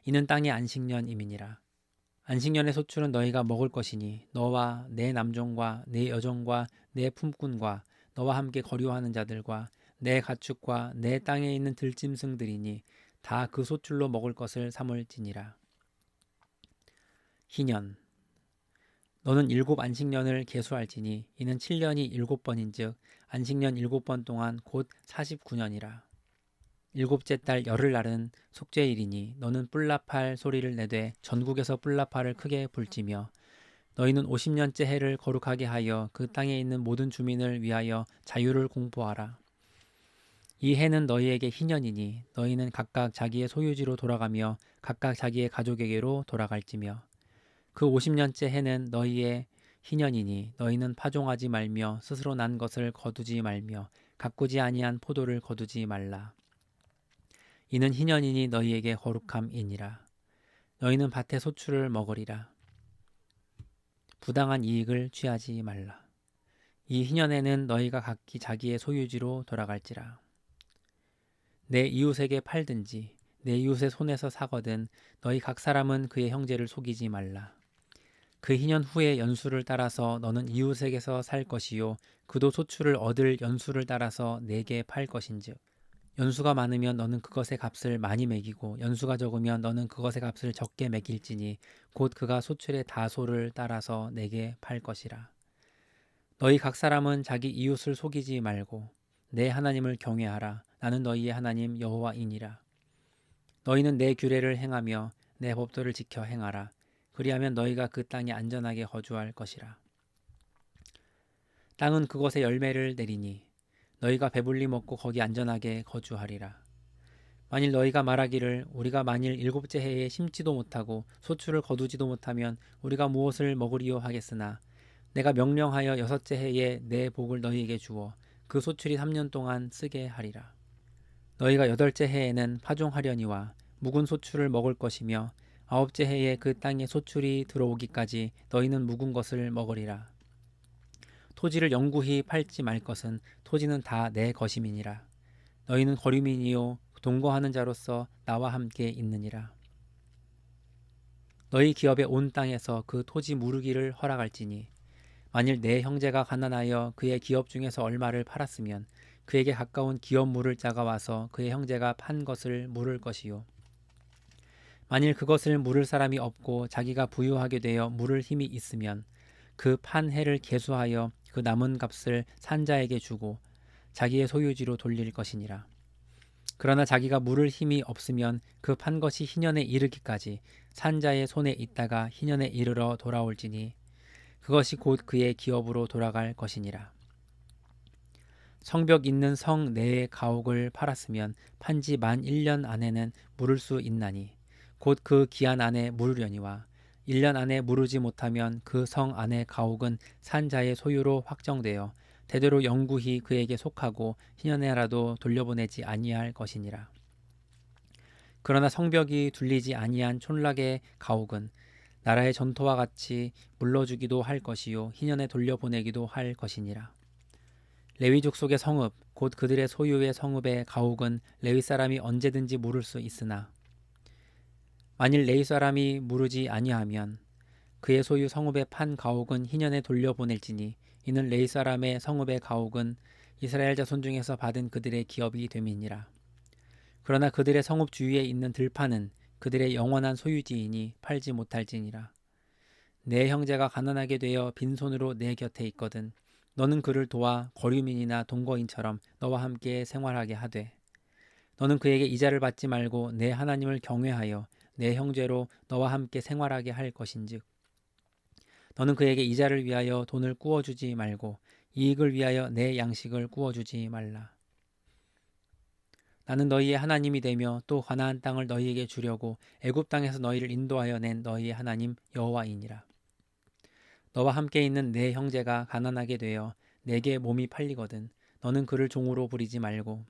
이는 땅의 안식년임이니라. 안식년의 소출은 너희가 먹을 것이니 너와 내 남종과 내 여종과 내 품꾼과 너와 함께 거류하는 자들과 내 가축과 내 땅에 있는 들짐승들이니 다 그 소출로 먹을 것을 삼을지니라. 희년. 너는 7 안식년을 계수할지니 이는 7년이 7번인즉 안식년 7번 동안 곧 49년이라. 7째 달 열흘날은 속죄일이니 너는 뿔나팔 소리를 내되 전국에서 뿔나팔을 크게 불지며 너희는 50년째 해를 거룩하게 하여 그 땅에 있는 모든 주민을 위하여 자유를 공포하라. 이 해는 너희에게 희년이니 너희는 각각 자기의 소유지로 돌아가며 각각 자기의 가족에게로 돌아갈지며 그 50년째 해는 너희의 희년이니 너희는 파종하지 말며 스스로 난 것을 거두지 말며 가꾸지 아니한 포도를 거두지 말라. 이는 희년이니 너희에게 거룩함이니라. 너희는 밭의 소출을 먹으리라. 부당한 이익을 취하지 말라. 이 희년에는 너희가 각기 자기의 소유지로 돌아갈지라. 내 이웃에게 팔든지 내 이웃의 손에서 사거든 너희 각 사람은 그의 형제를 속이지 말라. 그 희년 후에 연수를 따라서 너는 이웃에게서 살 것이요 그도 소출을 얻을 연수를 따라서 내게 팔 것인즉 연수가 많으면 너는 그것의 값을 많이 매기고 연수가 적으면 너는 그것의 값을 적게 매길지니 곧 그가 소출의 다소를 따라서 내게 팔 것이라. 너희 각 사람은 자기 이웃을 속이지 말고 내 하나님을 경외하라. 나는 너희의 하나님 여호와이니라. 너희는 내 규례를 행하며 내 법도를 지켜 행하라. 그리하면 너희가 그 땅에 안전하게 거주할 것이라. 땅은 그곳에 열매를 내리니 너희가 배불리 먹고 거기 안전하게 거주하리라. 만일 너희가 말하기를 우리가 만일 일곱째 해에 심지도 못하고 소출을 거두지도 못하면 우리가 무엇을 먹으리요 하겠으나 내가 명령하여 여섯째 해에 내 복을 너희에게 주어 그 소출이 3년 동안 쓰게 하리라. 너희가 여덟째 해에는 파종하려니와 묵은 소출을 먹을 것이며 아홉째 해에 그 땅에 소출이 들어오기까지 너희는 묵은 것을 먹으리라. 토지를 영구히 팔지 말 것은 토지는 다 내 것임이니라. 너희는 거류민이요 동거하는 자로서 나와 함께 있느니라. 너희 기업의 온 땅에서 그 토지 무르기를 허락할지니 만일 내 형제가 가난하여 그의 기업 중에서 얼마를 팔았으면 그에게 가까운 기업 물을 자가 와서 그의 형제가 판 것을 물을 것이요 만일 그것을 물을 사람이 없고 자기가 부유하게 되어 물을 힘이 있으면 그 판 해를 계수하여 그 남은 값을 산자에게 주고 자기의 소유지로 돌릴 것이니라. 그러나 자기가 물을 힘이 없으면 그 판 것이 희년에 이르기까지 산자의 손에 있다가 희년에 이르러 돌아올지니 그것이 곧 그의 기업으로 돌아갈 것이니라. 성벽 있는 성 내의 가옥을 팔았으면 판지 만 1년 안에는 물을 수 있나니 곧 그 기한 안에 물으려니와 1년 안에 물으지 못하면 그 성 안의 가옥은 산자의 소유로 확정되어 대대로 영구히 그에게 속하고 희년에라도 돌려보내지 아니할 것이니라. 그러나 성벽이 둘리지 아니한 촌락의 가옥은 나라의 전토와 같이 물러주기도 할 것이요 희년에 돌려보내기도 할 것이니라. 레위 족속의 성읍 곧 그들의 소유의 성읍의 가옥은 레위 사람이 언제든지 물을 수 있으나 만일 레위 사람이 물으지 아니하면 그의 소유 성읍의 판 가옥은 희년에 돌려보낼지니 이는 레위 사람의 성읍의 가옥은 이스라엘 자손 중에서 받은 그들의 기업이 됨이니라. 그러나 그들의 성읍 주위에 있는 들판은 그들의 영원한 소유지이니 팔지 못할지니라. 내 형제가 가난하게 되어 빈손으로 내 곁에 있거든 너는 그를 도와 거류민이나 동거인처럼 너와 함께 생활하게 하되 너는 그에게 이자를 받지 말고 내 하나님을 경외하여 내 형제로 너와 함께 생활하게 할 것인즉 너는 그에게 이자를 위하여 돈을 꾸어주지 말고 이익을 위하여 내 양식을 꾸어주지 말라. 나는 너희의 하나님이 되며 또 가나안 땅을 너희에게 주려고 애굽 땅에서 너희를 인도하여 낸 너희의 하나님 여호와이니라. 너와 함께 있는 내 형제가 가난하게 되어 내게 몸이 팔리거든 너는 그를 종으로 부리지 말고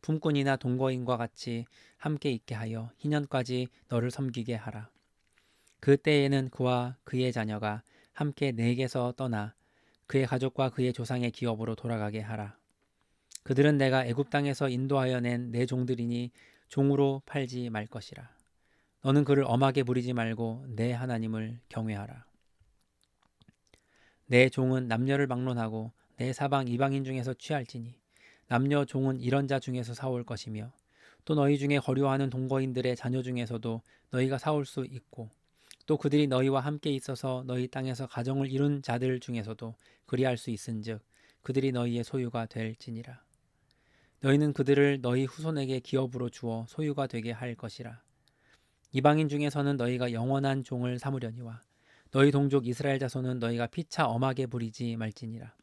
품꾼이나 동거인과 같이 함께 있게 하여 희년까지 너를 섬기게 하라. 그 때에는 그와 그의 자녀가 함께 내게서 떠나 그의 가족과 그의 조상의 기업으로 돌아가게 하라. 그들은 내가 애굽 땅에서 인도하여 낸 내 종들이니 종으로 팔지 말 것이라. 너는 그를 엄하게 부리지 말고 내 하나님을 경외하라. 내 종은 남녀를 막론하고 내 사방 이방인 중에서 취할지니 남녀 종은 이런 자 중에서 사올 것이며 또 너희 중에 거류하는 동거인들의 자녀 중에서도 너희가 사올 수 있고 또 그들이 너희와 함께 있어서 너희 땅에서 가정을 이룬 자들 중에서도 그리할 수 있은즉 그들이 너희의 소유가 될지니라. 너희는 그들을 너희 후손에게 기업으로 주어 소유가 되게 할 것이라. 이방인 중에서는 너희가 영원한 종을 삼으려니와 너희 동족 이스라엘 자손은 너희가 피차 엄하게 부리지 말지니라.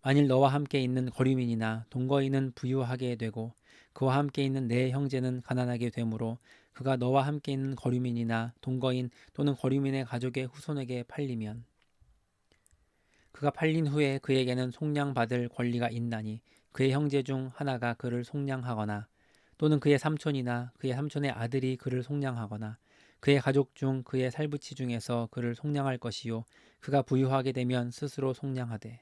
만일 너와 함께 있는 거류민이나 동거인은 부유하게 되고 그와 함께 있는 내 형제는 가난하게 되므로 그가 너와 함께 있는 거류민이나 동거인 또는 거류민의 가족의 후손에게 팔리면 그가 팔린 후에 그에게는 속량받을 권리가 있나니 그의 형제 중 하나가 그를 속량하거나 또는 그의 삼촌이나 그의 삼촌의 아들이 그를 속량하거나 그의 가족 중 그의 살부치 중에서 그를 속량할 것이요 그가 부유하게 되면 스스로 속량하되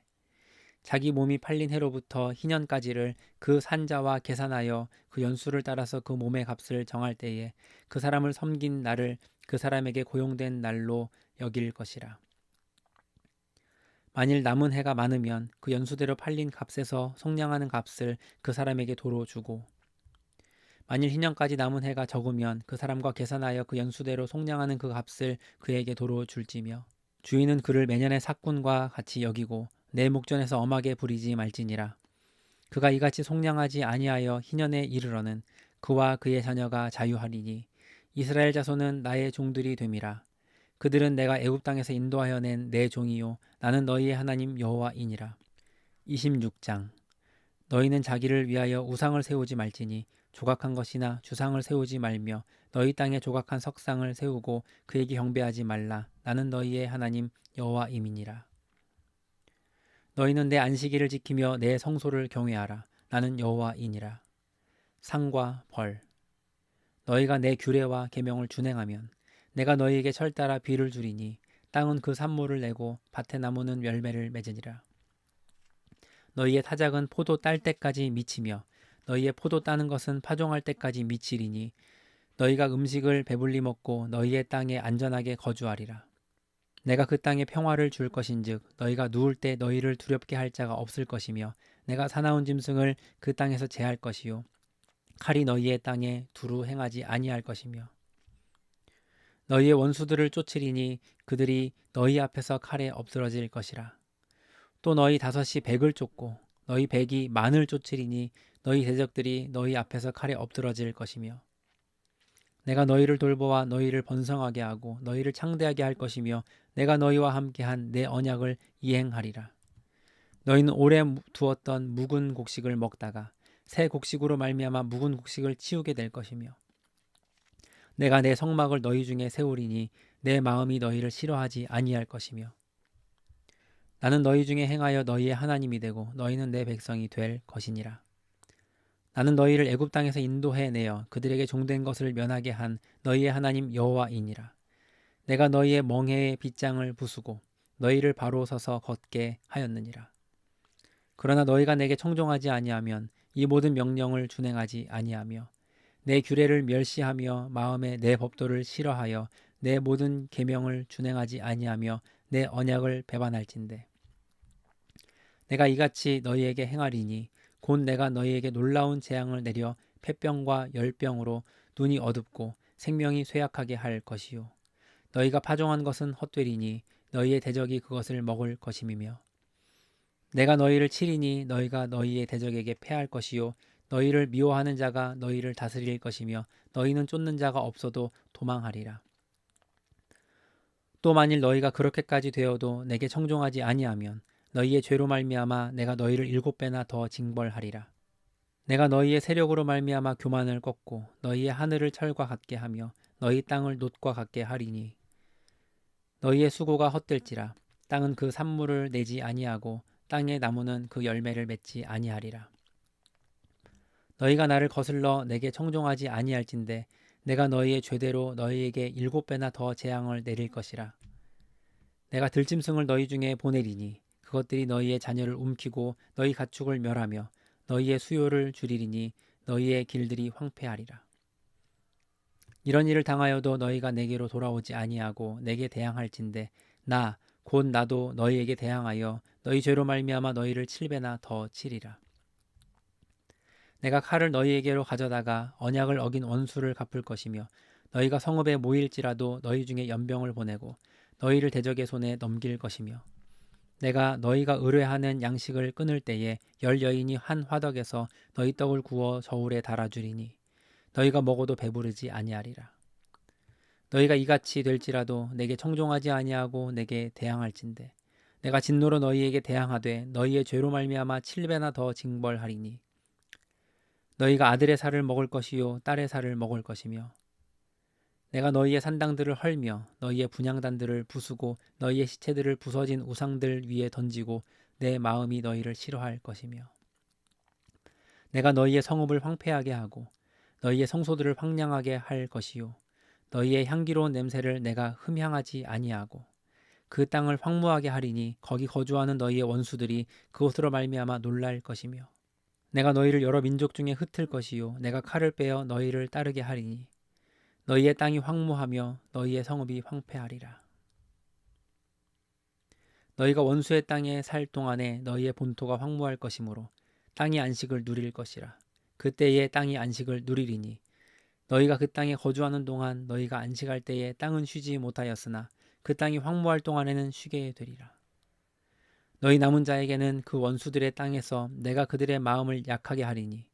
자기 몸이 팔린 해로부터 희년까지를 그 산자와 계산하여 그 연수를 따라서 그 몸의 값을 정할 때에 그 사람을 섬긴 날을 그 사람에게 고용된 날로 여길 것이라. 만일 남은 해가 많으면 그 연수대로 팔린 값에서 속량하는 값을 그 사람에게 도로 주고, 만일 희년까지 남은 해가 적으면 그 사람과 계산하여 그 연수대로 속량하는 그 값을 그에게 도로 줄지며, 주인은 그를 매년의 삭군과 같이 여기고 내 목전에서 엄하게 부리지 말지니라. 그가 이같이 속량하지 아니하여 희년에 이르러는 그와 그의 자녀가 자유하리니 이스라엘 자손은 나의 종들이 됨이라. 그들은 내가 애굽 땅에서 인도하여 낸 내 종이요 나는 너희의 하나님 여호와이니라. 26장. 너희는 자기를 위하여 우상을 세우지 말지니 조각한 것이나 주상을 세우지 말며 너희 땅에 조각한 석상을 세우고 그에게 경배하지 말라. 나는 너희의 하나님 여호와임이니라. 너희는 내 안식일을 지키며 내 성소를 경외하라. 나는 여호와이니라. 상과 벌. 너희가 내 규례와 계명을 준행하면 내가 너희에게 철따라 비를 주리니 땅은 그 산모를 내고 밭의 나무는 열매를 맺으니라. 너희의 타작은 포도 딸 때까지 미치며 너희의 포도 따는 것은 파종할 때까지 미치리니 너희가 음식을 배불리 먹고 너희의 땅에 안전하게 거주하리라. 내가 그 땅에 평화를 줄 것인즉 너희가 누울 때 너희를 두렵게 할 자가 없을 것이며 내가 사나운 짐승을 그 땅에서 제할 것이요 칼이 너희의 땅에 두루 행하지 아니할 것이며 너희의 원수들을 쫓으리니 그들이 너희 앞에서 칼에 엎드러질 것이라. 또 너희 다섯이 백을 쫓고 너희 백이 만을 쫓으리니 너희 대적들이 너희 앞에서 칼에 엎드러질 것이며 내가 너희를 돌보아 너희를 번성하게 하고 너희를 창대하게 할 것이며 내가 너희와 함께한 내 언약을 이행하리라. 너희는 오래 두었던 묵은 곡식을 먹다가 새 곡식으로 말미암아 묵은 곡식을 치우게 될 것이며 내가 내 성막을 너희 중에 세우리니 내 마음이 너희를 싫어하지 아니할 것이며 나는 너희 중에 행하여 너희의 하나님이 되고 너희는 내 백성이 될 것이니라. 나는 너희를 애굽 땅에서 인도해 내어 그들에게 종된 것을 면하게 한 너희의 하나님 여호와이니라. 내가 너희의 멍에의 빗장을 부수고 너희를 바로 서서 걷게 하였느니라. 그러나 너희가 내게 청종하지 아니하면 이 모든 명령을 준행하지 아니하며 내 규례를 멸시하며 마음에 내 법도를 싫어하여 내 모든 계명을 준행하지 아니하며 내 언약을 배반할진대 내가 이같이 너희에게 행하리니 곧 내가 너희에게 놀라운 재앙을 내려 폐병과 열병으로 눈이 어둡고 생명이 쇠약하게 할 것이요 너희가 파종한 것은 헛되리니 너희의 대적이 그것을 먹을 것임이며 내가 너희를 치리니 너희가 너희의 대적에게 패할 것이요 너희를 미워하는 자가 너희를 다스릴 것이며 너희는 쫓는 자가 없어도 도망하리라. 또 만일 너희가 그렇게까지 되어도 내게 청종하지 아니하면 너희의 죄로 말미암아 내가 너희를 7배나 더 징벌하리라. 내가 너희의 세력으로 말미암아 교만을 꺾고 너희의 하늘을 철과 같게 하며 너희 땅을 놋과 같게 하리니 너희의 수고가 헛될지라. 땅은 그 산물을 내지 아니하고 땅의 나무는 그 열매를 맺지 아니하리라. 너희가 나를 거슬러 내게 청종하지 아니할진대 내가 너희의 죄대로 너희에게 7배나 더 재앙을 내릴 것이라. 내가 들짐승을 너희 중에 보내리니 그것들이 너희의 자녀를 움키고 너희 가축을 멸하며 너희의 수요를 줄이리니 너희의 길들이 황폐하리라. 이런 일을 당하여도 너희가 내게로 돌아오지 아니하고 내게 대항할진대 나 곧 나도 너희에게 대항하여 너희 죄로 말미암아 너희를 7배나 더 치리라. 내가 칼을 너희에게로 가져다가 언약을 어긴 원수를 갚을 것이며 너희가 성읍에 모일지라도 너희 중에 연병을 보내고 너희를 대적의 손에 넘길 것이며 내가 너희가 의뢰하는 양식을 끊을 때에 10여인이 한 화덕에서 너희 떡을 구워 저울에 달아주리니 너희가 먹어도 배부르지 아니하리라. 너희가 이같이 될지라도 내게 청종하지 아니하고 내게 대항할진대 내가 진노로 너희에게 대항하되 너희의 죄로 말미암아 7배나 더 징벌하리니 너희가 아들의 살을 먹을 것이요 딸의 살을 먹을 것이며 내가 너희의 산당들을 헐며 너희의 분향단들을 부수고 너희의 시체들을 부서진 우상들 위에 던지고 내 마음이 너희를 싫어할 것이며 내가 너희의 성읍을 황폐하게 하고 너희의 성소들을 황량하게 할 것이요 너희의 향기로운 냄새를 내가 흠향하지 아니하고 그 땅을 황무하게 하리니 거기 거주하는 너희의 원수들이 그곳으로 말미암아 놀랄 것이며 내가 너희를 여러 민족 중에 흩을 것이요 내가 칼을 빼어 너희를 따르게 하리니 너희의 땅이 황무하며 너희의 성읍이 황폐하리라. 너희가 원수의 땅에 살 동안에 너희의 본토가 황무할 것이므로 땅이 안식을 누릴 것이라. 그때에 땅이 안식을 누리리니 너희가 그 땅에 거주하는 동안 너희가 안식할 때에 땅은 쉬지 못하였으나 그 땅이 황무할 동안에는 쉬게 되리라. 너희 남은 자에게는 그 원수들의 땅에서 내가 그들의 마음을 약하게 하리니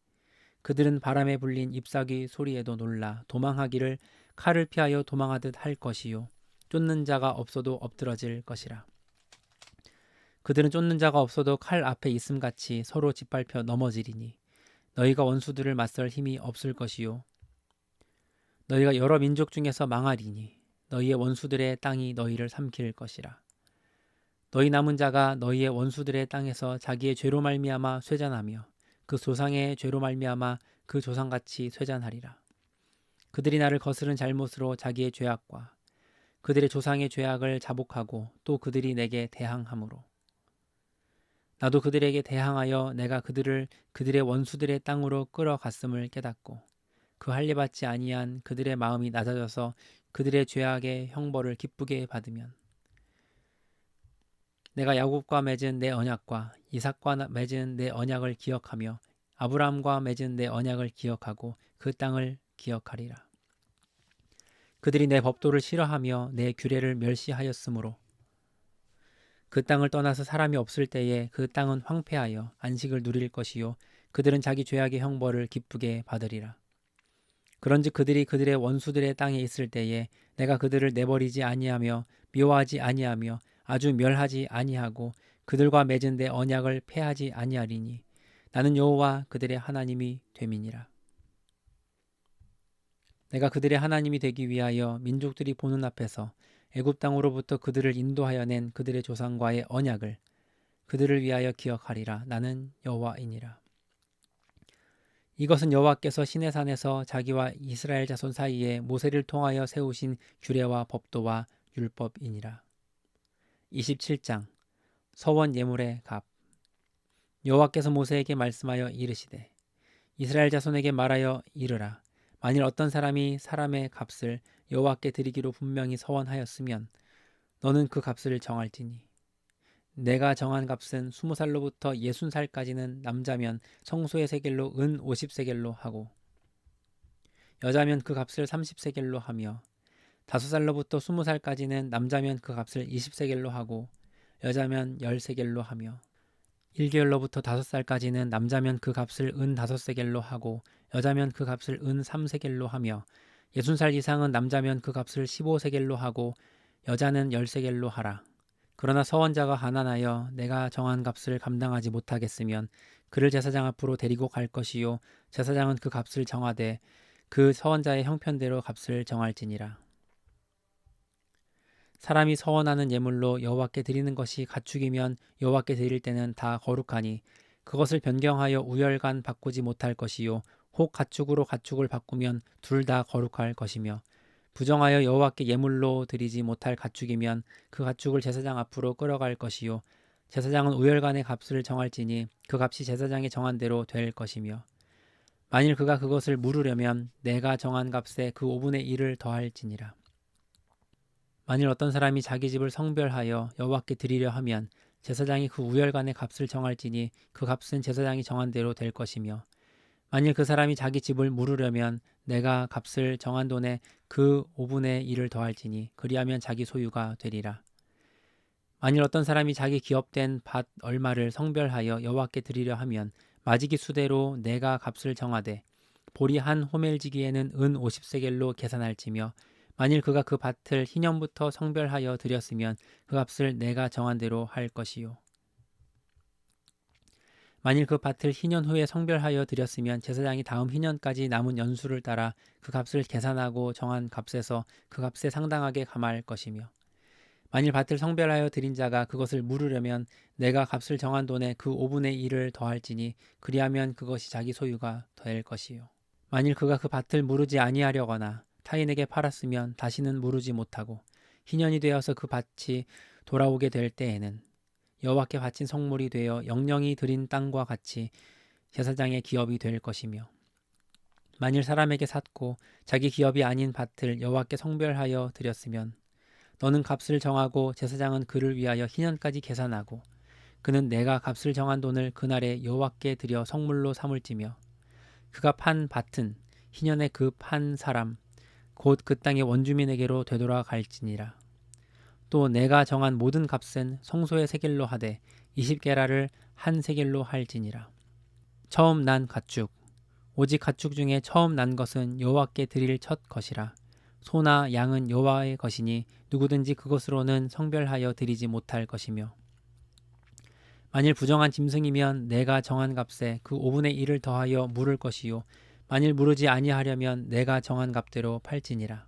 그들은 바람에 불린 잎사귀 소리에도 놀라 도망하기를 칼을 피하여 도망하듯 할 것이요 쫓는 자가 없어도 엎드러질 것이라. 그들은 쫓는 자가 없어도 칼 앞에 있음같이 서로 짓밟혀 넘어지리니 너희가 원수들을 맞설 힘이 없을 것이요 너희가 여러 민족 중에서 망하리니 너희의 원수들의 땅이 너희를 삼킬 것이라. 너희 남은 자가 너희의 원수들의 땅에서 자기의 죄로 말미암아 쇠잔하며 그 조상의 죄로 말미암아 그 조상같이 쇠잔하리라. 그들이 나를 거스른 잘못으로 자기의 죄악과 그들의 조상의 죄악을 자복하고 또 그들이 내게 대항함으로 나도 그들에게 대항하여 내가 그들을 그들의 원수들의 땅으로 끌어갔음을 깨닫고 그 할례받지 아니한 그들의 마음이 낮아져서 그들의 죄악의 형벌을 기쁘게 받으면 내가 야곱과 맺은 내 언약과 이삭과 맺은 내 언약을 기억하며 아브라함과 맺은 내 언약을 기억하고 그 땅을 기억하리라. 그들이 내 법도를 싫어하며 내 규례를 멸시하였으므로 그 땅을 떠나서 사람이 없을 때에 그 땅은 황폐하여 안식을 누릴 것이요 그들은 자기 죄악의 형벌을 기쁘게 받으리라. 그런즉 그들이 그들의 원수들의 땅에 있을 때에 내가 그들을 내버리지 아니하며 미워하지 아니하며 아주 멸하지 아니하고 그들과 맺은 내 언약을 폐하지 아니하리니 나는 여호와 그들의 하나님이 됨이니라. 내가 그들의 하나님이 되기 위하여 민족들이 보는 앞에서 애굽 땅으로부터 그들을 인도하여 낸 그들의 조상과의 언약을 그들을 위하여 기억하리라. 나는 여호와이니라. 이것은 여호와께서 시내산에서 자기와 이스라엘 자손 사이에 모세를 통하여 세우신 규례와 법도와 율법이니라. 27장 서원 예물의 값. 여호와께서 모세에게 말씀하여 이르시되 이스라엘 자손에게 말하여 이르라. 만일 어떤 사람이 사람의 값을 여호와께 드리기로 분명히 서원하였으면 너는 그 값을 정할지니 내가 정한 값은 20살로부터 60살까지는 남자면 성소의 세겔로 은 50세겔로 하고 여자면 그 값을 30세겔로 하며 5살로부터 20살까지는 남자면 그 값을 20세겔로 하고 여자면 10세겔로 하며 1개월로부터 5살까지는 남자면 그 값을 은 5세겔로 하고 여자면 그 값을 은 3세겔로 하며 60살 이상은 남자면 그 값을 15세겔로 하고 여자는 10세겔로 하라. 그러나 서원자가 가난하여 내가 정한 값을 감당하지 못하겠으면 그를 제사장 앞으로 데리고 갈 것이요 제사장은 그 값을 정하되 그 서원자의 형편대로 값을 정할지니라. 사람이 서원하는 예물로 여호와께 드리는 것이 가축이면 여호와께 드릴 때는 다 거룩하니 그것을 변경하여 우열간 바꾸지 못할 것이요 혹 가축으로 가축을 바꾸면 둘 다 거룩할 것이며 부정하여 여호와께 예물로 드리지 못할 가축이면 그 가축을 제사장 앞으로 끌어갈 것이요 제사장은 우열간의 값을 정할지니 그 값이 제사장이 정한 대로 될 것이며 만일 그가 그것을 물으려면 내가 정한 값에 그 5분의 1을 더할지니라. 만일 어떤 사람이 자기 집을 성별하여 여호와께 드리려 하면 제사장이 그 우열간의 값을 정할지니 그 값은 제사장이 정한 대로 될 것이며 만일 그 사람이 자기 집을 물으려면 내가 값을 정한 돈에 그 5분의 1을 더할지니 그리하면 자기 소유가 되리라. 만일 어떤 사람이 자기 기업된 밭 얼마를 성별하여 여호와께 드리려 하면 마지기 수대로 내가 값을 정하되 보리 한 호멜지기에는 은 50세겔로 계산할지며 만일 그가 그 밭을 희년부터 성별하여 드렸으면 그 값을 내가 정한 대로 할 것이요 만일 그 밭을 희년 후에 성별하여 드렸으면 제사장이 다음 희년까지 남은 연수를 따라 그 값을 계산하고 정한 값에서 그 값에 상당하게 감할 것이며 만일 밭을 성별하여 드린 자가 그것을 물으려면 내가 값을 정한 돈에 그 5분의 1을 더할지니 그리하면 그것이 자기 소유가 될 것이요 만일 그가 그 밭을 무르지 아니하려거나 타인에게 팔았으면 다시는 무르지 못하고 희년이 되어서 그 밭이 돌아오게 될 때에는 여호와께 바친 성물이 되어 영영이 드린 땅과 같이 제사장의 기업이 될 것이며 만일 사람에게 샀고 자기 기업이 아닌 밭을 여호와께 성별하여 드렸으면 너는 값을 정하고 제사장은 그를 위하여 희년까지 계산하고 그는 내가 값을 정한 돈을 그날에 여호와께 드려 성물로 삼을지며 그가 판 밭은 희년에 그 판 사람 곧 그 땅의 원주민에게로 되돌아갈지니라. 또 내가 정한 모든 값은 성소의 세겔로 하되 20게라를 한 세겔로 할지니라. 처음 난 가축 오직 가축 중에 처음 난 것은 여호와께 드릴 첫 것이라. 소나 양은 여호와의 것이니 누구든지 그것으로는 성별하여 드리지 못할 것이며 만일 부정한 짐승이면 내가 정한 값에 그 5분의 1을 더하여 물을 것이요 만일 무르지 아니하려면 내가 정한 값대로 팔지니라.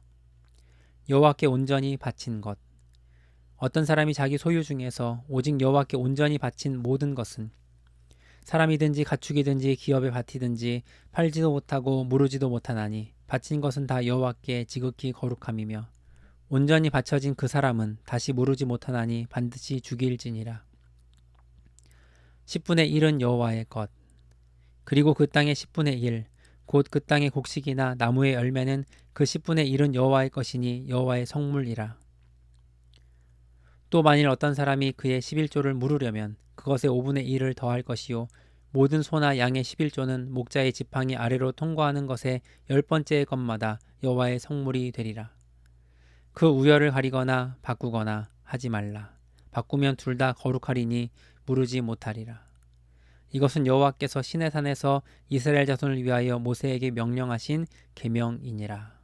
여호와께 온전히 바친 것 어떤 사람이 자기 소유 중에서 오직 여호와께 온전히 바친 모든 것은 사람이든지 가축이든지 기업의 밭이든지 팔지도 못하고 무르지도 못하나니 바친 것은 다 여호와께 지극히 거룩함이며 온전히 바쳐진 그 사람은 다시 무르지 못하나니 반드시 죽일지니라. 10분의 1은 여호와의 것 그리고 그 땅의 10분의 1 곧 그 땅의 곡식이나 나무의 열매는 그 10분의 1은 여호와의 것이니 여호와의 성물이라. 또 만일 어떤 사람이 그의 11조를 물으려면 그것의 5분의 1을 더할 것이요 모든 소나 양의 11조는 목자의 지팡이 아래로 통과하는 것의 10번째 것마다 여호와의 성물이 되리라. 그 우열을 가리거나 바꾸거나 하지 말라. 바꾸면 둘 다 거룩하리니 무르지 못하리라. 이것은 여호와께서 시내산에서 이스라엘 자손을 위하여 모세에게 명령하신 계명이니라.